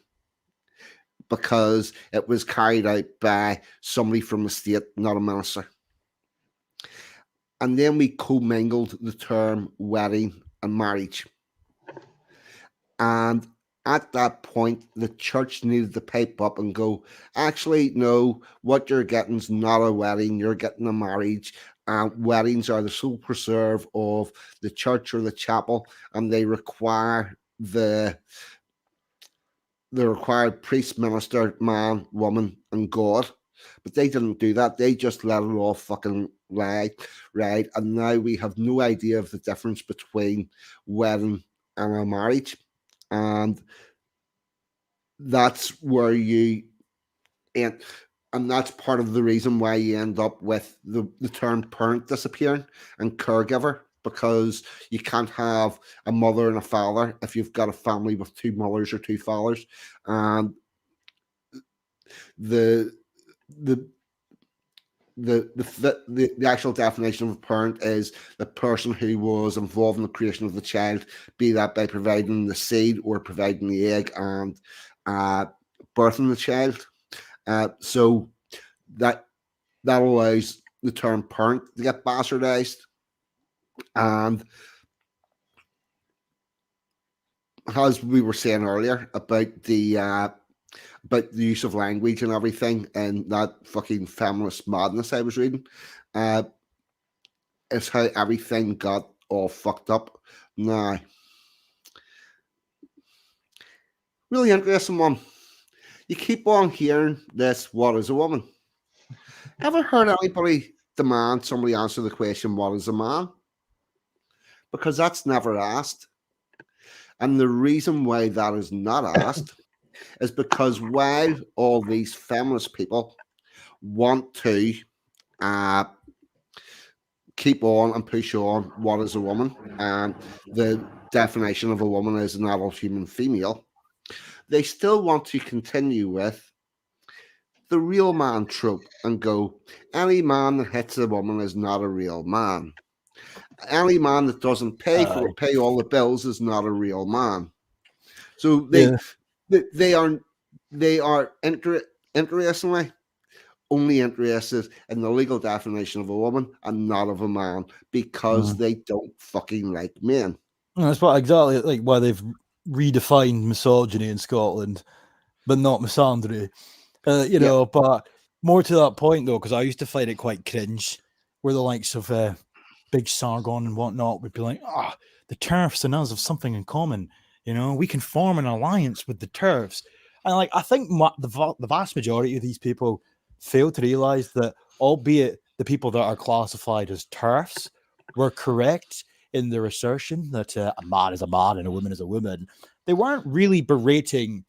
[SPEAKER 1] because it was carried out by somebody from the state, not a minister. And then we commingled the term wedding and marriage. And at that point, the church needed to pipe up and go, actually, no, what you're getting is not a wedding, you're getting a marriage. Weddings are the sole preserve of the church or the chapel, and they require the required priest, minister, man, woman, and God. But they didn't do that. They just let it all fucking ride. And now we have no idea of the difference between wedding and a marriage. And that's where you end. And that's part of the reason why you end up with the term parent disappearing and caregiver, because you can't have a mother and a father if you've got a family with two mothers or two fathers. And the actual definition of a parent is the person who was involved in the creation of the child, be that by providing the seed or providing the egg and birthing the child. So that allows the term parent to get bastardized. And as we were saying earlier about the use of language and everything, and that fucking feminist madness I was reading, is how everything got all fucked up. Now, really interesting one. You keep on hearing this, what is a woman? Ever heard anybody demand somebody answer the question, what is a man? Because that's never asked. And the reason why that is not asked is because while all these feminist people want to uh, keep on and push on what is a woman, and the definition of a woman is an adult human female, they still want to continue with the real man trope and go, any man that hits a woman is not a real man. Any man that doesn't pay all the bills is not a real man. So they are interestingly only interested in the legal definition of a woman and not of a man because they don't fucking like men.
[SPEAKER 5] That's what exactly like why they've redefined misogyny in Scotland, but not misandry. You know, but more to that point though, because I used to find it quite cringe, where the likes of Big Sargon and whatnot would be like, the TERFs and us have something in common. You know, we can form an alliance with the TERFs. And like, I think the vast majority of these people fail to realize that, albeit the people that are classified as TERFs were correct in their assertion that a man is a man and a woman is a woman, they weren't really berating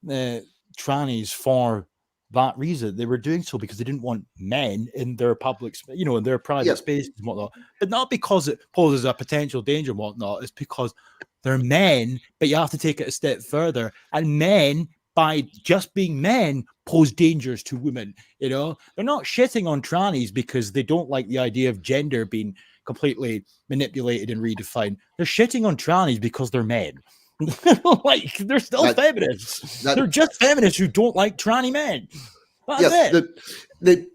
[SPEAKER 5] trannies for that reason. They were doing so because they didn't want men in their public, in their private spaces and whatnot, but not because it poses a potential danger and whatnot. It's because they're men, but you have to take it a step further. And men, by just being men, pose dangers to women. You know, they're not shitting on trannies because they don't like the idea of gender being completely manipulated and redefined. They're shitting on trannies because they're men. Like, they're still feminists. They're just feminists who don't like tranny men. That's it.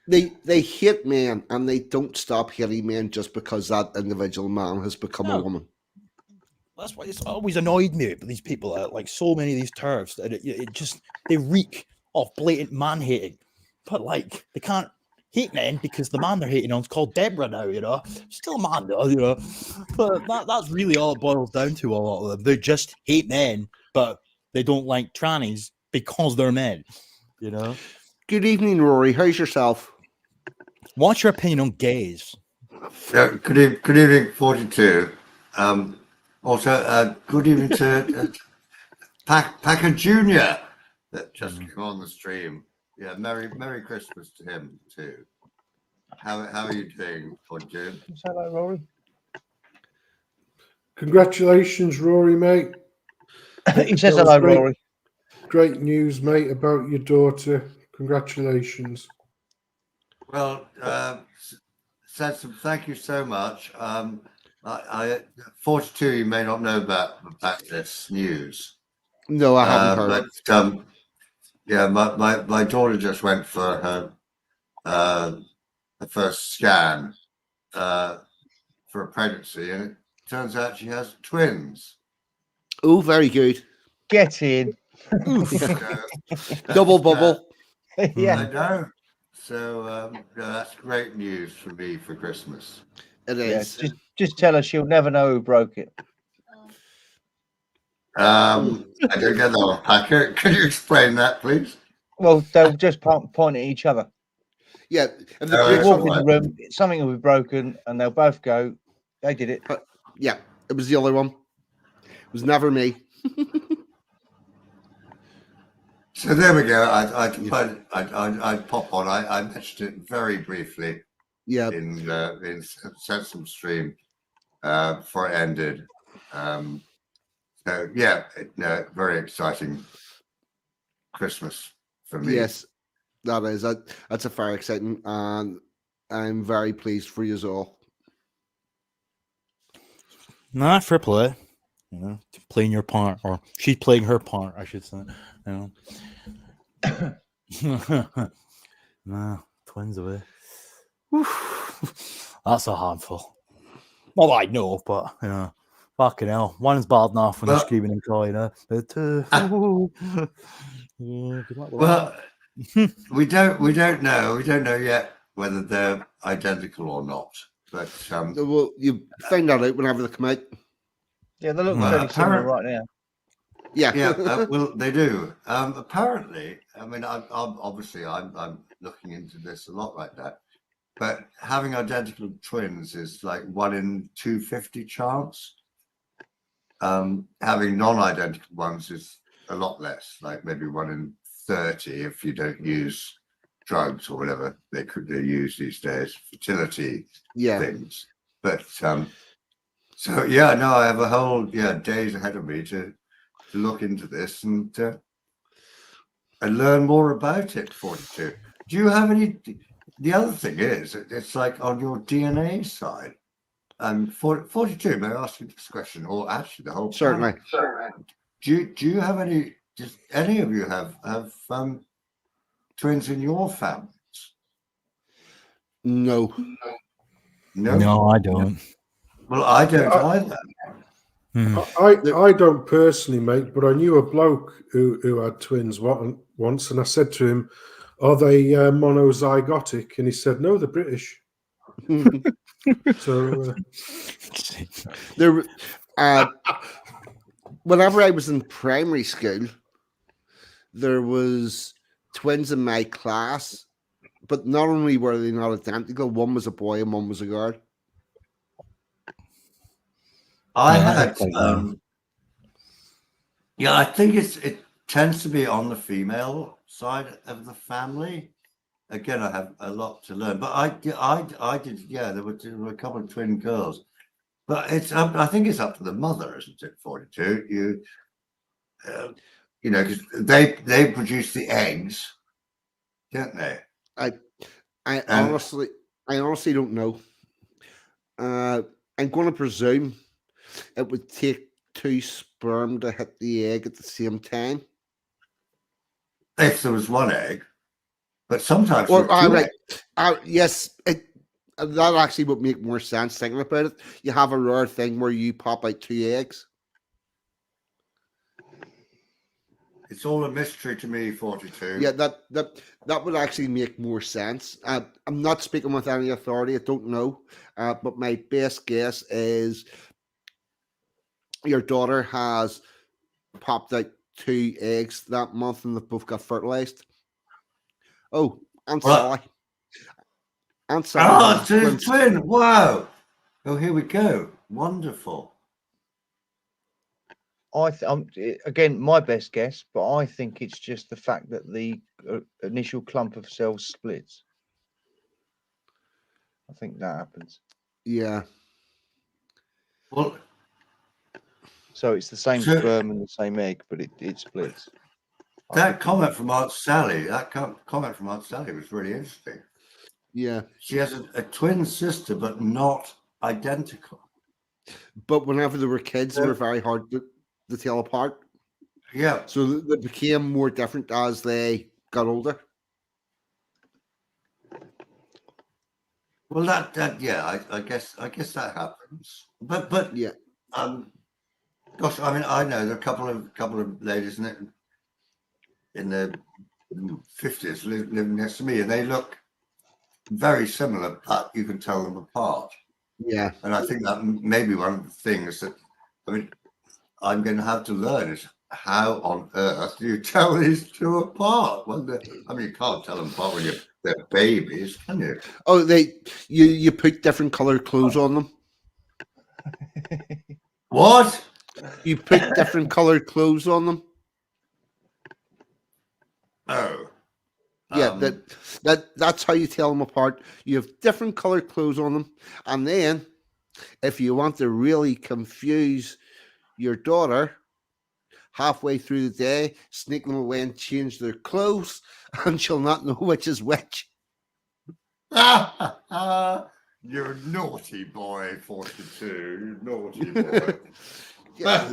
[SPEAKER 1] They hate men, and they don't stop hating men just because that individual man has become a woman.
[SPEAKER 5] That's why it's always annoyed me with these people, like so many of these TERFs, that it just, they reek of blatant man hating. But like, they can't hate men because the man they're hating on is called Deborah now, you know. Still a man though, you know. But that's really all it boils down to, a lot of them. They just hate men, but they don't like trannies because they're men, you know.
[SPEAKER 1] Good evening, Rory. How's yourself?
[SPEAKER 5] What's your opinion on gays?
[SPEAKER 7] Good evening, 42. Also, good evening to Packer Jr. that just came on the stream. Yeah, Merry Christmas to him too. How are you doing, 42?
[SPEAKER 6] Hello, Rory.
[SPEAKER 3] Congratulations, Rory, mate.
[SPEAKER 6] He says hello, Rory.
[SPEAKER 3] Great news, mate, about your daughter. Congratulations.
[SPEAKER 7] Well, Sansom, thank you so much. I 42, you may not know about this news.
[SPEAKER 1] No, I haven't heard.
[SPEAKER 7] But yeah, my daughter just went for her first scan for a pregnancy, and it turns out she has twins.
[SPEAKER 1] Oh, very good.
[SPEAKER 6] Get in.
[SPEAKER 1] Double bubble.
[SPEAKER 6] Yeah.
[SPEAKER 7] I know. So that's great news for me for Christmas.
[SPEAKER 1] It is.
[SPEAKER 6] Just tell her she'll never know who broke it.
[SPEAKER 7] I don't get that one, Packer. Could you explain that, please?
[SPEAKER 6] Well, they'll just point at each other.
[SPEAKER 1] Yeah. If
[SPEAKER 6] they walk in the room, something will be broken, and they'll both go, they did it.
[SPEAKER 1] Yeah, it was the other one. It was never me.
[SPEAKER 7] So there we go. I'd pop on. I mentioned it very briefly.
[SPEAKER 1] Yeah.
[SPEAKER 7] In Sensum Stream before it ended. So yeah, very exciting Christmas for me.
[SPEAKER 1] Yes, that is. That's a very exciting, and I'm very pleased for you all.
[SPEAKER 5] Nah, fair play. You know, playing your part, or she's playing her part, I should say. You know. Nah, twins away. That's a handful. Well, I know, but you know, fucking hell, one's bad enough when they're screaming and crying, but
[SPEAKER 7] well, we don't know yet whether they're identical or not. But
[SPEAKER 1] well, you find that out whenever they come out.
[SPEAKER 6] Yeah, they look fairly similar right now.
[SPEAKER 1] Yeah.
[SPEAKER 7] Yeah, well, they do. Apparently, I mean, I'm looking into this a lot right now. But having identical twins is like 1 in 250 chance. Having non-identical ones is a lot less, like maybe 1 in 30 if you don't use drugs or whatever they use these days, fertility
[SPEAKER 1] Yeah.
[SPEAKER 7] things. But so yeah, no, I have a whole days ahead of me to look into this and learn more about it. 42. Do you have any? The other thing is, it's like on your DNA side. 42. May I ask you this question, or actually the whole
[SPEAKER 1] Certainly.
[SPEAKER 7] panel? Do you have any? Does any of you have twins in your families?
[SPEAKER 1] No.
[SPEAKER 7] No.
[SPEAKER 5] No, I don't.
[SPEAKER 7] Well, I don't either.
[SPEAKER 5] Hmm.
[SPEAKER 3] I don't personally, mate, but I knew a bloke who had twins once, and I said to him, "Are they monozygotic?" And he said, "No, they're British." So
[SPEAKER 1] There, whenever I was in primary school, there was twins in my class, but not only were they not identical, one was a boy and one was a girl.
[SPEAKER 7] I
[SPEAKER 5] Yeah,
[SPEAKER 7] had.
[SPEAKER 5] that's quite young.
[SPEAKER 7] Yeah, I think it tends to be on the female side of the family. Again, I have a lot to learn, but I did. Yeah, there were a couple of twin girls, but I think it's up to the mother, isn't it? 42. You know, because they produce the eggs, don't they?
[SPEAKER 1] I I
[SPEAKER 7] And
[SPEAKER 1] honestly don't know. I'm going to presume it would take two sperm to hit the egg at the same time.
[SPEAKER 7] if there was one egg, but sometimes
[SPEAKER 1] Or
[SPEAKER 7] with two eggs.
[SPEAKER 1] yes, that actually would make more sense thinking about it. You have a rare thing where you pop out two eggs.
[SPEAKER 7] It's all a mystery to me. 42.
[SPEAKER 1] Yeah, that would actually make more sense. I'm not speaking with any authority. I don't know, but my best guess is your daughter has popped out two eggs that month, and they've both got fertilized. Oh, and
[SPEAKER 7] Well,
[SPEAKER 1] Sally. Aunt Sally has
[SPEAKER 7] it's a
[SPEAKER 1] twins.
[SPEAKER 7] twin. Wow. Oh, here we go. Wonderful.
[SPEAKER 6] Again, my best guess, but I think it's just the fact that the initial clump of cells splits. I think that happens.
[SPEAKER 1] Yeah.
[SPEAKER 7] Well,
[SPEAKER 6] So it's the same
[SPEAKER 7] So-
[SPEAKER 6] sperm and the same egg, but it splits.
[SPEAKER 7] that comment from Aunt Sally, was really interesting.
[SPEAKER 1] Yeah.
[SPEAKER 7] She has a twin sister, but not identical.
[SPEAKER 1] But whenever they were kids, they were very hard to tell apart.
[SPEAKER 7] Yeah.
[SPEAKER 1] So they became more different as they got older.
[SPEAKER 7] Well, I guess that happens. But
[SPEAKER 1] Yeah.
[SPEAKER 7] gosh, I mean, I know there are a couple of ladies in their 50s living next to me, and they look very similar, but you can tell them apart.
[SPEAKER 1] Yeah.
[SPEAKER 7] And I think that may be one of the things that, I mean, I'm going to have to learn is how on earth do you tell these two apart? Well, you can't tell them apart when they're babies, can you?
[SPEAKER 1] Oh, you put different colored clothes on them.
[SPEAKER 7] What?
[SPEAKER 1] You put different colored clothes on them.
[SPEAKER 7] Oh.
[SPEAKER 1] Yeah, that's how you tell them apart. You have different colored clothes on them, and then if you want to really confuse your daughter, halfway through the day, sneak them away and change their clothes, and she'll not know which is which.
[SPEAKER 7] You're a naughty boy, 42. You naughty boy.
[SPEAKER 1] Yeah.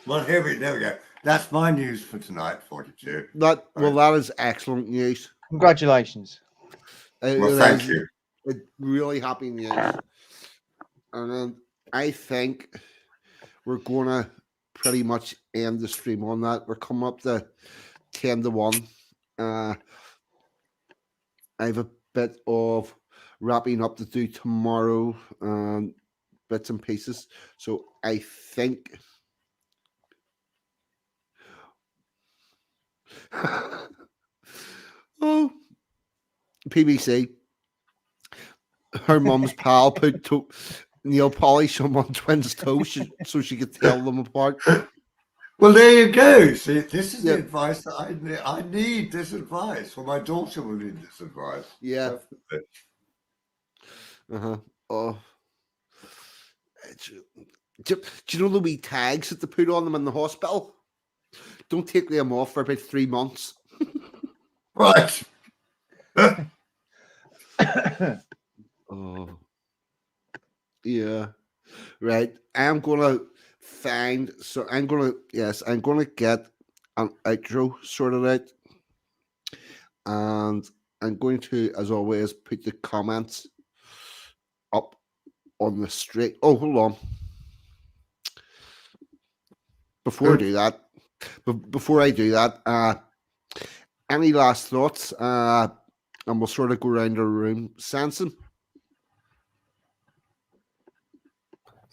[SPEAKER 7] Well, there we go. That's my news for tonight, 42.
[SPEAKER 1] That is excellent news.
[SPEAKER 6] Congratulations.
[SPEAKER 7] Well, thank you.
[SPEAKER 1] Really happy news. And then I think we're going to pretty much end the stream on that. We're coming up to 10 to 1. I have a bit of wrapping up to do tomorrow. bits and pieces. So I think oh, PBC, her mum's pal put nail polish on one twin's toes so she could tell them apart.
[SPEAKER 7] Well, there you go. See, this is the
[SPEAKER 1] Yep.
[SPEAKER 7] advice that I need. I need this advice. Well, my daughter will need this advice.
[SPEAKER 1] Yeah.
[SPEAKER 7] Definitely.
[SPEAKER 1] Oh. Do you know the wee tags that they put on them in the hospital? Don't take them off for about 3 months.
[SPEAKER 7] Right.
[SPEAKER 1] Oh. Yeah. Right. I'm gonna get an outro sorted out. And I'm going to, as always, put the comments up on the stream. Oh, hold on. Before I do that, any last thoughts? And we'll sort of go around the room. Sanson?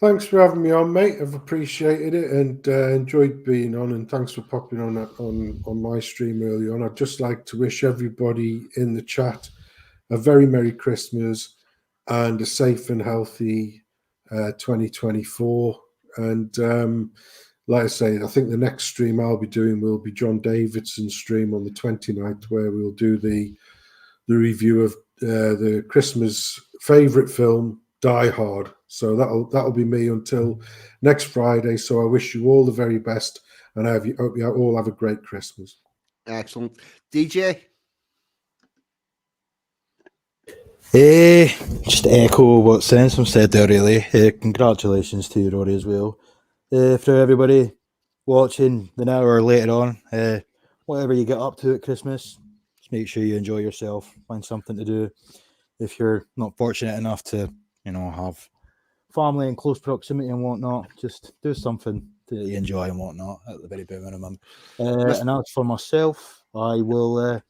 [SPEAKER 3] Thanks for having me on, mate. I've appreciated it and enjoyed being on. And thanks for popping on my stream early on. I'd just like to wish everybody in the chat a very Merry Christmas and a safe and healthy 2024. And like I say, I think the next stream I'll be doing will be John Davidson's stream on the 29th, where we'll do the review of the Christmas favourite film, Die Hard. So that'll be me until next Friday. So I wish you all the very best, and I hope you all have a great Christmas.
[SPEAKER 1] Excellent. DJ?
[SPEAKER 5] Just to echo what Sansom said there, really. Congratulations to you, Rory, as well. For everybody watching the now or later on, whatever you get up to at Christmas, just make sure you enjoy yourself. Find something to do. If you're not fortunate enough to, have family in close proximity and whatnot, just do something that you enjoy and whatnot at the very bare minimum. And as for myself, I will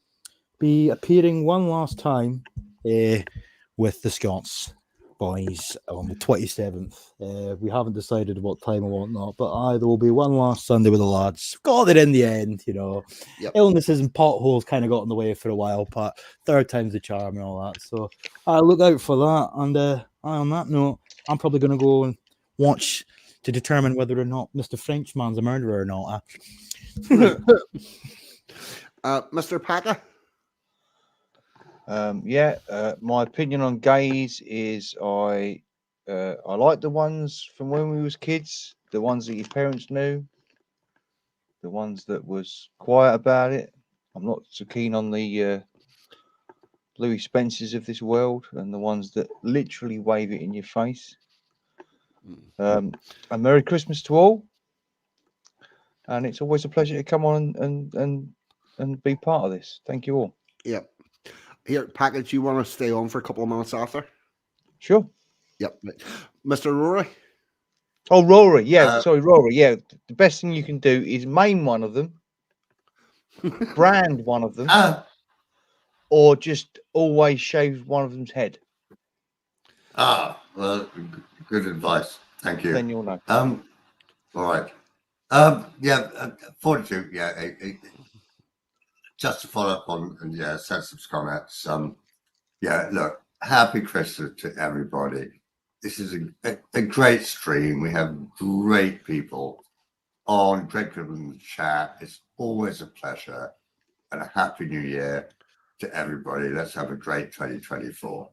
[SPEAKER 5] be appearing one last time with the Scots boys on the 27th. We haven't decided what time or whatnot, but there will be one last Sunday with the lads. Got it in the end,
[SPEAKER 1] Yep.
[SPEAKER 5] Illnesses and potholes kind of got in the way for a while, but third time's the charm and all that. So I look out for that. And on that note, I'm probably going to go and watch to determine whether or not Mr. Frenchman's a murderer or not.
[SPEAKER 1] Mr. Packer?
[SPEAKER 6] My opinion on gays is I like the ones from when we was kids, the ones that your parents knew, the ones that was quiet about it. I'm not so keen on the Louis Spencers of this world and the ones that literally wave it in your face. A Merry Christmas to all, and it's always a pleasure to come on and be part of this. Thank you all.
[SPEAKER 1] Yep. Here, Package, you want to stay on for a couple of minutes after?
[SPEAKER 6] Sure.
[SPEAKER 1] Yep. Mr. Rory?
[SPEAKER 6] Oh, Rory. Yeah, sorry, Rory. Yeah, the best thing you can do is maim one of them, brand one of them, or just always shave one of them's head.
[SPEAKER 7] Well, good advice. Thank you.
[SPEAKER 6] Then you'll know.
[SPEAKER 7] All right. 42. Yeah. Just to follow up on Sensib's comments. Look, happy Christmas to everybody. This is a great stream. We have great people on, great people in the chat. It's always a pleasure, and a happy new year to everybody. Let's have a great 2024.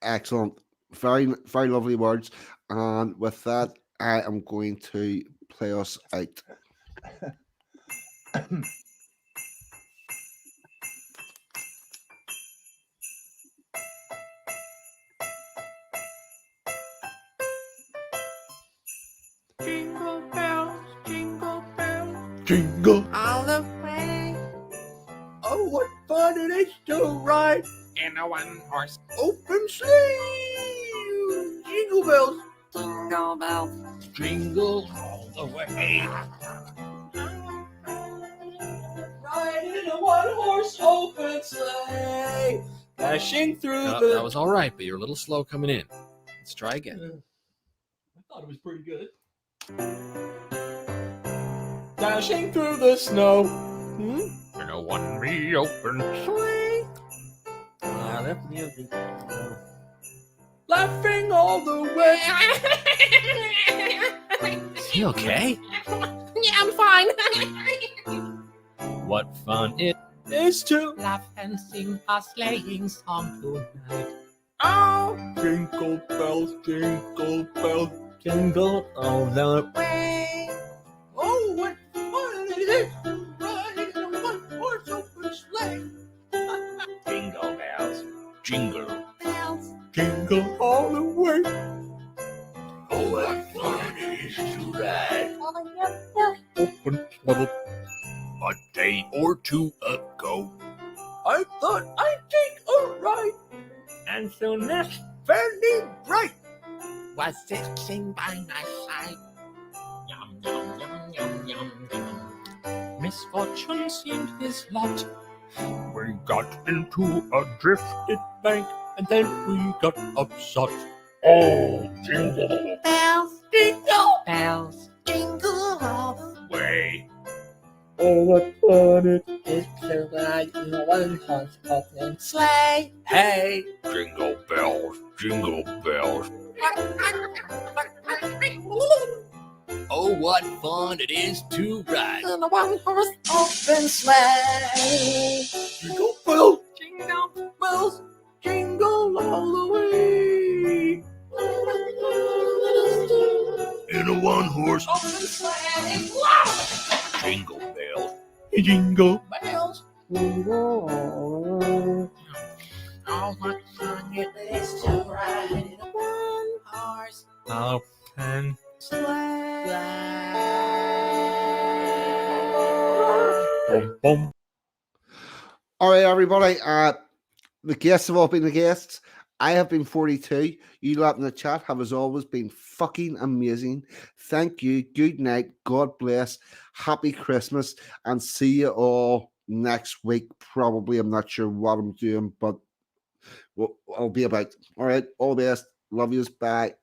[SPEAKER 1] Excellent. Very, very lovely words. And with that, I am going to play us out.
[SPEAKER 8] Jingle bells,
[SPEAKER 1] Jingle
[SPEAKER 8] all the way.
[SPEAKER 9] Oh, what fun it is to ride
[SPEAKER 8] In a one-horse
[SPEAKER 9] open sleigh! Jingle bells,
[SPEAKER 8] jingle bells,
[SPEAKER 9] jingle all the way. Ride in a one-horse open sleigh, dashing through
[SPEAKER 10] No, that was all right, but you're a little slow coming in. Let's try again. thought it was pretty good. Dashing through the snow in a one-way open sleigh. Laughing all the way. Is he okay?
[SPEAKER 8] Yeah, I'm fine.
[SPEAKER 10] What fun it is to
[SPEAKER 8] Laugh and sing a sleighing song tonight.
[SPEAKER 10] oh, jingle bells, jingle all the
[SPEAKER 8] Way.
[SPEAKER 9] Oh, what fun it is to ride in a one-horse open sleigh.
[SPEAKER 10] jingle bells, jingle,
[SPEAKER 8] Bells.
[SPEAKER 10] jingle all the way.
[SPEAKER 9] Oh, what fun it is to ride.
[SPEAKER 10] Open sleigh. A day or two ago,
[SPEAKER 9] I thought I'd take a ride.
[SPEAKER 10] and so next fairly bright.
[SPEAKER 8] Was sitting by my side. Yum, yum, yum, yum, yum, yum.
[SPEAKER 10] Misfortune seemed his lot. We got into a drifted bank, and then we got upset. Oh, jingle
[SPEAKER 8] Bells. Jingle. Bells. Jingle all the
[SPEAKER 10] way. Oh, what fun it
[SPEAKER 8] is to ride in a one-horse open sleigh.
[SPEAKER 10] Hey, jingle bells, jingle bells. Oh, what fun it is to ride
[SPEAKER 8] In a one-horse open sleigh.
[SPEAKER 10] jingle bells,
[SPEAKER 8] Jingle.
[SPEAKER 10] bells, jingle all the way. In a one-horse
[SPEAKER 8] Open sleigh.
[SPEAKER 10] jingle bells, jingle
[SPEAKER 8] Bells. Oh, what fun it is to ride in a one-horse
[SPEAKER 10] open. Boom, boom.
[SPEAKER 1] All right, everybody. The guests have all been the guests. I have been 42. You lot in the chat have, as always, been fucking amazing. Thank you. Good night. God bless. Happy Christmas. And see you all next week. Probably. I'm not sure what I'm doing, but I'll be about. All right. All the best. Love yous. Bye.